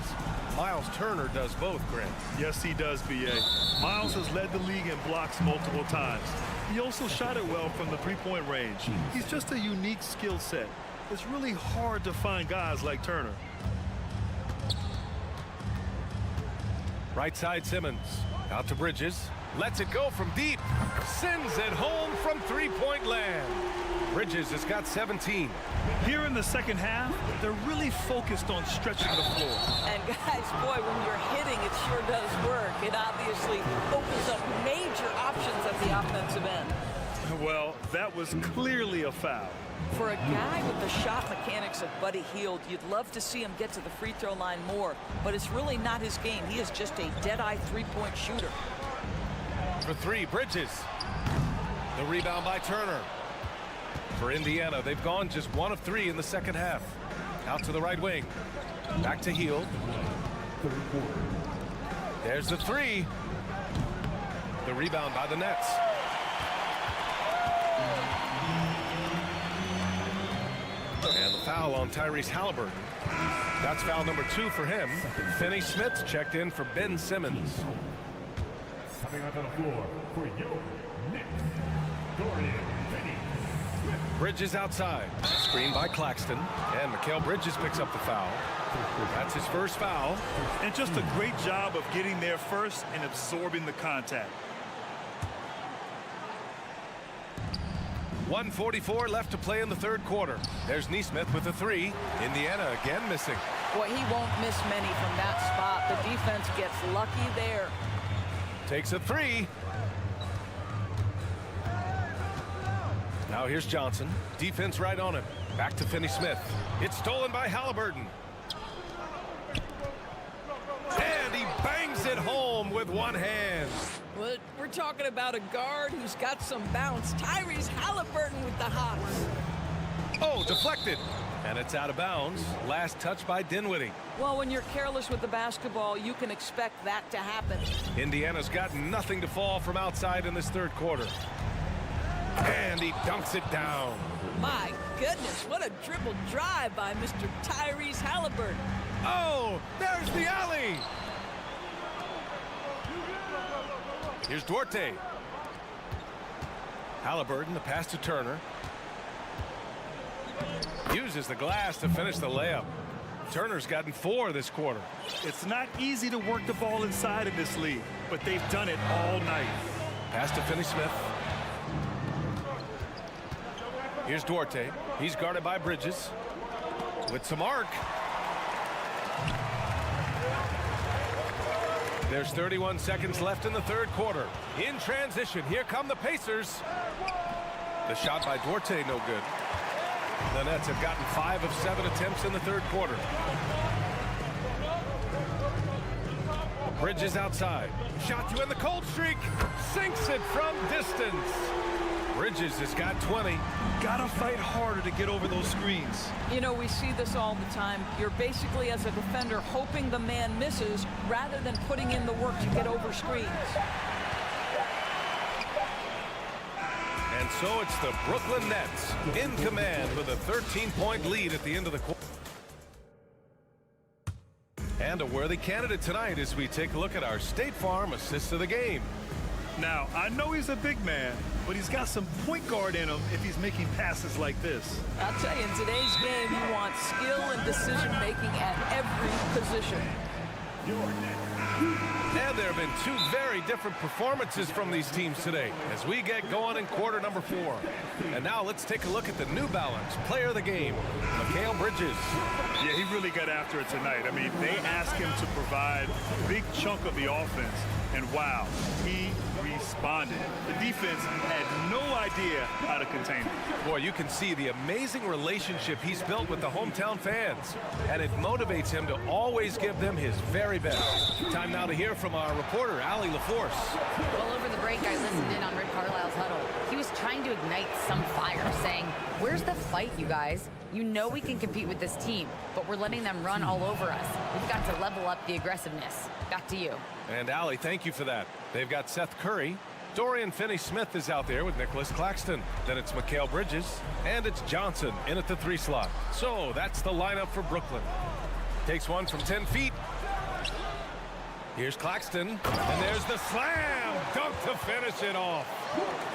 Miles Turner does both, Grant. Yes, he does, B.A. Miles has led the league in blocks multiple times. He also shot it well from the three-point range. He's just a unique skill set. It's really hard to find guys like Turner. Right side Simmons. Out to Bridges. Lets it go from deep. Sends it home from three-point land. Bridges has got 17. Here in the second half, they're really focused on stretching the floor. And guys, boy, when you're hitting, it sure does work. It obviously opens up major options at the offensive end. Well, that was clearly a foul. For a guy with the shot mechanics of Buddy Hield, you'd love to see him get to the free throw line more, but it's really not his game. He is just a dead-eye three-point shooter. For 3, Bridges. The rebound by Turner. For Indiana, they've gone just 1 of 3 in the second half. Out to the right wing. Back to Hield. There's the 3. The rebound by the Nets. And the foul on Tyrese Halliburton. That's foul number 2 for him. Finney Smith's checked in for Ben Simmons. Coming out on the floor for your Knicks, Dorian Finney. Bridges outside. Screen by Claxton. And Mikal Bridges picks up the foul. That's his first foul. And just a great job of getting there first and absorbing the contact. 1:44 left to play in the third quarter. There's Neesmith with a 3. Indiana again missing. Boy, he won't miss many from that spot. The defense gets lucky there. Takes a 3. Now here's Johnson. Defense right on him. Back to Finney Smith. It's stolen by Halliburton. And he bangs it home with one hand. Well, we're talking about a guard who's got some bounce. Tyrese Halliburton with the hops. Oh, deflected. And it's out of bounds. Last touch by Dinwiddie. Well, when you're careless with the basketball, you can expect that to happen. Indiana's got nothing to fall from outside in this third quarter. And he dunks it down. My goodness, what a dribble drive by Mr. Tyrese Halliburton. Oh, there's the alley. Here's Duarte. Halliburton, the pass to Turner. Uses the glass to finish the layup. Turner's gotten 4 this quarter. It's not easy to work the ball inside of this league, but they've done it all night. Pass to Finney-Smith. Here's Duarte. He's guarded by Bridges. With some arc. There's 31 seconds left in the third quarter. In transition, here come the Pacers. The shot by Duarte, no good. The Nets have gotten 5 of 7 attempts in the third quarter. Bridges outside. Shot to end the cold streak. Sinks it from distance. Bridges has got 20. Gotta fight harder to get over those screens. You know, we see this all the time. You're basically, as a defender, hoping the man misses rather than putting in the work to get over screens. And so it's the Brooklyn Nets in command with a 13-point lead at the end of the quarter. And a worthy candidate tonight as we take a look at our State Farm assist of the game. Now, I know he's a big man, but he's got some point guard in him if he's making passes like this. I'll tell you, in today's game, you want skill and decision-making at every position. And there have been 2 very different performances from these teams today as we get going in quarter number 4. And now let's take a look at the New Balance player of the game, Mikal Bridges. Yeah, he really got after it tonight. I mean, they asked him to provide a big chunk of the offense, and wow, he responded. The defense had no idea how to contain him. Boy, you can see the amazing relationship he's built with the hometown fans, and it motivates him to always give them his very best. Time now to hear from our reporter, Allie LaForce. Well, over the break, I listened in on Rick Carlisle's huddle. He was trying to ignite some fire, saying, "Where's the fight, you guys? You know we can compete with this team, but we're letting them run all over us. We've got to level up the aggressiveness." Back to you. And Allie, thank you for that. They've got Seth Curry. Dorian Finney-Smith is out there with Nicholas Claxton. Then it's Mikal Bridges. And it's Johnson in at the 3 slot. So that's the lineup for Brooklyn. Takes one from 10 feet. Here's Claxton. And there's the slam dunk to finish it off.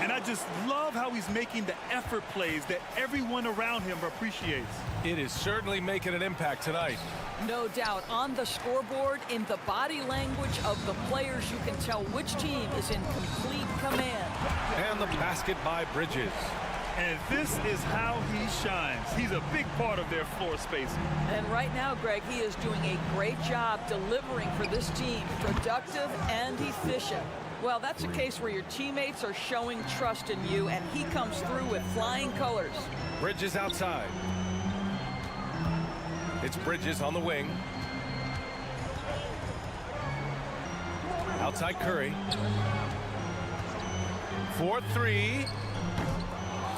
And I just love how he's making the effort plays that everyone around him appreciates. It is certainly making an impact tonight. No doubt. On the scoreboard, in the body language of the players, you can tell which team is in complete command. And the basket by Bridges. And this is how he shines. He's a big part of their floor space. And right now, Greg, he is doing a great job delivering for this team, productive and efficient. Well, that's a case where your teammates are showing trust in you, and he comes through with flying colors. Bridges outside. It's Bridges on the wing. Outside Curry. 4-3.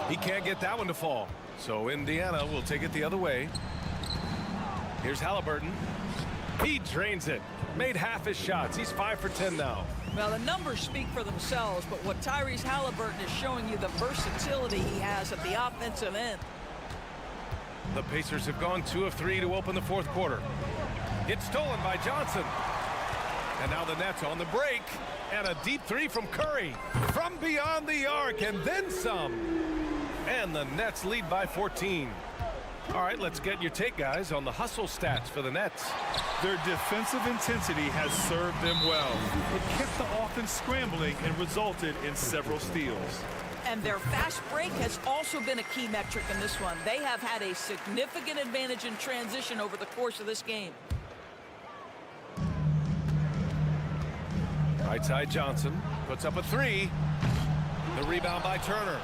He can't get that one to fall. So Indiana will take it the other way. Here's Halliburton. He drains it. Made half his shots. He's 5 for 10 now. Well, the numbers speak for themselves, but what Tyrese Halliburton is showing you the versatility he has at the offensive end. The Pacers have gone 2 of 3 to open the fourth quarter. It's stolen by Johnson. And now the Nets on the break. And a deep 3 from Curry. From beyond the arc and then some. And the Nets lead by 14. All right, let's get your take, guys, on the hustle stats for the Nets. Their defensive intensity has served them well. It kept the offense scrambling and resulted in several steals. And their fast break has also been a key metric in this one. They have had a significant advantage in transition over the course of this game. Right side Johnson puts up a 3. The rebound by Turner.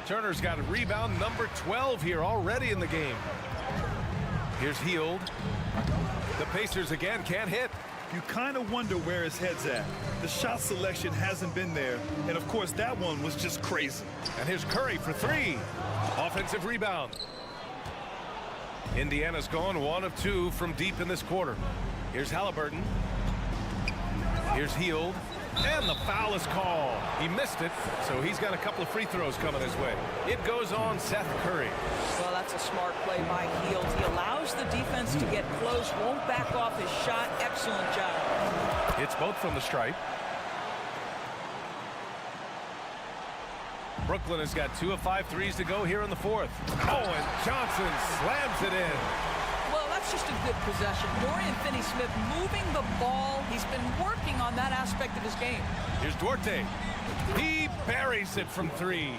Turner's got a rebound number 12 here already in the game. Here's Hield. The Pacers again can't hit. You kind of wonder where his head's at. The shot selection hasn't been there. And of course, that one was just crazy. And here's Curry for 3. Offensive rebound. Indiana's gone 1 of 2 from deep in this quarter. Here's Halliburton. Here's Hield. And the foul is called. He missed it, so he's got a couple of free throws coming his way. It goes on Seth Curry. Well, that's a smart play by Hield. He allows the defense to get close, won't back off his shot. Excellent job. It's both from the stripe. Brooklyn has got 2 of 5 threes to go here in the fourth. Oh, and Johnson slams it in. Well, that's just a good possession. Dorian Finney-Smith moving the ball. He's been working on that aspect of his game. Here's Duarte. He buries it from 3.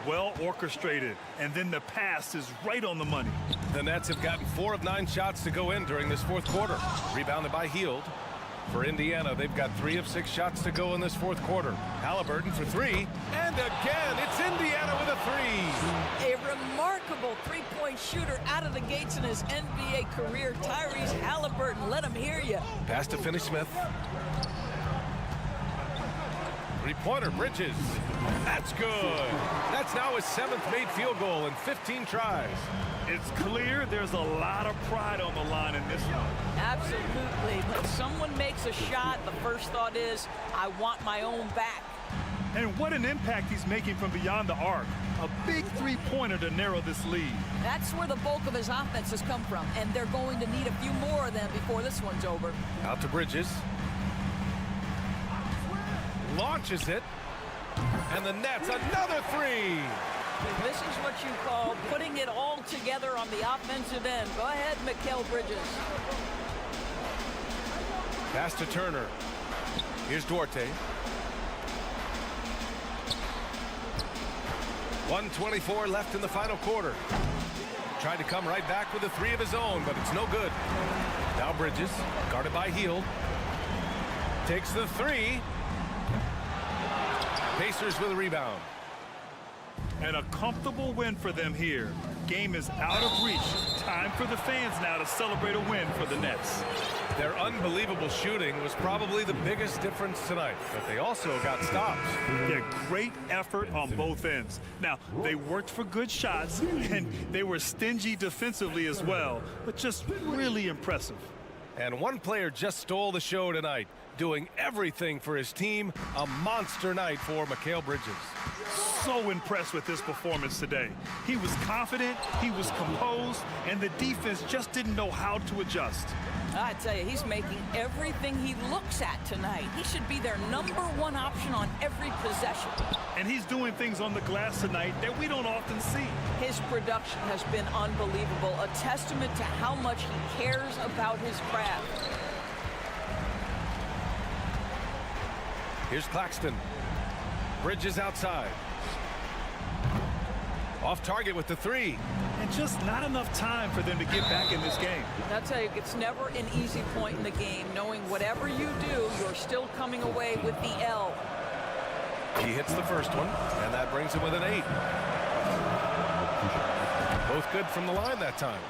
Well orchestrated, and then the pass is right on the money. The Nets have gotten 4 of 9 shots to go in during this fourth quarter. Rebounded by Hield. For Indiana, they've got 3 of 6 shots to go in this fourth quarter. Halliburton for 3. And again, it's Indiana with a 3. A remarkable three-point shooter out of the gates in his NBA career. Tyrese Halliburton, let him hear you. Pass to Finney-Smith. Three-pointer, Bridges. That's good. That's now his 7th made field goal in 15 tries. It's clear there's a lot of pride on the line in this one. Absolutely. When someone makes a shot, the first thought is, I want my own back. And what an impact he's making from beyond the arc. A big three-pointer to narrow this lead. That's where the bulk of his offense has come from, and they're going to need a few more of them before this one's over. Out to Bridges. Launches it. And the Nets, another 3. This is what you call putting it all together on the offensive end. Go ahead, Mikal Bridges. Pass to Turner. Here's Duarte. 1:24 left in the final quarter. Tried to come right back with a 3 of his own, but it's no good. Now Bridges, guarded by Hield. Takes the 3. Pacers with a rebound. And a comfortable win for them here. Game is out of reach. Time for the fans now to celebrate a win for the Nets. Their unbelievable shooting was probably the biggest difference tonight, but they also got stops. Yeah, great effort on both ends. Now, they worked for good shots, and they were stingy defensively as well, but just really impressive. And one player just stole the show tonight, doing everything for his team. A monster night for Mikal Bridges. So impressed with his performance today. He was confident, he was composed, and the defense just didn't know how to adjust. I tell you, he's making everything he looks at tonight. He should be their #1 option on every possession. And he's doing things on the glass tonight that we don't often see. His production has been unbelievable, a testament to how much he cares about his craft. Here's Claxton. Bridges outside. Off target with the 3. And just not enough time for them to get back in this game. I'll tell you, it's never an easy point in the game, knowing whatever you do, you're still coming away with the L. He hits the first one, and that brings him with an 8. Both good from the line that time.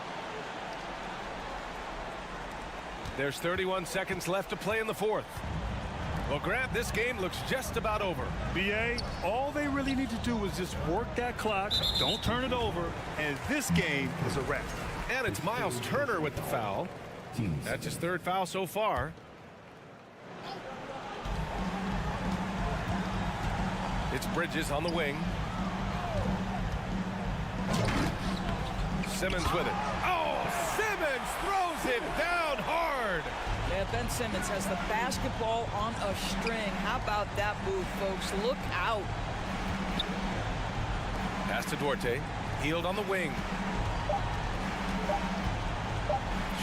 There's 31 seconds left to play in the fourth. Well, Grant, this game looks just about over. BA, all they really need to do is just work that clock, don't turn it over, and this game is a wrap. And it's Miles Turner with the foul. That's his 3rd foul so far. It's Bridges on the wing. Simmons with it. Oh, Simmons throws it down hard. Yeah, Ben Simmons has the basketball on a string. How about that move, folks? Look out. Pass to Duarte. Hield on the wing.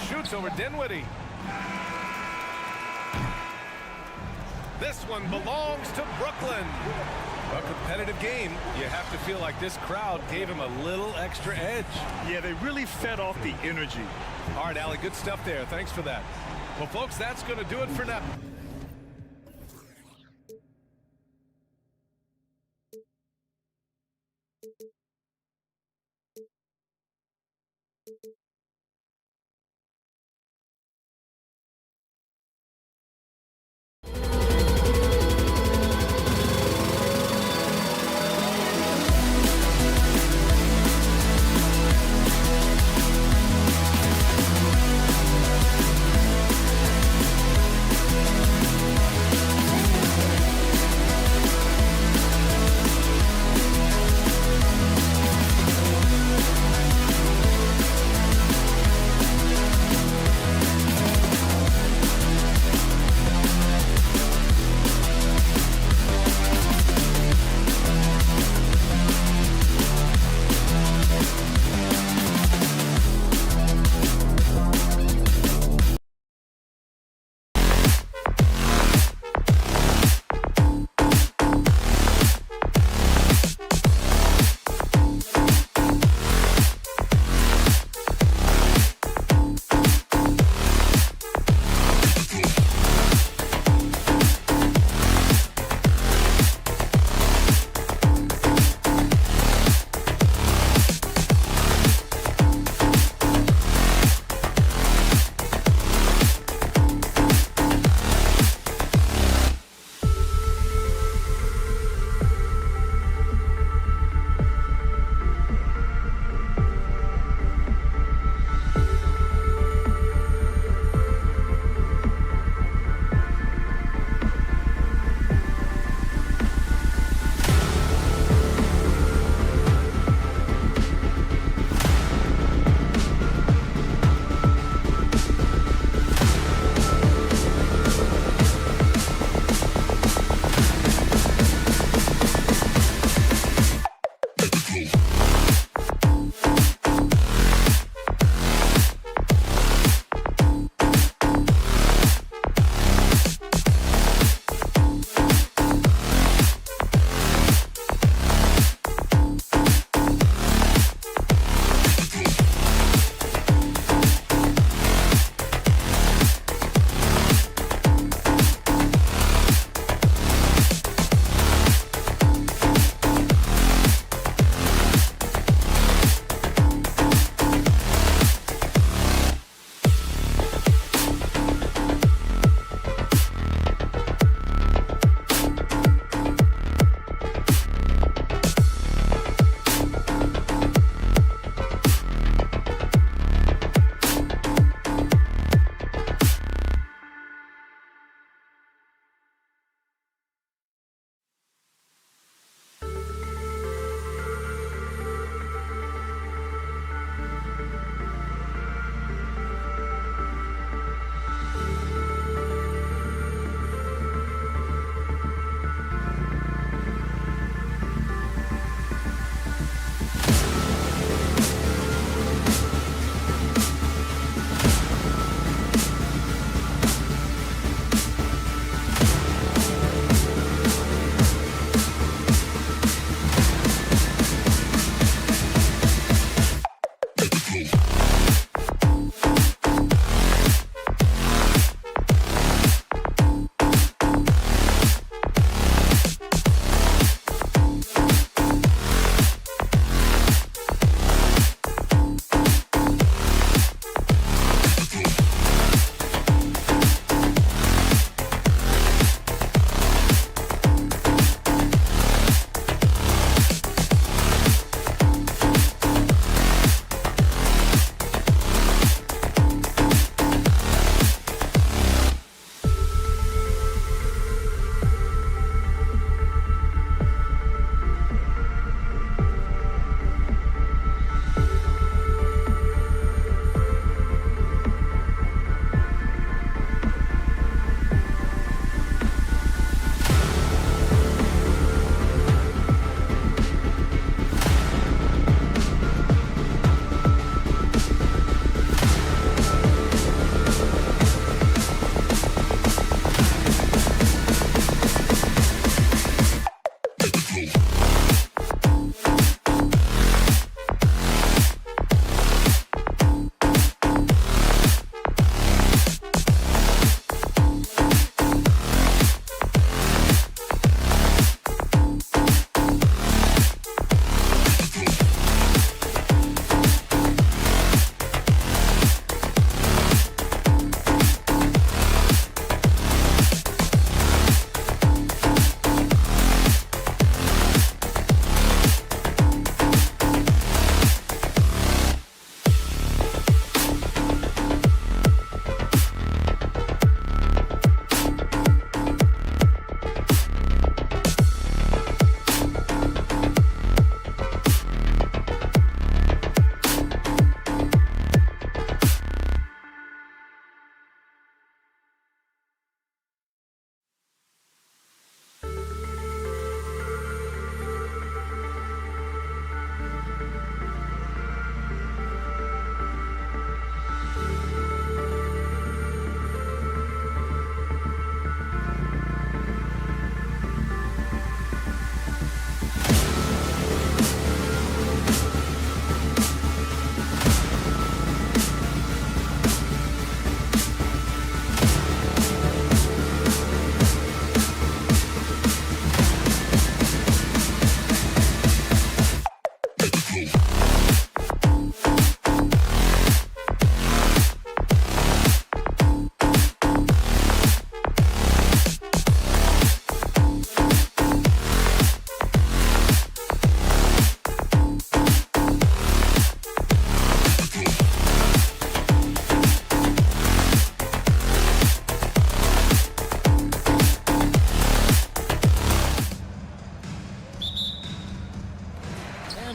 Shoots over Dinwiddie. This one belongs to Brooklyn. A competitive game. You have to feel like this crowd gave him a little extra edge. Yeah, they really fed off the energy. All right, Allie, good stuff there. Thanks for that. Well, folks, that's going to do it for now.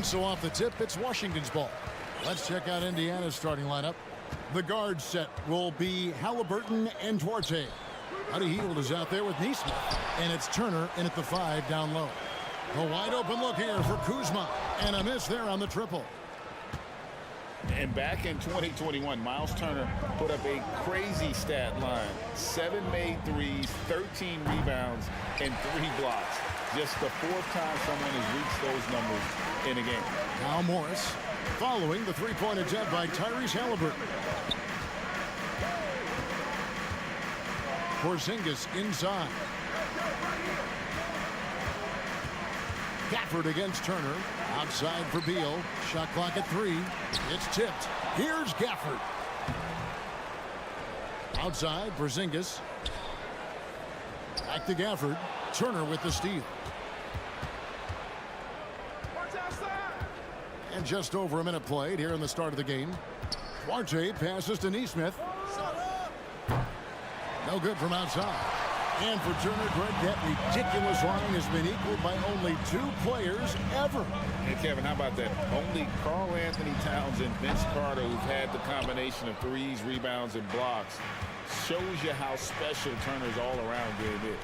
So off the tip, it's Washington's ball. Let's check out Indiana's starting lineup. The guard set will be Halliburton and Duarte. Buddy Hield is out there with Neesmith. And it's Turner in at the 5 down low. A wide open look here for Kuzma. And a miss there on the triple. And back in 2021, Miles Turner put up a crazy stat line. 7 made threes, 13 rebounds, and 3 blocks. Just the 4th time someone has reached those numbers in a game. Now Morris following the three-point attempt by Tyrese Halliburton. Porzingis inside. Gafford against Turner. Outside for Beal. Shot clock at 3. It's tipped. Here's Gafford. Outside, Porzingis. Back to Gafford. Turner with the steal. And just over a minute played here in the start of the game. Duarte passes to Neesmith. No good from outside. And for Turner, Greg, that ridiculous line has been equaled by only 2 players ever. Hey, Kevin, how about that? Only Karl Anthony Towns and Vince Carter, who've had the combination of threes, rebounds, and blocks, shows you how special Turner's all-around game is.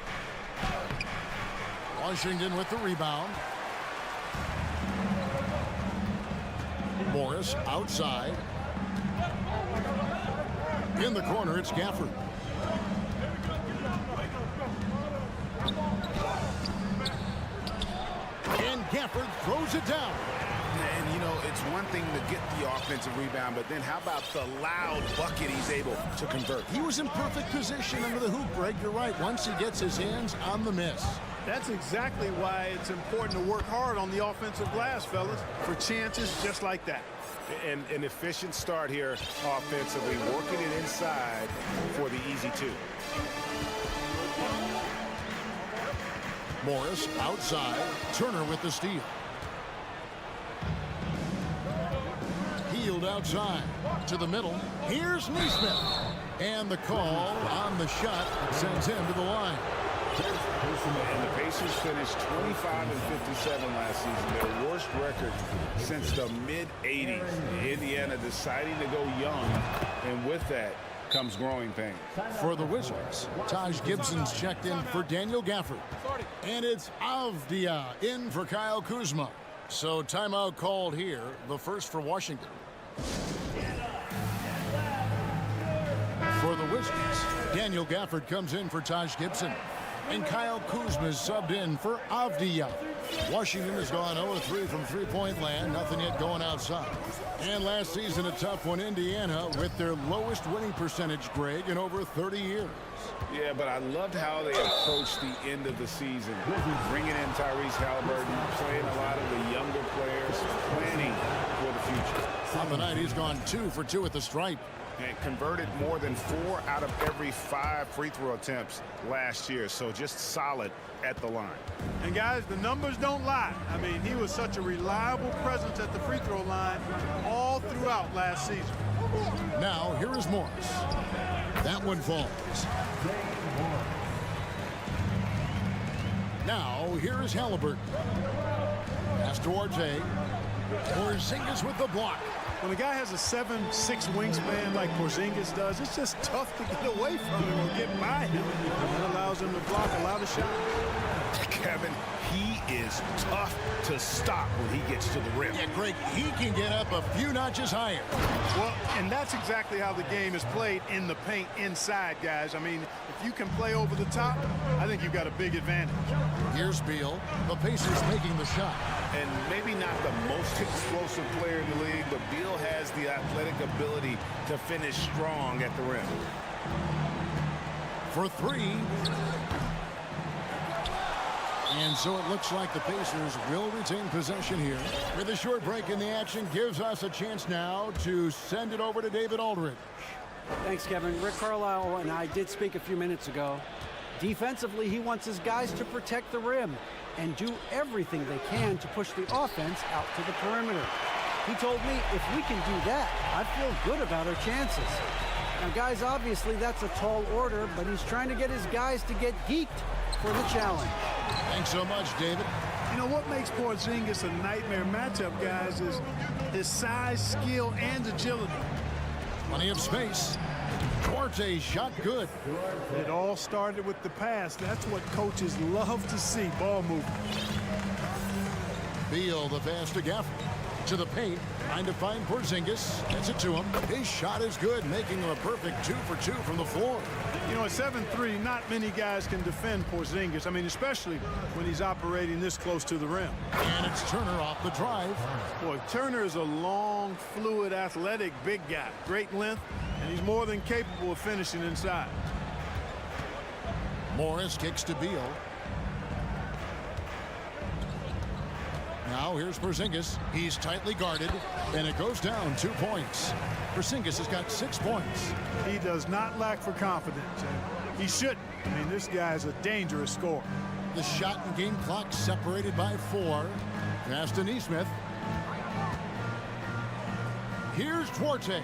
Washington with the rebound. Morris outside. In the corner, it's Gafford. And Gafford throws it down. And, you know, it's one thing to get the offensive rebound, but then how about the loud bucket he's able to convert? He was in perfect position under the hoop, Greg. You're right. Once he gets his hands on the miss. That's exactly why it's important to work hard on the offensive glass, fellas, for chances just like that. And an efficient start here offensively, working it inside for the easy 2. Morris outside. Turner with the steal. Hield outside to the middle. Here's Neesmith. And the call on the shot sends him to the line. And the Pacers finished 25 and 57 last season, their worst record since the mid-'80s. Indiana deciding to go young, and with that comes growing pains. For the Wizards, Taj Gibson's checked in for Daniel Gafford. And it's Avdia in for Kyle Kuzma. So timeout called here, the first for Washington. For the Wizards, Daniel Gafford comes in for Taj Gibson. And Kyle Kuzma is subbed in for Avdia. Washington has gone 0-3 from three-point land. Nothing yet going outside. And last season, a tough one, Indiana, with their lowest winning percentage, Greg, in over 30 years. Yeah, but I loved how they approached the end of the season. Bringing in Tyrese Halliburton, playing a lot of the younger players, planning for the future. On the night, he's gone 2 for 2 at the stripe. And converted more than 4 out of every 5 free throw attempts last year. So just solid at the line. And guys, the numbers don't lie. I mean, he was such a reliable presence at the free throw line all throughout last season. Now, here is Morris. That one falls. Now, here is Halliburton. Pass to Duarte. Porzingis with the block. When a guy has a 7'6" wingspan like Porzingis does, it's just tough to get away from him or get by him. That allows him to block a lot of shots. Kevin, he is tough to stop when he gets to the rim. And Greg, he can get up a few notches higher. Well, and that's exactly how the game is played in the paint inside, guys. I mean, if you can play over the top, I think you've got a big advantage. Here's Beal. The Pacers making the shot. And maybe not the most explosive player in the league, but Beal has the athletic ability to finish strong at the rim. For 3. And so it looks like the Pacers will retain possession here. With a short break in the action, gives us a chance now to send it over to David Aldridge. Thanks, Kevin. Rick Carlisle and I did speak a few minutes ago. Defensively, he wants his guys to protect the rim and do everything they can to push the offense out to the perimeter. He told me if we can do that, I feel good about our chances. Now, guys, obviously that's a tall order, but he's trying to get his guys to get geeked for the challenge. Thanks so much, David. You know what makes Porzingis a nightmare matchup, guys, is his size, skill, and agility. Plenty of space. Duarte shot good. It all started with the pass. That's what coaches love to see, ball movement. Beal, the pass to Gaffney. To the paint, trying to find Porzingis. Gets it to him. His shot is good, making him a perfect 2 for 2 from the floor. You know, at 7'3", not many guys can defend Porzingis. I mean, especially when he's operating this close to the rim. And it's Turner off the drive. Boy, Turner is a long, fluid, athletic, big guy. Great length, and he's more than capable of finishing inside. Morris kicks to Beal. Now here's Porzingis. He's tightly guarded, and it goes down 2 points. Porzingis has got 6 points. He does not lack for confidence, and he shouldn't. I mean, this guy is a dangerous scorer. The shot and game clock separated by 4. Pass to Nesmith. Here's Duarte.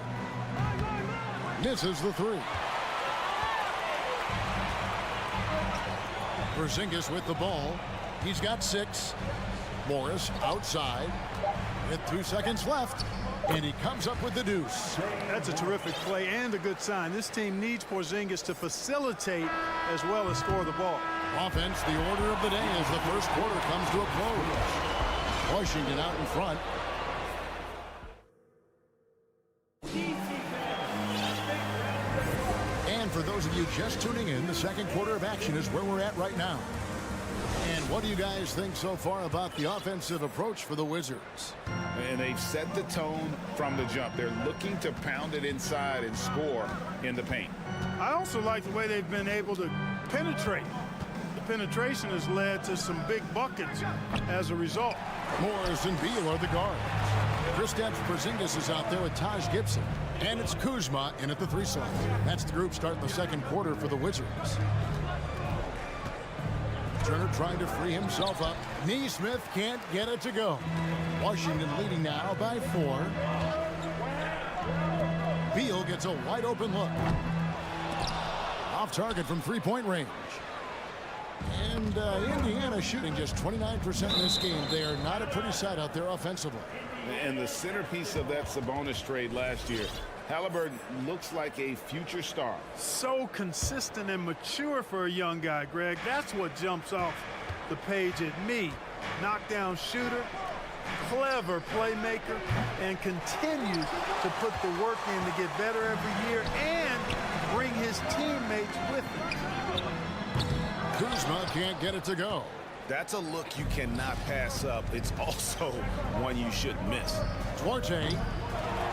Misses the 3. Porzingis with the ball. He's got 6. Morris outside with 2 seconds left, and he comes up with the deuce. That's a terrific play and a good sign. This team needs Porzingis to facilitate as well as score the ball. Offense, the order of the day as the first quarter comes to a close. Washington out in front. And for those of you just tuning in, the second quarter of action is where we're at right now. And what do you guys think so far about the offensive approach for the Wizards? And they've set the tone from the jump. They're looking to pound it inside and score in the paint. I also like the way they've been able to penetrate. The penetration has led to some big buckets as a result. Morris and Beal are the guards. Kristaps Porzingis is out there with Taj Gibson. And it's Kuzma in at the 3 slot. That's the group starting the second quarter for the Wizards. Turner trying to free himself up. Nesmith can't get it to go. Washington leading now by 4. Beal gets a wide open look. Off target from 3-point range. And Indiana shooting just 29% in this game. They are not a pretty sight out there offensively. And the centerpiece of that Sabonis trade last year, Halliburton looks like a future star. So consistent and mature for a young guy, Greg. That's what jumps off the page at me. Knockdown shooter, clever playmaker, and continues to put the work in to get better every year and bring his teammates with him. Kuzma can't get it to go. That's a look you cannot pass up. It's also one you shouldn't miss. Duarte,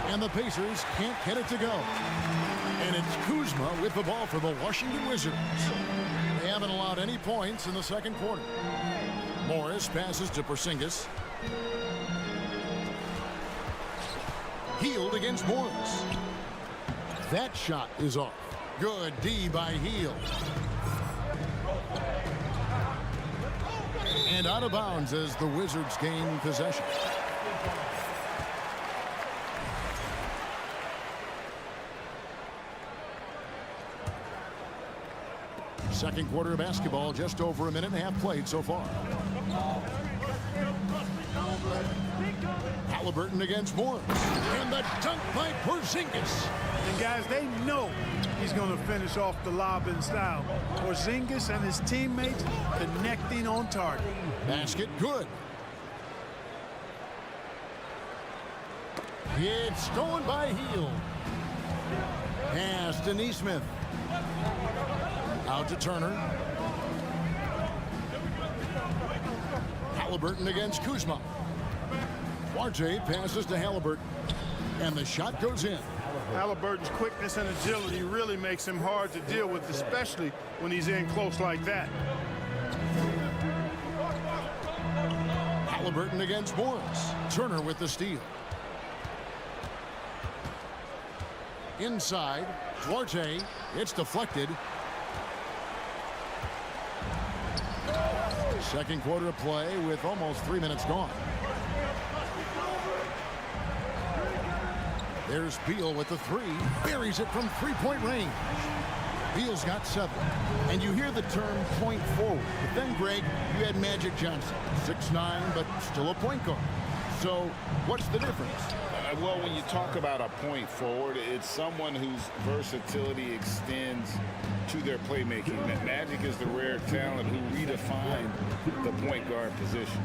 and the Pacers can't get it to go. And it's Kuzma with the ball for the Washington Wizards. They haven't allowed any points in the second quarter. Morris passes to Porzingis. Hield against Morris. That shot is off. Good D by Hield. And out of bounds as the Wizards gain possession. Second quarter of basketball, just over a minute and a half played so far. Halliburton against Morris. And the dunk by Porzingis. And guys, they know he's going to finish off the lob in style. Porzingis and his teammates connecting on target. Basket good. It's stolen by Hield. Pass to Nesmith. Out to Turner. Halliburton against Kuzma. Duarte passes to Halliburton. And the shot goes in. Halliburton's quickness and agility really makes him hard to deal with, especially when he's in close like that. Halliburton against Morris. Turner with the steal. Inside, Duarte. It's deflected. Second quarter of play with almost 3 minutes gone. There's Beal with the 3. Buries it from 3-point range. Beal's got 7. And you hear the term point forward. But then, Greg, you had Magic Johnson, 6'9", but still a point guard. So what's the difference? Well, when you talk about a point forward, it's someone whose versatility extends to their playmaking. Magic is the rare talent who redefined the point guard position.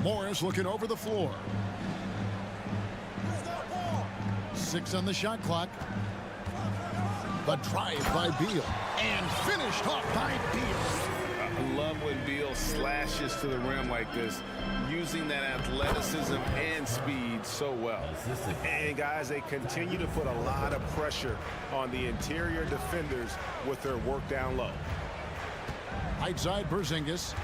Morris looking over the floor. 6 on the shot clock. The drive by Beal. And finished off by Beal. I love when Beal slashes to the rim like this, using that athleticism and speed so well. And guys, they continue to put a lot of pressure on the interior defenders with their work down low. Right side Porzingis.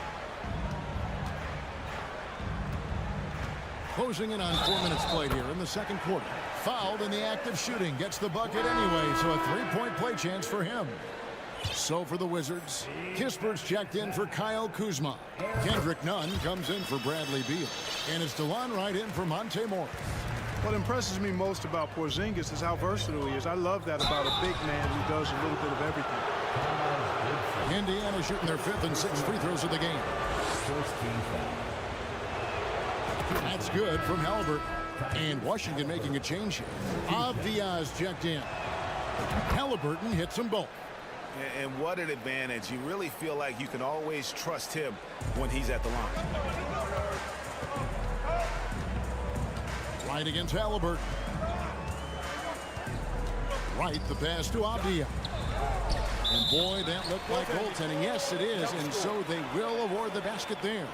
Closing in on 4 minutes played here in the second quarter. Fouled in the act of shooting. Gets the bucket anyway, so a 3-point play chance for him. So for the Wizards, Kispert's checked in for Kyle Kuzma. Kendrick Nunn comes in for Bradley Beal. And it's DeLon Wright in for Monte Morris. What impresses me most about Porzingis is how versatile he is. I love that about a big man who does a little bit of everything. Indiana shooting their 5th and 6th free throws of the game. That's good from Halliburton. And Washington making a change here. Avdia's checked in. Halliburton hits them both. And what an advantage. You really feel like you can always trust him when he's at the line. Right against Halliburton. Right, the pass to Avdia. And boy, that looked like goaltending. Yes, it is. And so they will award the basket there.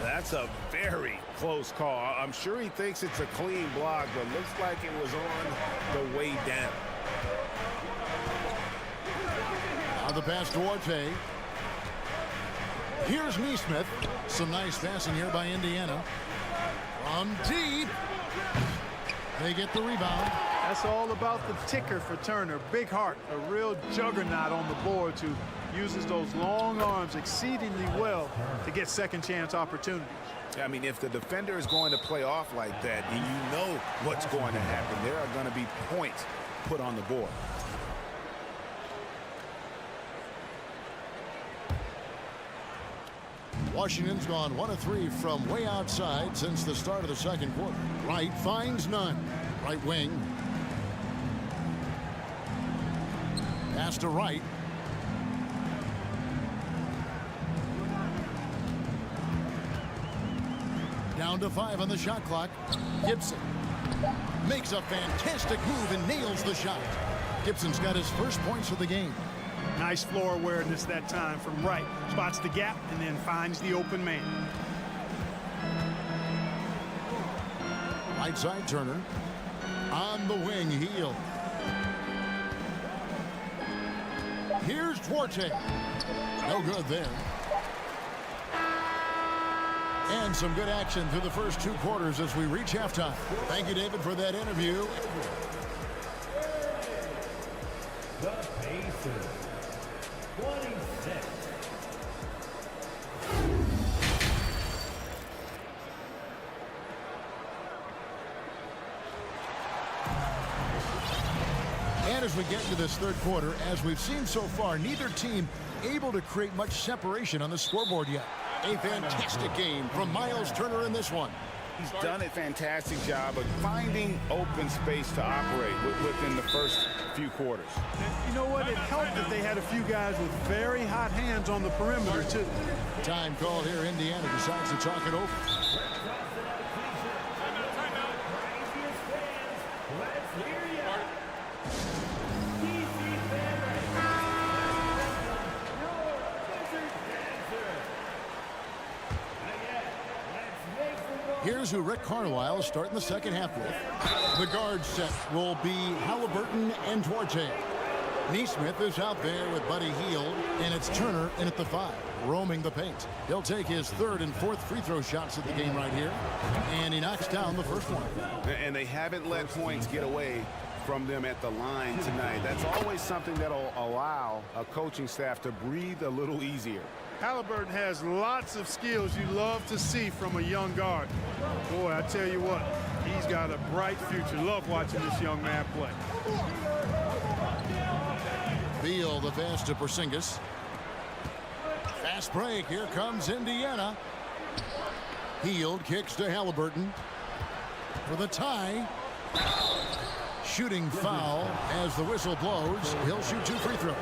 That's a very close call. I'm sure he thinks it's a clean block, but looks like it was on the way down. Now the pass to Orte. Here's Neesmith. Some nice passing here by Indiana. From deep. They get the rebound. That's all about the ticker for Turner. Big heart, a real juggernaut on the boards who uses those long arms exceedingly well to get second chance opportunities. I mean, if the defender is going to play off like that, you know what's going to happen. There are going to be points put on the board. Washington's gone 1 of 3 from way outside since the start of the second quarter. Wright finds none. Right wing. Pass to Wright. Down to 5 on the shot clock. Gibson makes a fantastic move and nails the shot. Gibson's got his first points of the game. Nice floor awareness that time from Wright. Spots the gap and then finds the open man. Right side Turner. On the wing, Heel. Here's Duarte. No good there. And some good action through the first 2 quarters as we reach halftime. Thank you, David, for that interview. The Pacers, 26. And as we get into this third quarter, as we've seen so far, neither team able to create much separation on the scoreboard yet. A fantastic game from Miles Turner in this one. He's done a fantastic job of finding open space to operate within the first few quarters. And you know what? It helped that they had a few guys with very hot hands on the perimeter, too. Time called here. Indiana decides to talk it over. Here's who Rick Carlisle is starting the second half with. The guard set will be Halliburton and Duarte. Neesmith is out there with Buddy Hield, and it's Turner in at the 5, roaming the paint. He'll take his 3rd and 4th free throw shots of the game right here, and he knocks down the first one. And they haven't let points get away from them at the line tonight. That's always something that'll allow a coaching staff to breathe a little easier. Halliburton has lots of skills you love to see from a young guard. Boy, I tell you what, He's got a bright future. Love watching this young man play. Beal, the pass to Porzingis. Fast break. Here comes Indiana. Hield kicks to Halliburton for the tie. Shooting foul as the whistle blows. He'll shoot 2 free throws.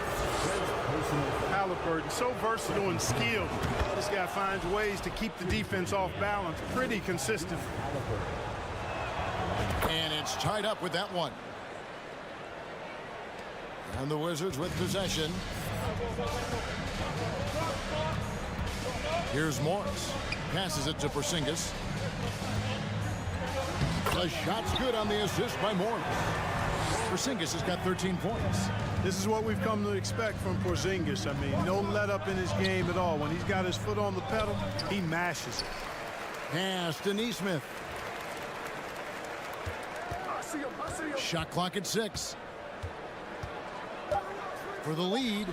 Halliburton, so versatile and skilled. This guy finds ways to keep the defense off balance pretty consistent. And it's tied up with that one. And the Wizards with possession. Here's Morris. Passes it to Porzingis. The shot's good on the assist by Morris. Porzingis has got 13 points. This is what we've come to expect from Porzingis. I mean, no let up in his game at all. When he's got his foot on the pedal, he mashes it. Pass to Nesmith. Shot clock at 6. For the lead.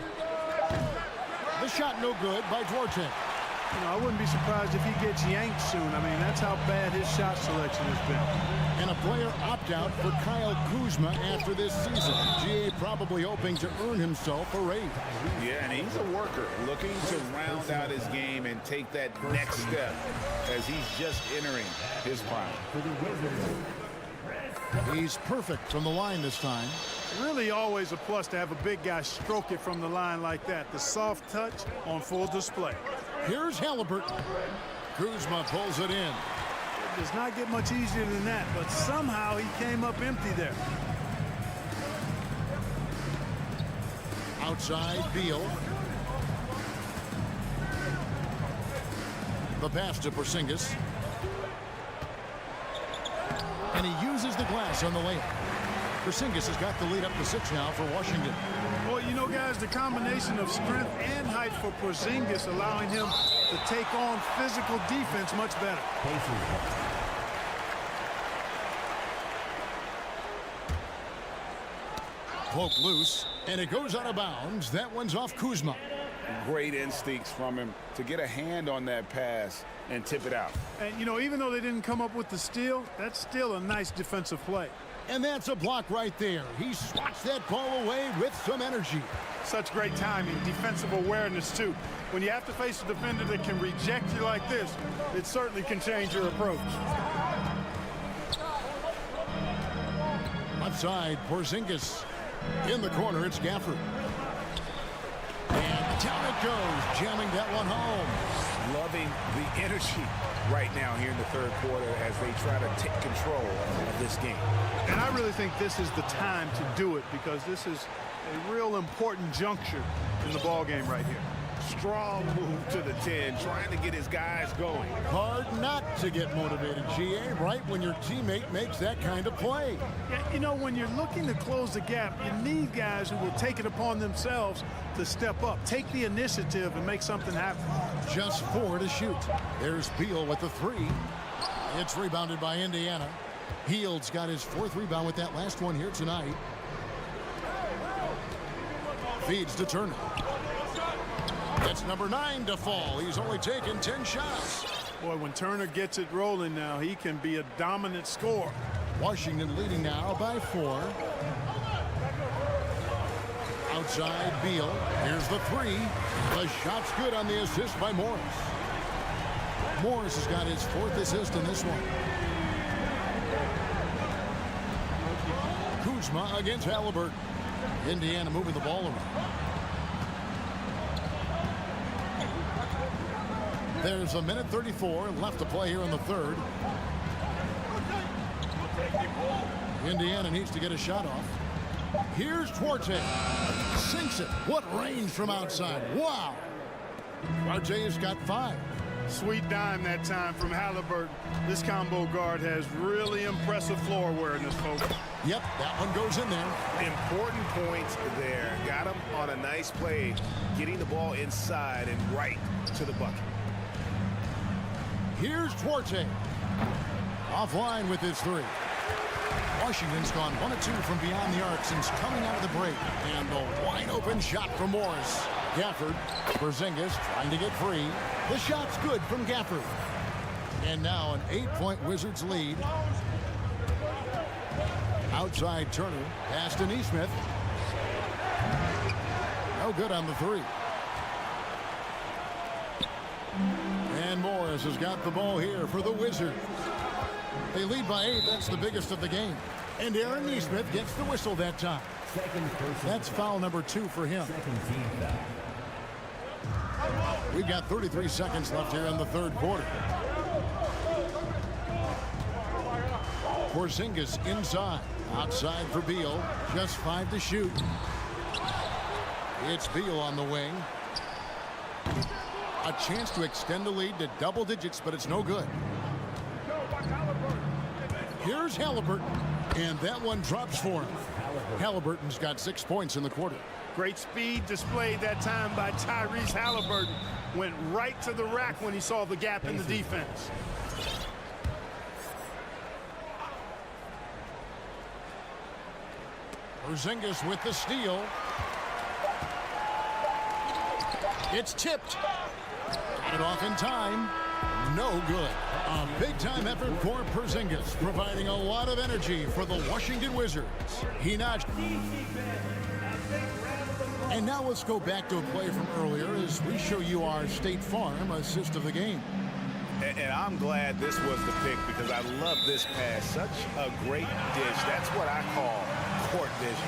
The shot no good by Duarte. You know, I wouldn't be surprised if he gets yanked soon. I mean, that's how bad his shot selection has been. And a player opt-out for Kyle Kuzma after this season. GA probably hoping to earn himself a raise. Yeah, and he's a worker looking to round out his game and take that next step as he's just entering his prime. He's perfect from the line this time. Really always a plus to have a big guy stroke it from the line like that. The soft touch on full display. Here's Halliburton. Kuzma pulls it in. It does not get much easier than that, but somehow he came up empty there. Outside Beal. The pass to Porzingis. And he uses the glass on the layup. Porzingis has got the lead up to 6 now for Washington. Well, you know, guys, the combination of strength and height for Porzingis allowing him to take on physical defense much better. Poke loose, and it goes out of bounds. That one's off Kuzma. Great instincts from him to get a hand on that pass and tip it out. And, you know, even though they didn't come up with the steal, that's still a nice defensive play. And that's a block right there. He swats that ball away with some energy. Such great timing, defensive awareness, too. When you have to face a defender that can reject you like this, it certainly can change your approach. Outside, Porzingis. In the corner, it's Gafford. And down it goes, jamming that one home. Loving the energy right now here in the third quarter as they try to take control of this game. And I really think this is the time to do it because this is a real important juncture in the ball game right here. Strong move to the 10, trying to get his guys going. Hard not to get motivated, GA, right when your teammate makes that kind of play. Yeah, you know, when you're looking to close the gap, you need guys who will take it upon themselves to step up, take the initiative, and make something happen. Just 4 to shoot. There's Beal with the 3. It's rebounded by Indiana. Hield's got his 4th rebound with that last one here tonight. Feeds to Turner. That's number 9 to fall. He's only taken 10 shots. Boy, when Turner gets it rolling now, he can be a dominant scorer. Washington leading now by 4. Outside Beal. Here's the 3. The shot's good on the assist by Morris. Morris has got his 4th assist in this one. Kuzma against Halliburton. Indiana moving the ball around. There's a minute 34 left to play here in the third. Indiana needs to get a shot off. Here's Duarte. Sinks it. What range from outside. Wow. Duarte has got 5. Sweet dime that time from Halliburton. This combo guard has really impressive floor awareness, folks. Yep, that one goes in there. Important points there. Got him on a nice play, getting the ball inside and right to the bucket. Here's Duarte. Offline with his 3. Washington's gone 1 of 2 from beyond the arc since coming out of the break. And the wide open shot from Morris. Gafford. Porzingis trying to get free. The shot's good from Gafford. And now an 8-point Wizards lead. Outside Turner. Pass to Neesmith. No good on the three. And Morris has got the ball here for the Wizards. They lead by 8. That's the biggest of the game. And Aaron Neesmith gets the whistle that time. That's foul number 2 for him. We've got 33 seconds left here in the third quarter. Porzingis inside. Outside for Beal. Just 5 to shoot. It's Beal on the wing. A chance to extend the lead to double digits, but it's no good. Here's Halliburton, and that one drops for him. Halliburton's got 6 points in the quarter. Great speed displayed that time by Tyrese Halliburton. Went right to the rack when he saw the gap in the defense. Porzingis with the steal. It's tipped. Got it off in time. No good. A big-time effort for Porzingis, providing a lot of energy for the Washington Wizards. He notched. And now let's go back to a play from earlier as we show you our State Farm assist of the game. And I'm glad this was the pick because I love this pass. Such a great dish. That's what I call court vision.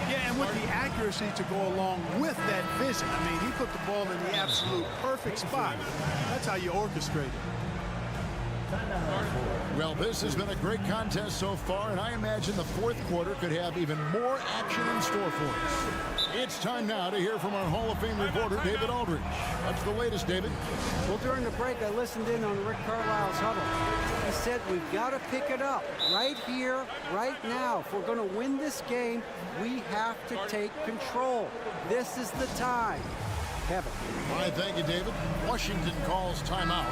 Yeah, and with the accuracy to go along with that vision. I mean, he put the ball in the absolute perfect spot. That's how you orchestrate it. Well, this has been a great contest so far, and I imagine the fourth quarter could have even more action in store for us. It's time now to hear from our Hall of Fame reporter, David Aldridge. What's the latest, David? Well, during the break, I listened in on Rick Carlisle's huddle. He said we've got to pick it up right here, right now. If we're going to win this game, we have to take control. This is the time. Kevin. All right, thank you, David. Washington calls timeout.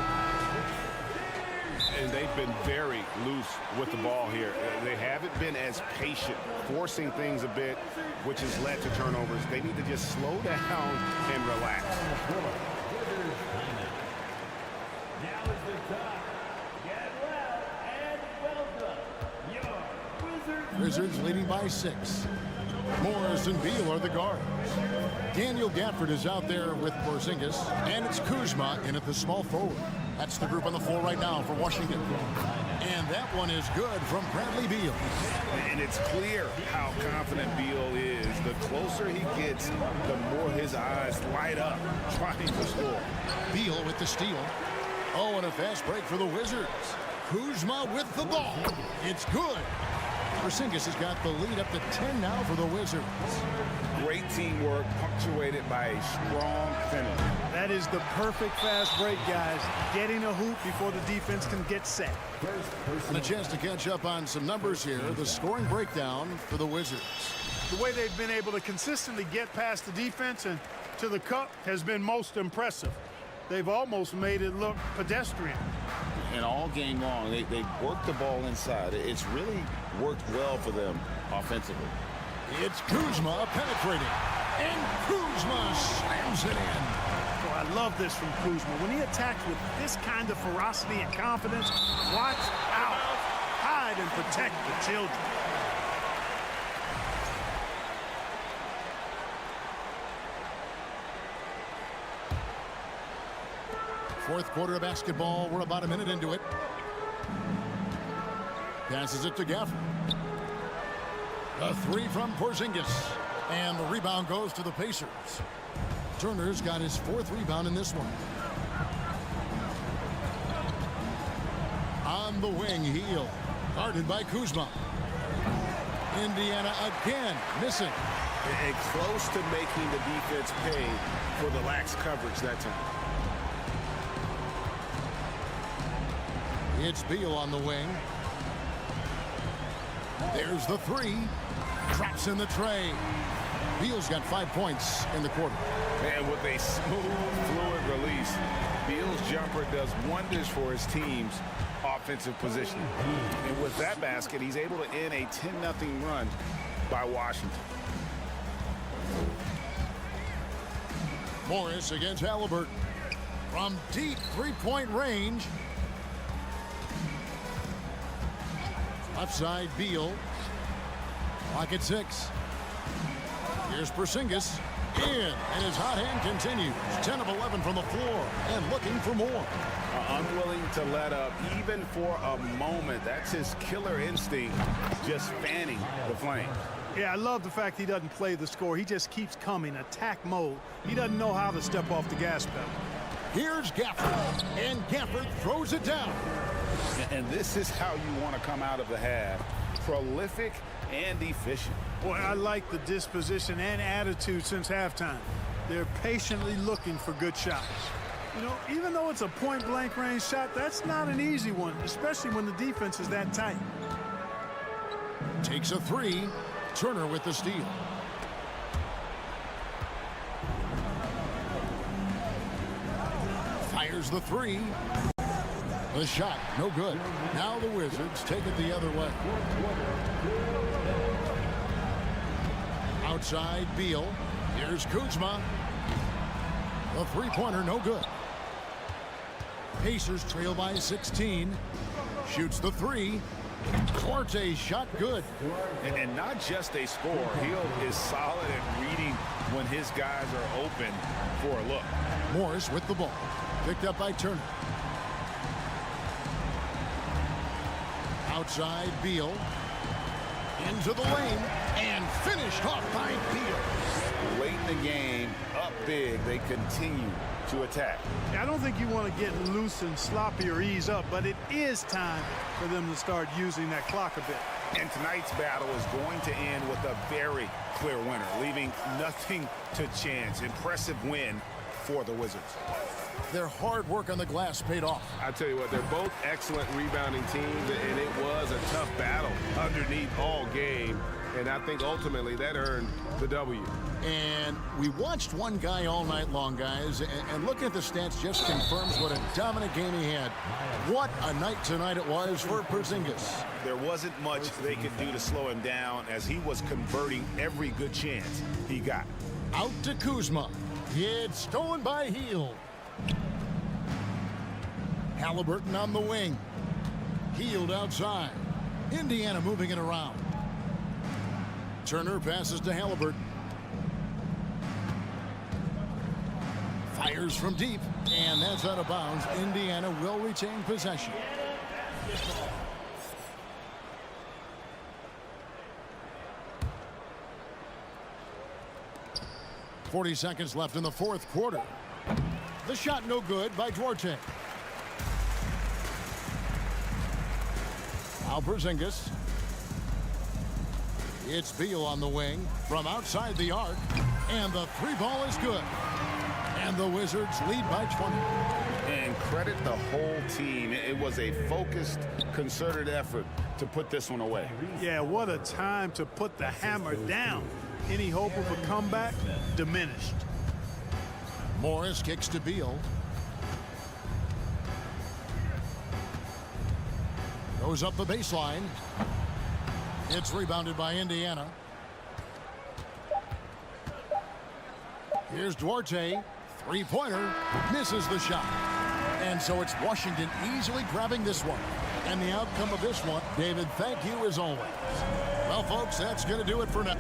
And they've been very loose with the ball here. They haven't been as patient, forcing things a bit, which has led to turnovers. They need to just slow down and relax. Now is the time. Get well and welcome your Wizards. Wizards leading by 6. Morris and Beal are the guards. Daniel Gafford is out there with Porzingis, and it's Kuzma in at the small forward. That's the group on the floor right now for Washington. And that one is good from Bradley Beal. And it's clear how confident Beal is. The closer he gets, the more his eyes light up trying to score. Beal with the steal. Oh, and a fast break for the Wizards. Kuzma with the ball. It's good. Porzingis has got the lead up to 10 now for the Wizards. Great teamwork punctuated by a strong finish. That is the perfect fast break, guys. Getting a hoop before the defense can get set. And a chance to catch up on some numbers here. The scoring breakdown for the Wizards. The way they've been able to consistently get past the defense and to the cup has been most impressive. They've almost made it look pedestrian. And all game long, they've worked the ball inside. It's really worked well for them offensively. It's Kuzma penetrating. And Kuzma slams it in. Oh, I love this from Kuzma. When he attacks with this kind of ferocity and confidence, watch out. Hide and protect the children. Fourth quarter of basketball. We're about a minute into it. Passes it to Gafford. A three from Porzingis. And the rebound goes to the Pacers. Turner's got his 4th rebound in this one. On the wing, Heel. Guarded by Kuzma. Indiana again missing. And close to making the defense pay for the lax coverage that time. It's Beal on the wing. There's the 3. Drops in the tray. Beal's got 5 points in the quarter. And with a smooth, fluid release, Beal's jumper does wonders for his team's offensive positioning. And with that basket, he's able to end a 10-0 run by Washington. Morris against Halliburton. From deep 3-point range. Left side, Beal. Clock at 6. Here's Porzingis. In, and his hot hand continues. 10 of 11 from the floor and looking for more. Unwilling to let up even for a moment. That's his killer instinct, just fanning the flame. Yeah, I love the fact he doesn't play the score. He just keeps coming, attack mode. He doesn't know how to step off the gas pedal. Here's Gafford, and Gafford throws it down. And this is how you want to come out of the half. Prolific and efficient. Boy, I like the disposition and attitude since halftime. They're patiently looking for good shots. You know, even though it's a point-blank range shot, that's not an easy one, especially when the defense is that tight. Takes a 3. Turner with the steal. Fires the 3. The shot, no good. Now the Wizards take it the other way. Outside, Beal. Here's Kuzma. The three-pointer, no good. Pacers trail by 16. Shoots the 3. Duarte's shot good. And not just a score. Hill is solid at reading when his guys are open for a look. Morris with the ball. Picked up by Turner. Outside, Beal. Into the lane. And finished off by Beal. Late in the game, up big, they continue to attack. I don't think you want to get loose and sloppy or ease up, but it is time for them to start using that clock a bit. And tonight's battle is going to end with a very clear winner, leaving nothing to chance. Impressive win for the Wizards. Their hard work on the glass paid off. I tell you what, they're both excellent rebounding teams, and it was a tough battle underneath all game. And I think ultimately that earned the W. And we watched one guy all night long, guys, and looking at the stats just confirms what a dominant game he had. What a night tonight it was for Porzingis. There wasn't much they could do to slow him down as he was converting every good chance he got. Out to Kuzma. It's stolen by Hield. Halliburton on the wing. Hield outside. Indiana moving it around. Turner passes to Halliburton. Fires from deep, and that's out of bounds. Indiana will retain possession. .40 seconds left in the fourth quarter. The shot no good by Duarte. Now Porzingis. It's Beal on the wing from outside the arc, and the three ball is good. And the Wizards lead by 20. And credit the whole team. It was a focused, concerted effort to put this one away. Yeah, what a time to put the hammer down. Any hope of a comeback diminished. Morris kicks to Beal. Goes up the baseline. It's rebounded by Indiana. Here's Duarte. Three-pointer. Misses the shot. And so it's Washington easily grabbing this one. And the outcome of this one, David, thank you as always. Well, folks, that's going to do it for now.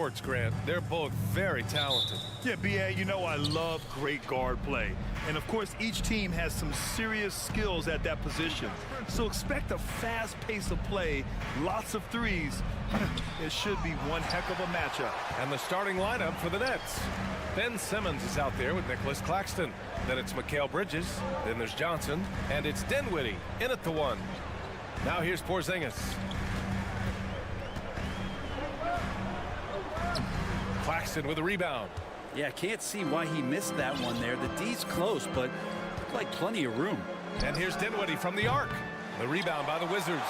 forwards, Grant. They're both very talented. Yeah, B.A., you know I love great guard play. And, of course, each team has some serious skills at that position. So expect a fast pace of play, lots of threes. It should be one heck of a matchup. And the starting lineup for the Nets. Ben Simmons is out there with Nicholas Claxton. Then it's Mikal Bridges. Then there's Johnson. And it's Dinwiddie in at the 1. Now here's Porzingis. Claxton with a rebound. Yeah, can't see why he missed that one there. The D's close, but looked like plenty of room. And here's Dinwiddie from the arc. The rebound by the Wizards.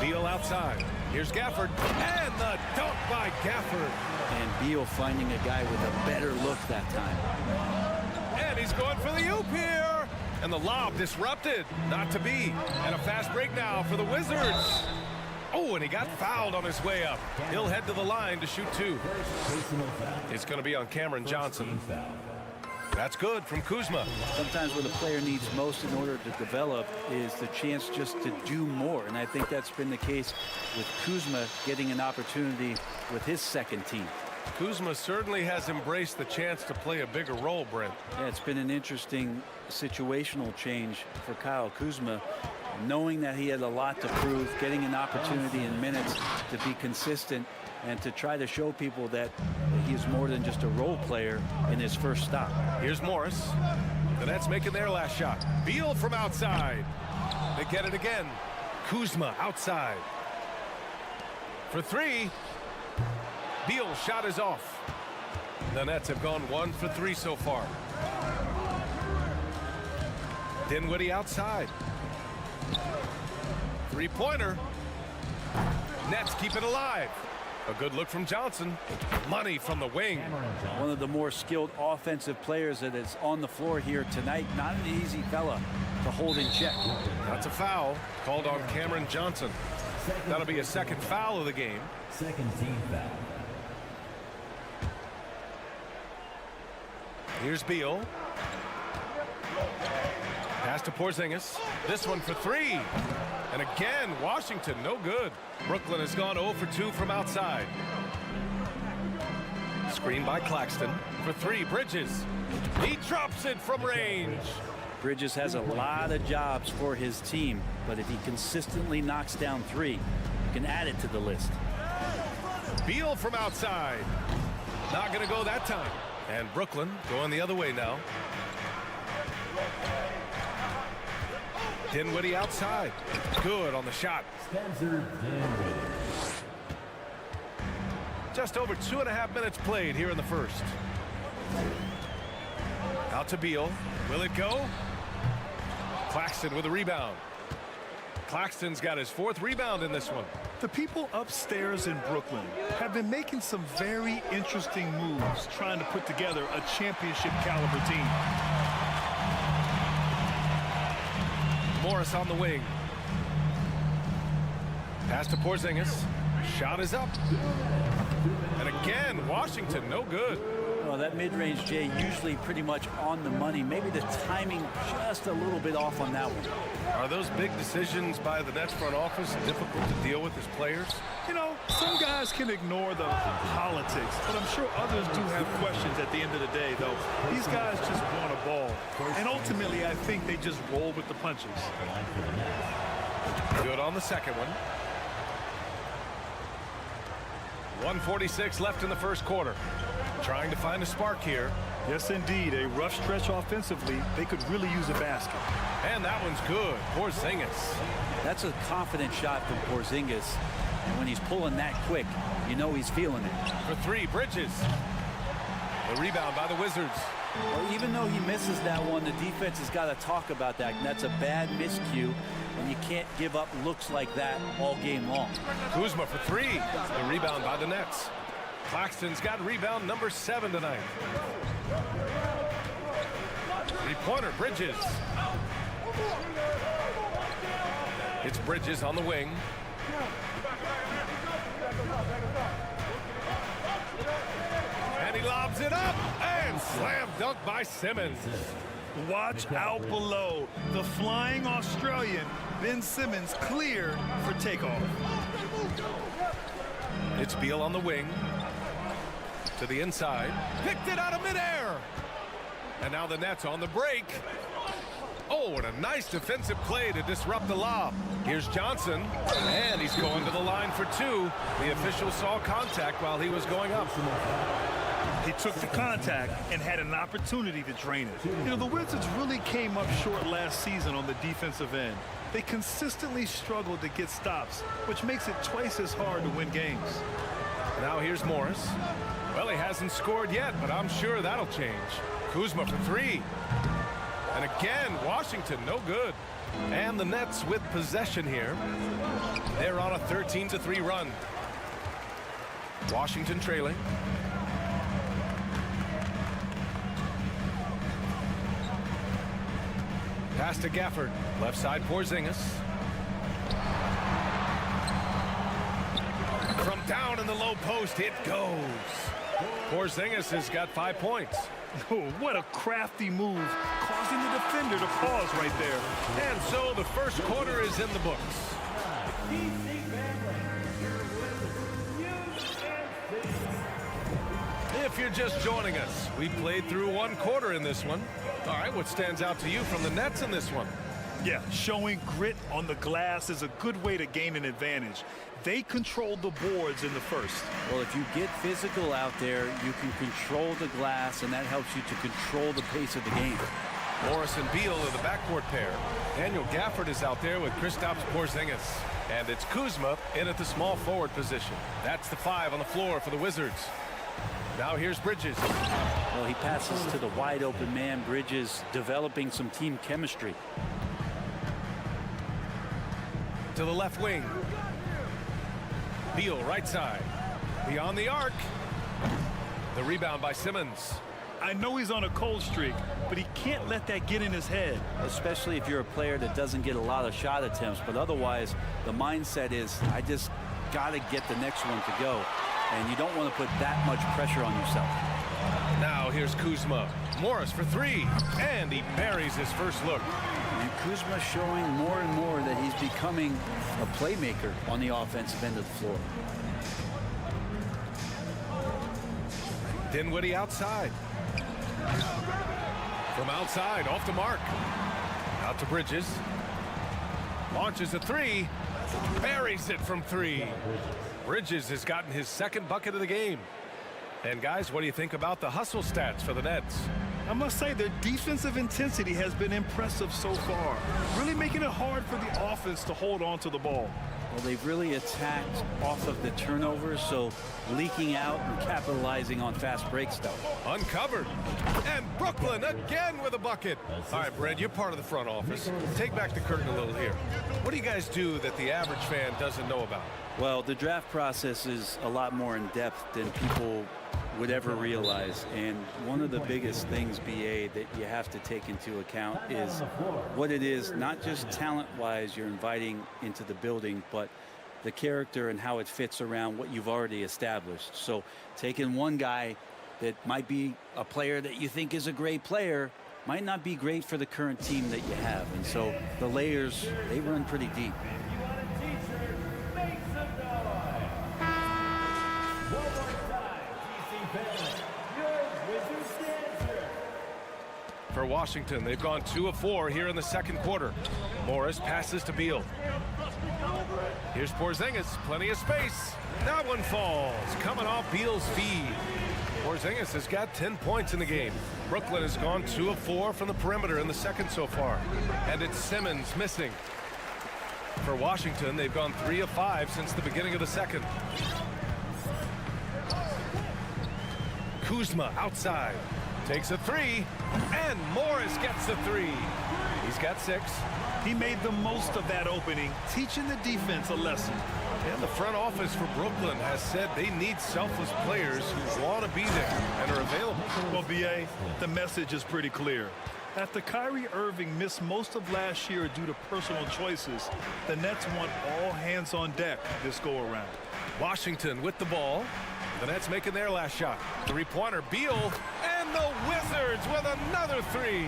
Beal outside. Here's Gafford. And the dunk by Gafford. And Beal finding a guy with a better look that time. And he's going for the oop here. And the lob disrupted. Not to be. And a fast break now for the Wizards. Oh, and he got fouled on his way up. He'll head to the line to shoot 2. It's going to be on Cameron Johnson. That's good from Kuzma. Sometimes what a player needs most in order to develop is the chance just to do more. And I think that's been the case with Kuzma getting an opportunity with his second team. Kuzma certainly has embraced the chance to play a bigger role, Brent. Yeah, it's been an interesting situational change for Kyle Kuzma, knowing that he had a lot to prove, getting an opportunity in minutes to be consistent and to try to show people that he's more than just a role player in his first stop. Here's Morris. The Nets making their last shot. Beal from outside. They get it again. Kuzma outside. For 3. Beal shot is off. The Nets have gone 1 for 3 so far. Dinwiddie outside. 3-pointer. Nets keep it alive. A good look from Johnson. Money from the wing. One of the more skilled offensive players that is on the floor here tonight. Not an easy fella to hold in check. That's a foul called on Cameron Johnson. That'll be a second foul of the game. Second team foul. Here's Beal. Pass to Porzingis. This one for 3. And again, Washington, no good. Brooklyn has gone 0 for 2 from outside. Screen by Claxton. For 3, Bridges. He drops it from range. Bridges has a lot of jobs for his team, but if he consistently knocks down 3, you can add it to the list. Beal from outside. Not going to go that time. And Brooklyn going the other way now. Dinwiddie outside. Good on the shot. Spencer Dinwiddie. Just over 2.5 minutes played here in the first. Out to Beal. Will it go? Claxton with a rebound. Claxton's got his 4th rebound in this one. The people upstairs in Brooklyn have been making some very interesting moves trying to put together a championship caliber team. Morris on the wing. Pass to Porzingis. Shot is up. And again, Washington, no good. Well, that mid-range, Jay, usually pretty much on the money. Maybe the timing just a little bit off on that one. Are those big decisions by the Nets front office difficult to deal with as players? You know, some guys can ignore the politics, but I'm sure others do have questions at the end of the day, though. These guys just want a ball. And ultimately, I think they just roll with the punches. Good on the second one. 1:46 left in the first quarter. Trying to find a spark here. Yes, indeed. A rough stretch offensively. They could really use a basket. And that one's good. Porzingis. That's a confident shot from Porzingis. And when he's pulling that quick, you know he's feeling it. For 3, Bridges. The rebound by the Wizards. Well, even though he misses that one, the defense has got to talk about that. And that's a bad miscue. And you can't give up looks like that all game long. Kuzma for 3. The rebound by the Nets. Claxton's got rebound number 7 tonight. 3-pointer, Bridges. It's Bridges on the wing. And he lobs it up. And slam dunk by Simmons. Watch out below. The flying Australian, Ben Simmons, cleared for takeoff. It's Beal on the wing. To the inside. Picked it out of midair. And now the Nets on the break. Oh, and a nice defensive play to disrupt the lob. Here's Johnson, and he's going to the line for two. The official saw contact while he was going up. He took the contact and had an opportunity to drain it. You know, the Wizards really came up short last season on the defensive end. They consistently struggled to get stops, which makes it twice as hard to win games. Now here's Morris. Well, he hasn't scored yet, but I'm sure that'll change. Kuzma for three. And again, Washington, no good. And the Nets with possession here. They're on a 13-3 run. Washington trailing. Pass to Gafford. Left side, Porzingis. From down in the low post, it goes. Porzingis has got 5 points. Oh, what a crafty move, causing the defender to pause right there. And so the first quarter is in the books. If you're just joining us, we played through one quarter in this one. All right, what stands out to you from the Nets in this one? Yeah, showing grit on the glass is a good way to gain an advantage. They controlled the boards in the first. Well, if you get physical out there, you can control the glass, and that helps you to control the pace of the game. Morris and Beal are the backcourt pair. Daniel Gafford is out there with Kristaps Porzingis. And it's Kuzma in at the small forward position. That's the 5 on the floor for the Wizards. Now here's Bridges. Well, he passes to the wide open man. Bridges developing some team chemistry. To the left wing. Beal right side. Beyond the arc. The rebound by Simmons. I know he's on a cold streak, but he can't let that get in his head. Especially if you're a player that doesn't get a lot of shot attempts, but otherwise the mindset is I just got to get the next one to go. And you don't want to put that much pressure on yourself. Now here's Kuzma. Morris for 3, and he buries his first look. And Kuzma showing more and more that he's becoming a playmaker on the offensive end of the floor. Dinwiddie outside. From outside, off the mark. Out to Bridges. Launches a 3. Buries it from 3. Bridges has gotten his second bucket of the game. And guys, what do you think about the hustle stats for the Nets? I must say their defensive intensity has been impressive so far, really making it hard for the offense to hold on to the ball. Well, they've really attacked off of the turnovers, so leaking out and capitalizing on fast break stuff. Uncovered. And Brooklyn again with a bucket. All right, Brent, you're part of the front office. Take back the curtain a little here. What do you guys do that the average fan doesn't know about? Well, the draft process is a lot more in depth than people would ever realize. And one of the biggest things, BA, that you have to take into account is what it is, not just talent-wise you're inviting into the building, but the character and how it fits around what you've already established. So taking one guy that might be a player that you think is a great player might not be great for the current team that you have. And so the layers, they run pretty deep. For Washington, they've gone 2 of 4 here in the second quarter. Morris passes to Beal. Here's Porzingis, plenty of space. That one falls, coming off Beal's feed. Porzingis has got 10 points in the game. Brooklyn has gone 2 of 4 from the perimeter in the second so far. And it's Simmons missing. For Washington, they've gone 3 of 5 since the beginning of the second. Kuzma outside. Takes a 3, and Morris gets the 3. He's got 6. He made the most of that opening, teaching the defense a lesson. And the front office for Brooklyn has said they need selfless players who want to be there and are available. Well, BA, the message is pretty clear. After Kyrie Irving missed most of last year due to personal choices, the Nets want all hands on deck this go-around. Washington with the ball. The Nets making their last shot. 3-pointer, Beal, and the Wizards with another 3.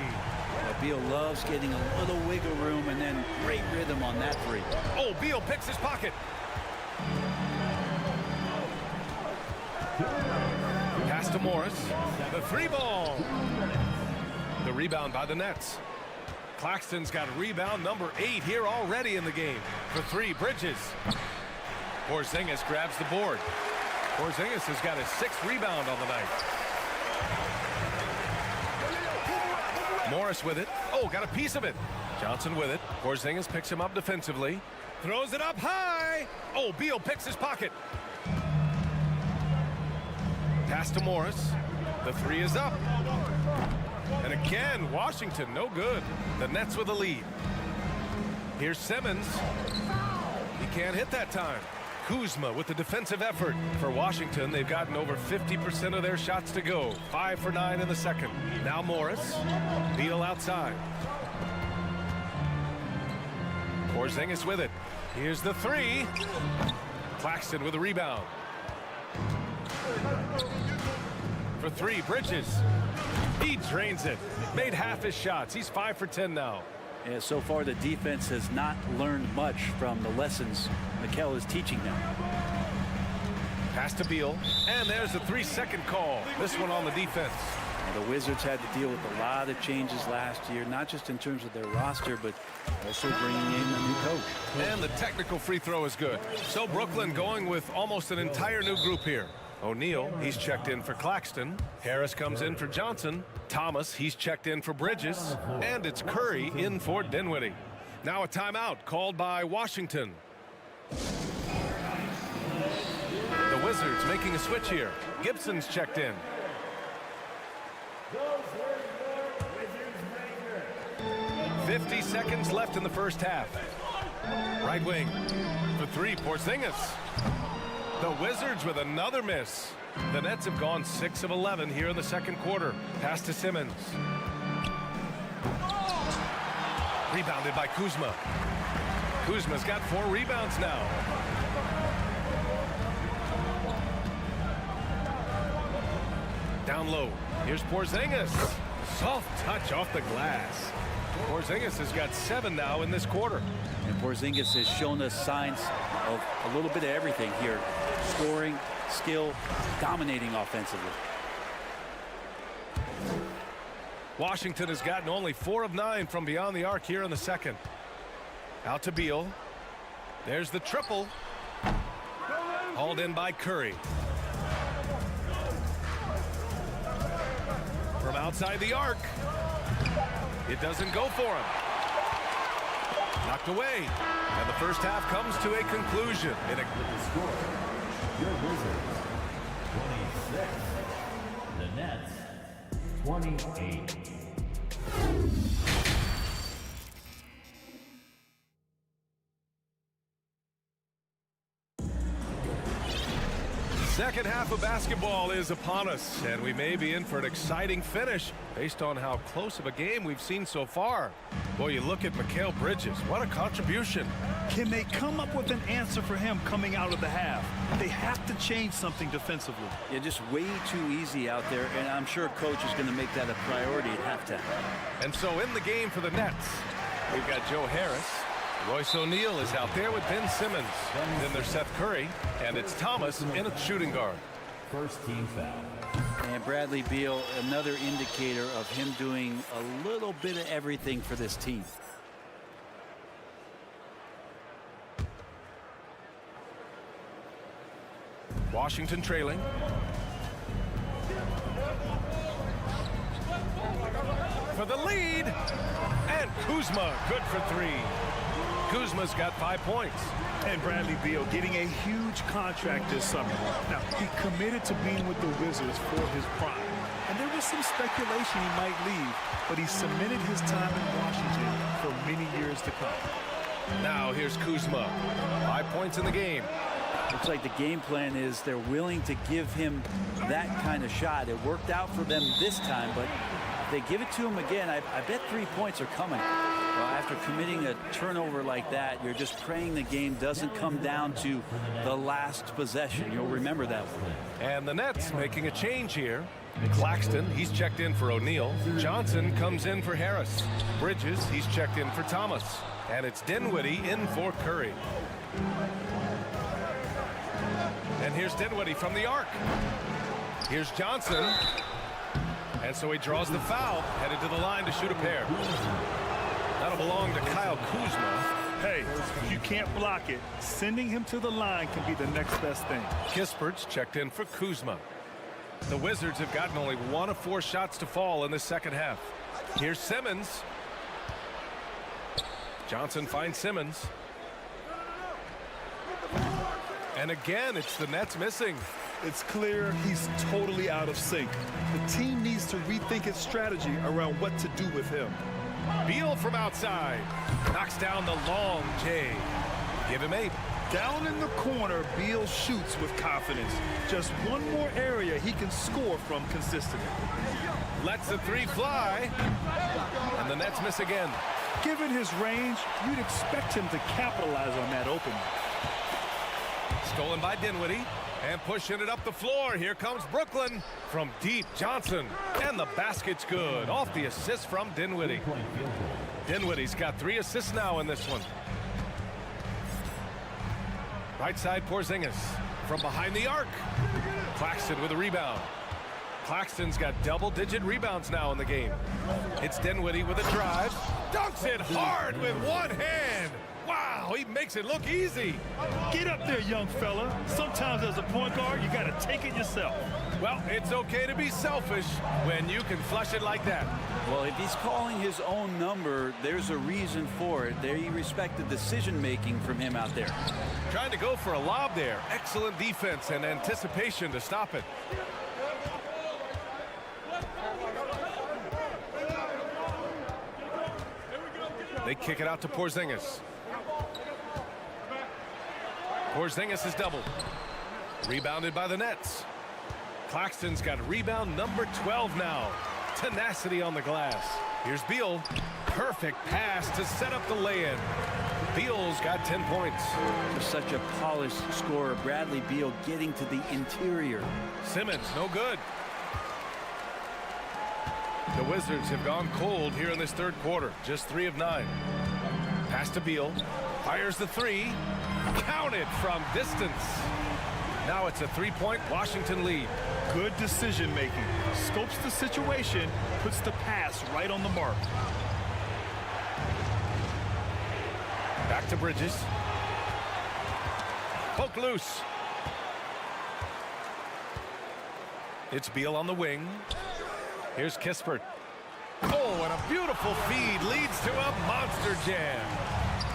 Beal loves getting a little wiggle room and then great rhythm on that 3. Oh, Beal picks his pocket. Pass to Morris. The three ball. The rebound by the Nets. Claxton's got rebound number 8 here already in the game. For 3, Bridges. Porzingis grabs the board. Porzingis has got his 6th rebound on the night. Morris with it. Oh, got a piece of it. Johnson with it. Porzingis picks him up defensively. Throws it up high. Oh, Beal picks his pocket. Pass to Morris. The 3 is up. And again, Washington, no good. The Nets with the lead. Here's Simmons. He can't hit that time. Kuzma with the defensive effort. For Washington, they've gotten over 50% of their shots to go. 5 for 9 in the second. Now Morris. Beal outside. Porzingis with it. Here's the 3. Claxton with a rebound. For 3, Bridges. He drains it. Made half his shots. He's 5 for 10 now. Yeah, so far the defense has not learned much from the lessons Mikel is teaching them. Pass to Beal. And there's the 3-second call. This one on the defense. And the Wizards had to deal with a lot of changes last year, not just in terms of their roster, but also bringing in a new coach. And the technical free throw is good. So Brooklyn going with almost an entire new group here. O'Neal, he's checked in for Claxton. Harris comes in for Johnson. Thomas, he's checked in for Bridges. And it's Curry in for Dinwiddie. Now a timeout called by Washington. The Wizards making a switch here. Gibson's checked in. 50 seconds left in the first half. Right wing for 3, Porzingis. The Wizards with another miss. The Nets have gone 6 of 11 here in the second quarter. Pass to Simmons. Rebounded by Kuzma. Kuzma's got 4 rebounds now. Down low. Here's Porzingis. Soft touch off the glass. Porzingis has got 7 now in this quarter. And Porzingis has shown us signs of a little bit of everything here. Scoring, skill, dominating offensively. Washington has gotten only 4 of 9 from beyond the arc here in the second. Out to Beal. There's the triple. Hauled in by Curry. From outside the arc. It doesn't go for him. Knocked away. And the first half comes to a conclusion. In a score, your Wizards 26, the Nets 28. Second half of basketball is upon us, and we may be in for an exciting finish based on how close of a game we've seen so far. Boy, you look at Mikal Bridges. What a contribution. Can they come up with an answer for him coming out of the half? They have to change something defensively. Yeah, just way too easy out there, and I'm sure coach is going to make that a priority at halftime. And so in the game for the Nets, we've got Joe Harris. Royce O'Neal is out there with Ben Simmons. Then there's Seth Curry, and it's Thomas in a shooting guard. First team foul. And Bradley Beal, another indicator of him doing a little bit of everything for this team. Washington trailing. For the lead. And Kuzma, good for 3. Kuzma's got 5 points. And Bradley Beal getting a huge contract this summer. Now, he committed to being with the Wizards for his prime. And there was some speculation he might leave, but he cemented his time in Washington for many years to come. Now here's Kuzma. 5 points in the game. Looks like the game plan is they're willing to give him that kind of shot. It worked out for them this time, but if they give it to him again, I bet 3 points are coming. Well, after committing a turnover like that, you're just praying the game doesn't come down to the last possession. You'll remember that one. And the Nets making a change here. Claxton, he's checked in for O'Neal. Johnson comes in for Harris. Bridges, he's checked in for Thomas. And it's Dinwiddie in for Curry. And here's Dinwiddie from the arc. Here's Johnson. And so he draws the foul, headed to the line to shoot a pair. That'll belong to Kyle Kuzma. Hey, if you can't block it, sending him to the line can be the next best thing. Kispert's checked in for Kuzma. The Wizards have gotten only 1 of 4 shots to fall in the second half. Here's Simmons. Johnson finds Simmons. And again, it's the Nets missing. It's clear he's totally out of sync. The team needs to rethink its strategy around what to do with him. Beal from outside. Knocks down the long J. Give him 8. Down in the corner, Beal shoots with confidence. Just one more area he can score from consistently. Lets the 3 fly. And the Nets miss again. Given his range, you'd expect him to capitalize on that opening. Stolen by Dinwiddie. And pushing it up the floor. Here comes Brooklyn from deep. Johnson. And the basket's good. Off the assist from Dinwiddie. Dinwiddie's got 3 assists now in this one. Right side Porzingis from behind the arc. Claxton with a rebound. Claxton's got double-digit rebounds now in the game. It's Dinwiddie with a drive. Dunks it hard with one hand. Wow, he makes it look easy. Get up there, young fella. Sometimes as a point guard, you got to take it yourself. Well, it's okay to be selfish when you can flush it like that. Well, if he's calling his own number, there's a reason for it. They respect the decision-making from him out there. Trying to go for a lob there. Excellent defense and anticipation to stop it. They kick it out to Porzingis. Porzingis is doubled. Rebounded by the Nets. Claxton's got rebound number 12 now. Tenacity on the glass. Here's Beal. Perfect pass to set up the lay-in. Beal's got 10 points. Just such a polished scorer. Bradley Beal getting to the interior. Simmons, no good. The Wizards have gone cold here in this third quarter. Just 3 of 9. Pass to Beal. Fires the 3. Counted from distance. Now it's a 3-point Washington lead. Good decision making. Scopes the situation, puts the pass right on the mark. Back to Bridges. Poke loose. It's Beal on the wing. Here's Kispert. Oh, and a beautiful feed leads to a monster jam.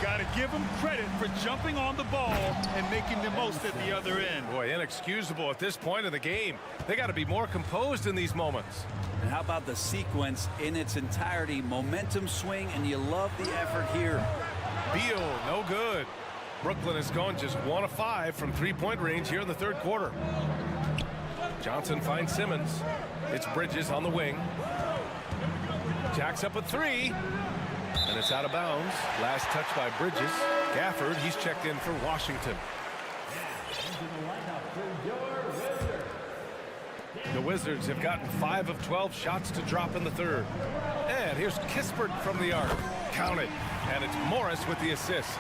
Got to give him credit for jumping on the ball and making the most at the other end. Boy, inexcusable at this point of the game. They got to be more composed in these moments. And how about the sequence in its entirety? Momentum swing, and you love the effort here. Beal, no good. Brooklyn has gone just 1 of 5 from 3-point range here in the third quarter. Johnson finds Simmons. It's Bridges on the wing. Jacks up a 3. And it's out of bounds. Last touch by Bridges. Gafford, he's checked in for Washington. The Wizards have gotten 5 of 12 shots to drop in the third. And here's Kispert from the arc. Counted. And it's Morris with the assist.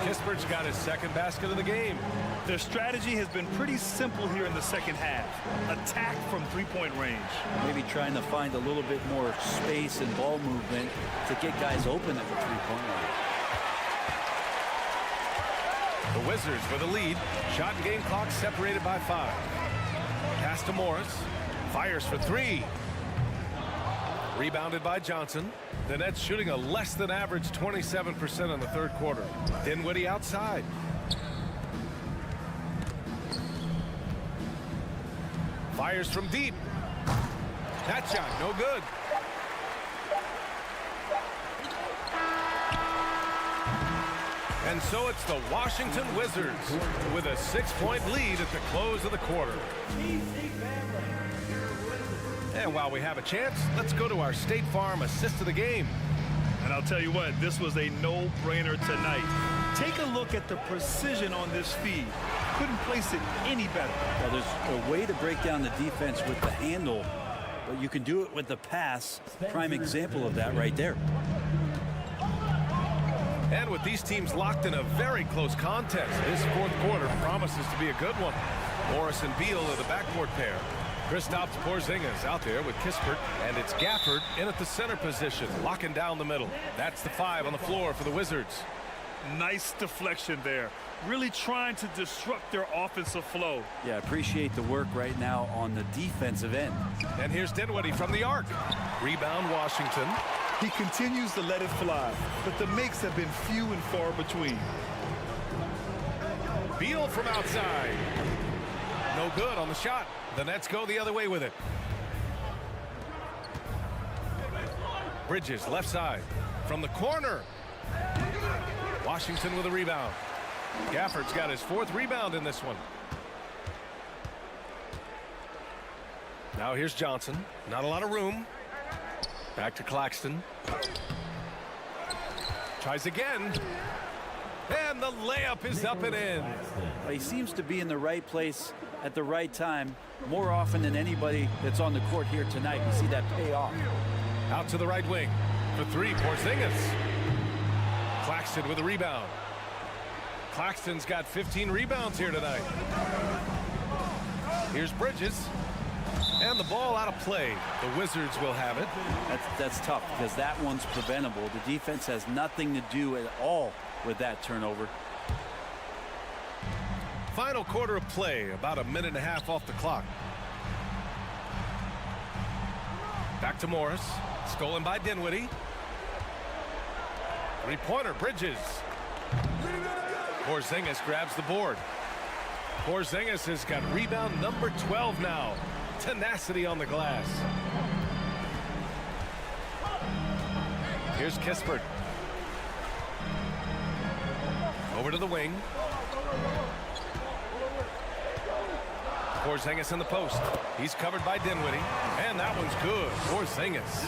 Kispert's got his second basket of the game. Their strategy has been pretty simple here in the second half. Attack from 3-point range. Maybe trying to find a little bit more space and ball movement to get guys open at the 3-point line. The Wizards with a lead. Shot and game clock separated by 5. Pass to Morris. Fires for 3. Rebounded by Johnson. The Nets shooting a less than average 27% in the third quarter. Dinwiddie outside. Fires from deep. That shot no good. And so it's the Washington Wizards with a 6-point lead at the close of the quarter. And while we have a chance, let's go to our State Farm assist of the game. And I'll tell you what, this was a no-brainer tonight. Take a look at the precision on this feed. Couldn't place it any better. Well, there's a way to break down the defense with the handle, but you can do it with the pass. Prime example of that right there. And with these teams locked in a very close contest, this fourth quarter promises to be a good one. Morris and Beal are the backcourt pair. Kristaps Porzingis out there with Kispert, and it's Gafford in at the center position, locking down the middle. That's the 5 on the floor for the Wizards. Nice deflection there. Really trying to disrupt their offensive flow. Yeah, appreciate the work right now on the defensive end. And here's Dinwiddie from the arc. Rebound Washington. He continues to let it fly, but the makes have been few and far between. Beal from outside. No good on the shot. The Nets go the other way with it. Bridges left side from the corner. Washington with a rebound. Gafford's got his 4th rebound in this one. Now here's Johnson. Not a lot of room. Back to Claxton. Tries again. And the layup is up and in. He seems to be in the right place at the right time more often than anybody that's on the court here tonight. We see that pay off. Out to the right wing. For 3, Porzingis. Claxton with a rebound. Claxton's got 15 rebounds here tonight. Here's Bridges. And the ball out of play. The Wizards will have it. That's tough because that one's preventable. The defense has nothing to do at all with that turnover. Final quarter of play, about a minute and a half off the clock. Back to Morris. Stolen by Dinwiddie. 3-pointer, Bridges. Porzingis grabs the board. Porzingis has got rebound number 12 now. Tenacity on the glass. Here's Kispert. Over to the wing. Porzingis in the post. He's covered by Dinwiddie. And that one's good. Porzingis.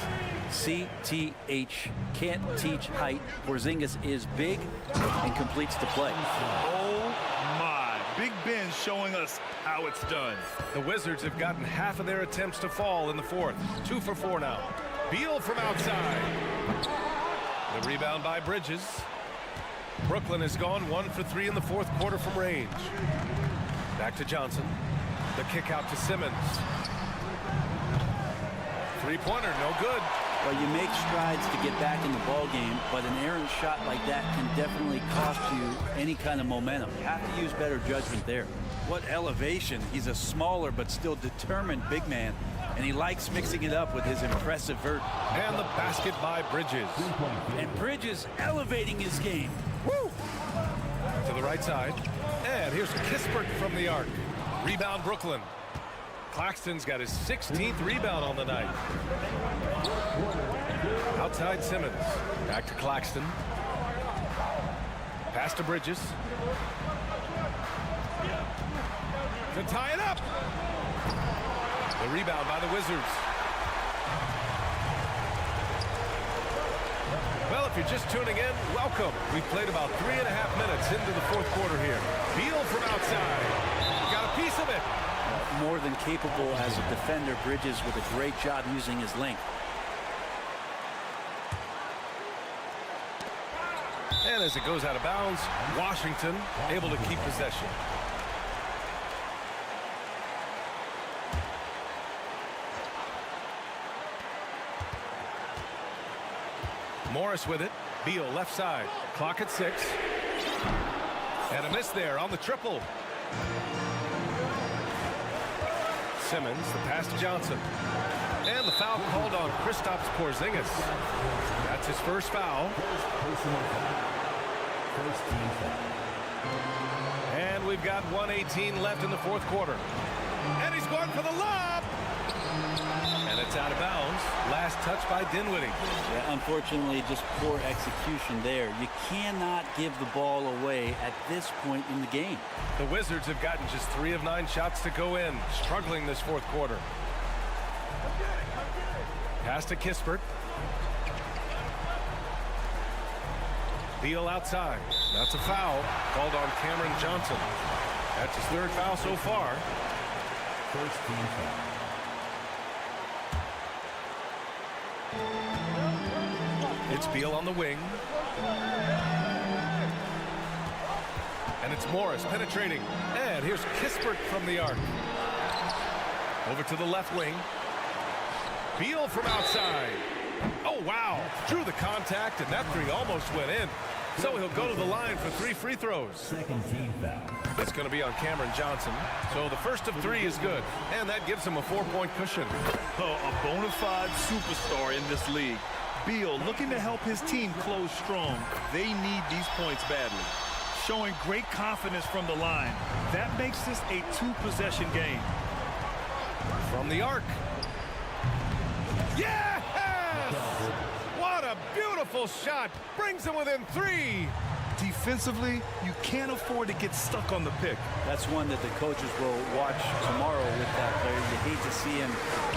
CTH, can't teach height. Porzingis is big and completes the play. Oh my. Big Ben showing us how it's done. The Wizards have gotten half of their attempts to fall in the 4th. 2 for 4 now. Beal from outside. The rebound by Bridges. Brooklyn has gone 1 for 3 in the 4th quarter from range. Back to Johnson. The kick out to Simmons. 3-pointer, no good. Well, you make strides to get back in the ball game, but an errant shot like that can definitely cost you any kind of momentum. You have to use better judgment there. What elevation. He's a smaller but still determined big man, and he likes mixing it up with his impressive vert. And the basket by Bridges. And Bridges elevating his game. Woo! To the right side. And here's Kispert from the arc. Rebound Brooklyn. Claxton's got his 16th rebound on the night. Outside Simmons. Back to Claxton. Pass to Bridges. To tie it up. The rebound by the Wizards. Well, if you're just tuning in, welcome. We've played about 3.5 minutes into the 4th quarter here. Beal from outside. Got a piece of it. More than capable as a defender. Bridges with a great job using his length. And as it goes out of bounds, Washington able to keep possession. Morris with it. Beal left side. Clock at 6. And a miss there on the triple. Simmons, the pass to Johnson. And the foul called on Kristaps Porzingis. That's his first foul. And we've got 1:18 left in the 4th quarter. And he's going for the lob. And it's out of bounds. Last touch by Dinwiddie. Yeah, unfortunately, just poor execution there. You cannot give the ball away at this point in the game. The Wizards have gotten just 3 of 9 shots to go in, struggling this 4th quarter. Pass to Kispert. Beal outside. That's a foul called on Cameron Johnson. That's his 3rd foul so far. First team foul. It's Beal on the wing. And it's Morris penetrating. And here's Kispert from the arc. Over to the left wing. Beal from outside. Oh, wow. Drew the contact, and that three almost went in. So he'll go to the line for 3 free throws. Second team foul. It's going to be on Cameron Johnson. So the first of 3 is good. And that gives him a 4-point cushion. Oh, a bona fide superstar in this league. Beal looking to help his team close strong. They need these points badly. Showing great confidence from the line. That makes this a 2-possession game. From the arc. Yes! What a beautiful shot. Brings him within 3. Defensively, you can't afford to get stuck on the pick. That's one that the coaches will watch tomorrow with that player. You hate to see him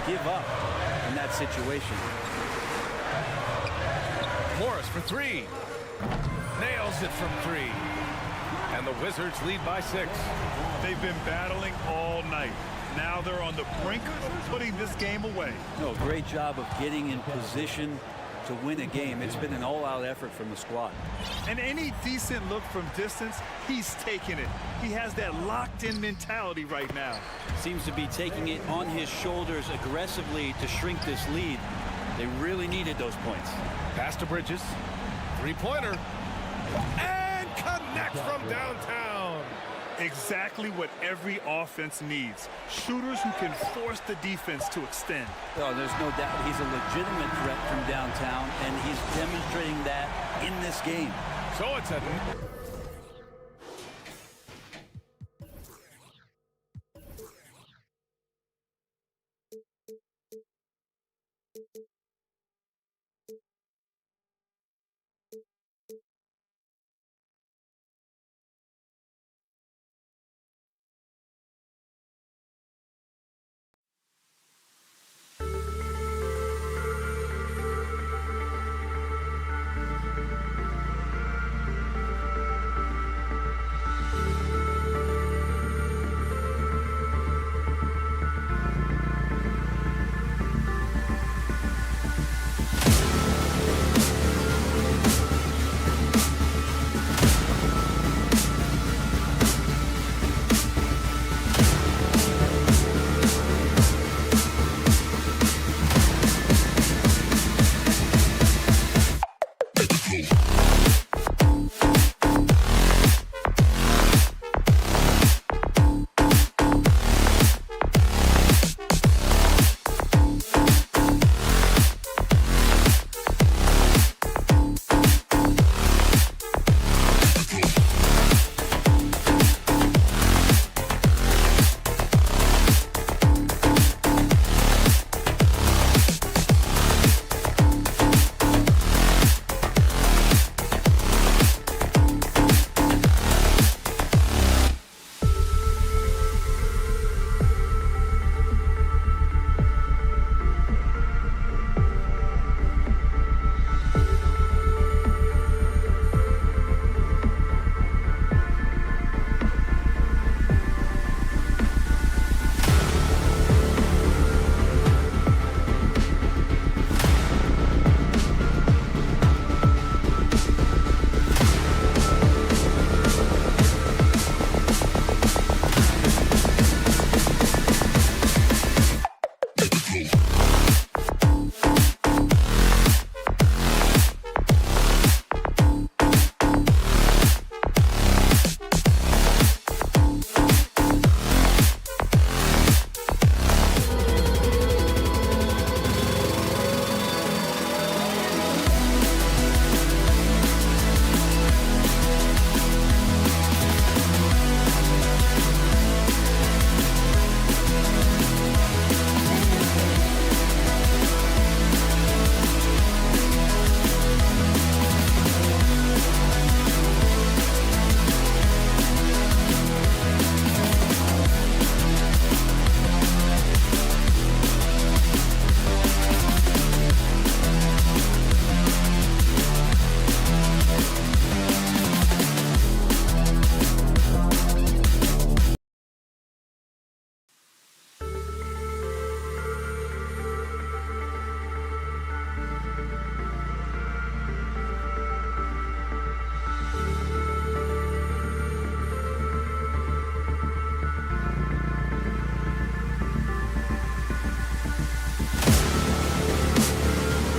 give up in that situation. Morris for 3. Nails it from 3. And the Wizards lead by 6. They've been battling all night. Now they're on the brink of putting this game away. No, great job of getting in position to win a game. It's been an all-out effort from the squad. And any decent look from distance, he's taking it. He has that locked-in mentality right now. Seems to be taking it on his shoulders aggressively to shrink this lead. They really needed those points. Pass to Bridges. 3-pointer. And connect from downtown. Exactly what every offense needs. Shooters who can force the defense to extend. Oh, there's no doubt he's a legitimate threat from downtown, and he's demonstrating that in this game. So it's a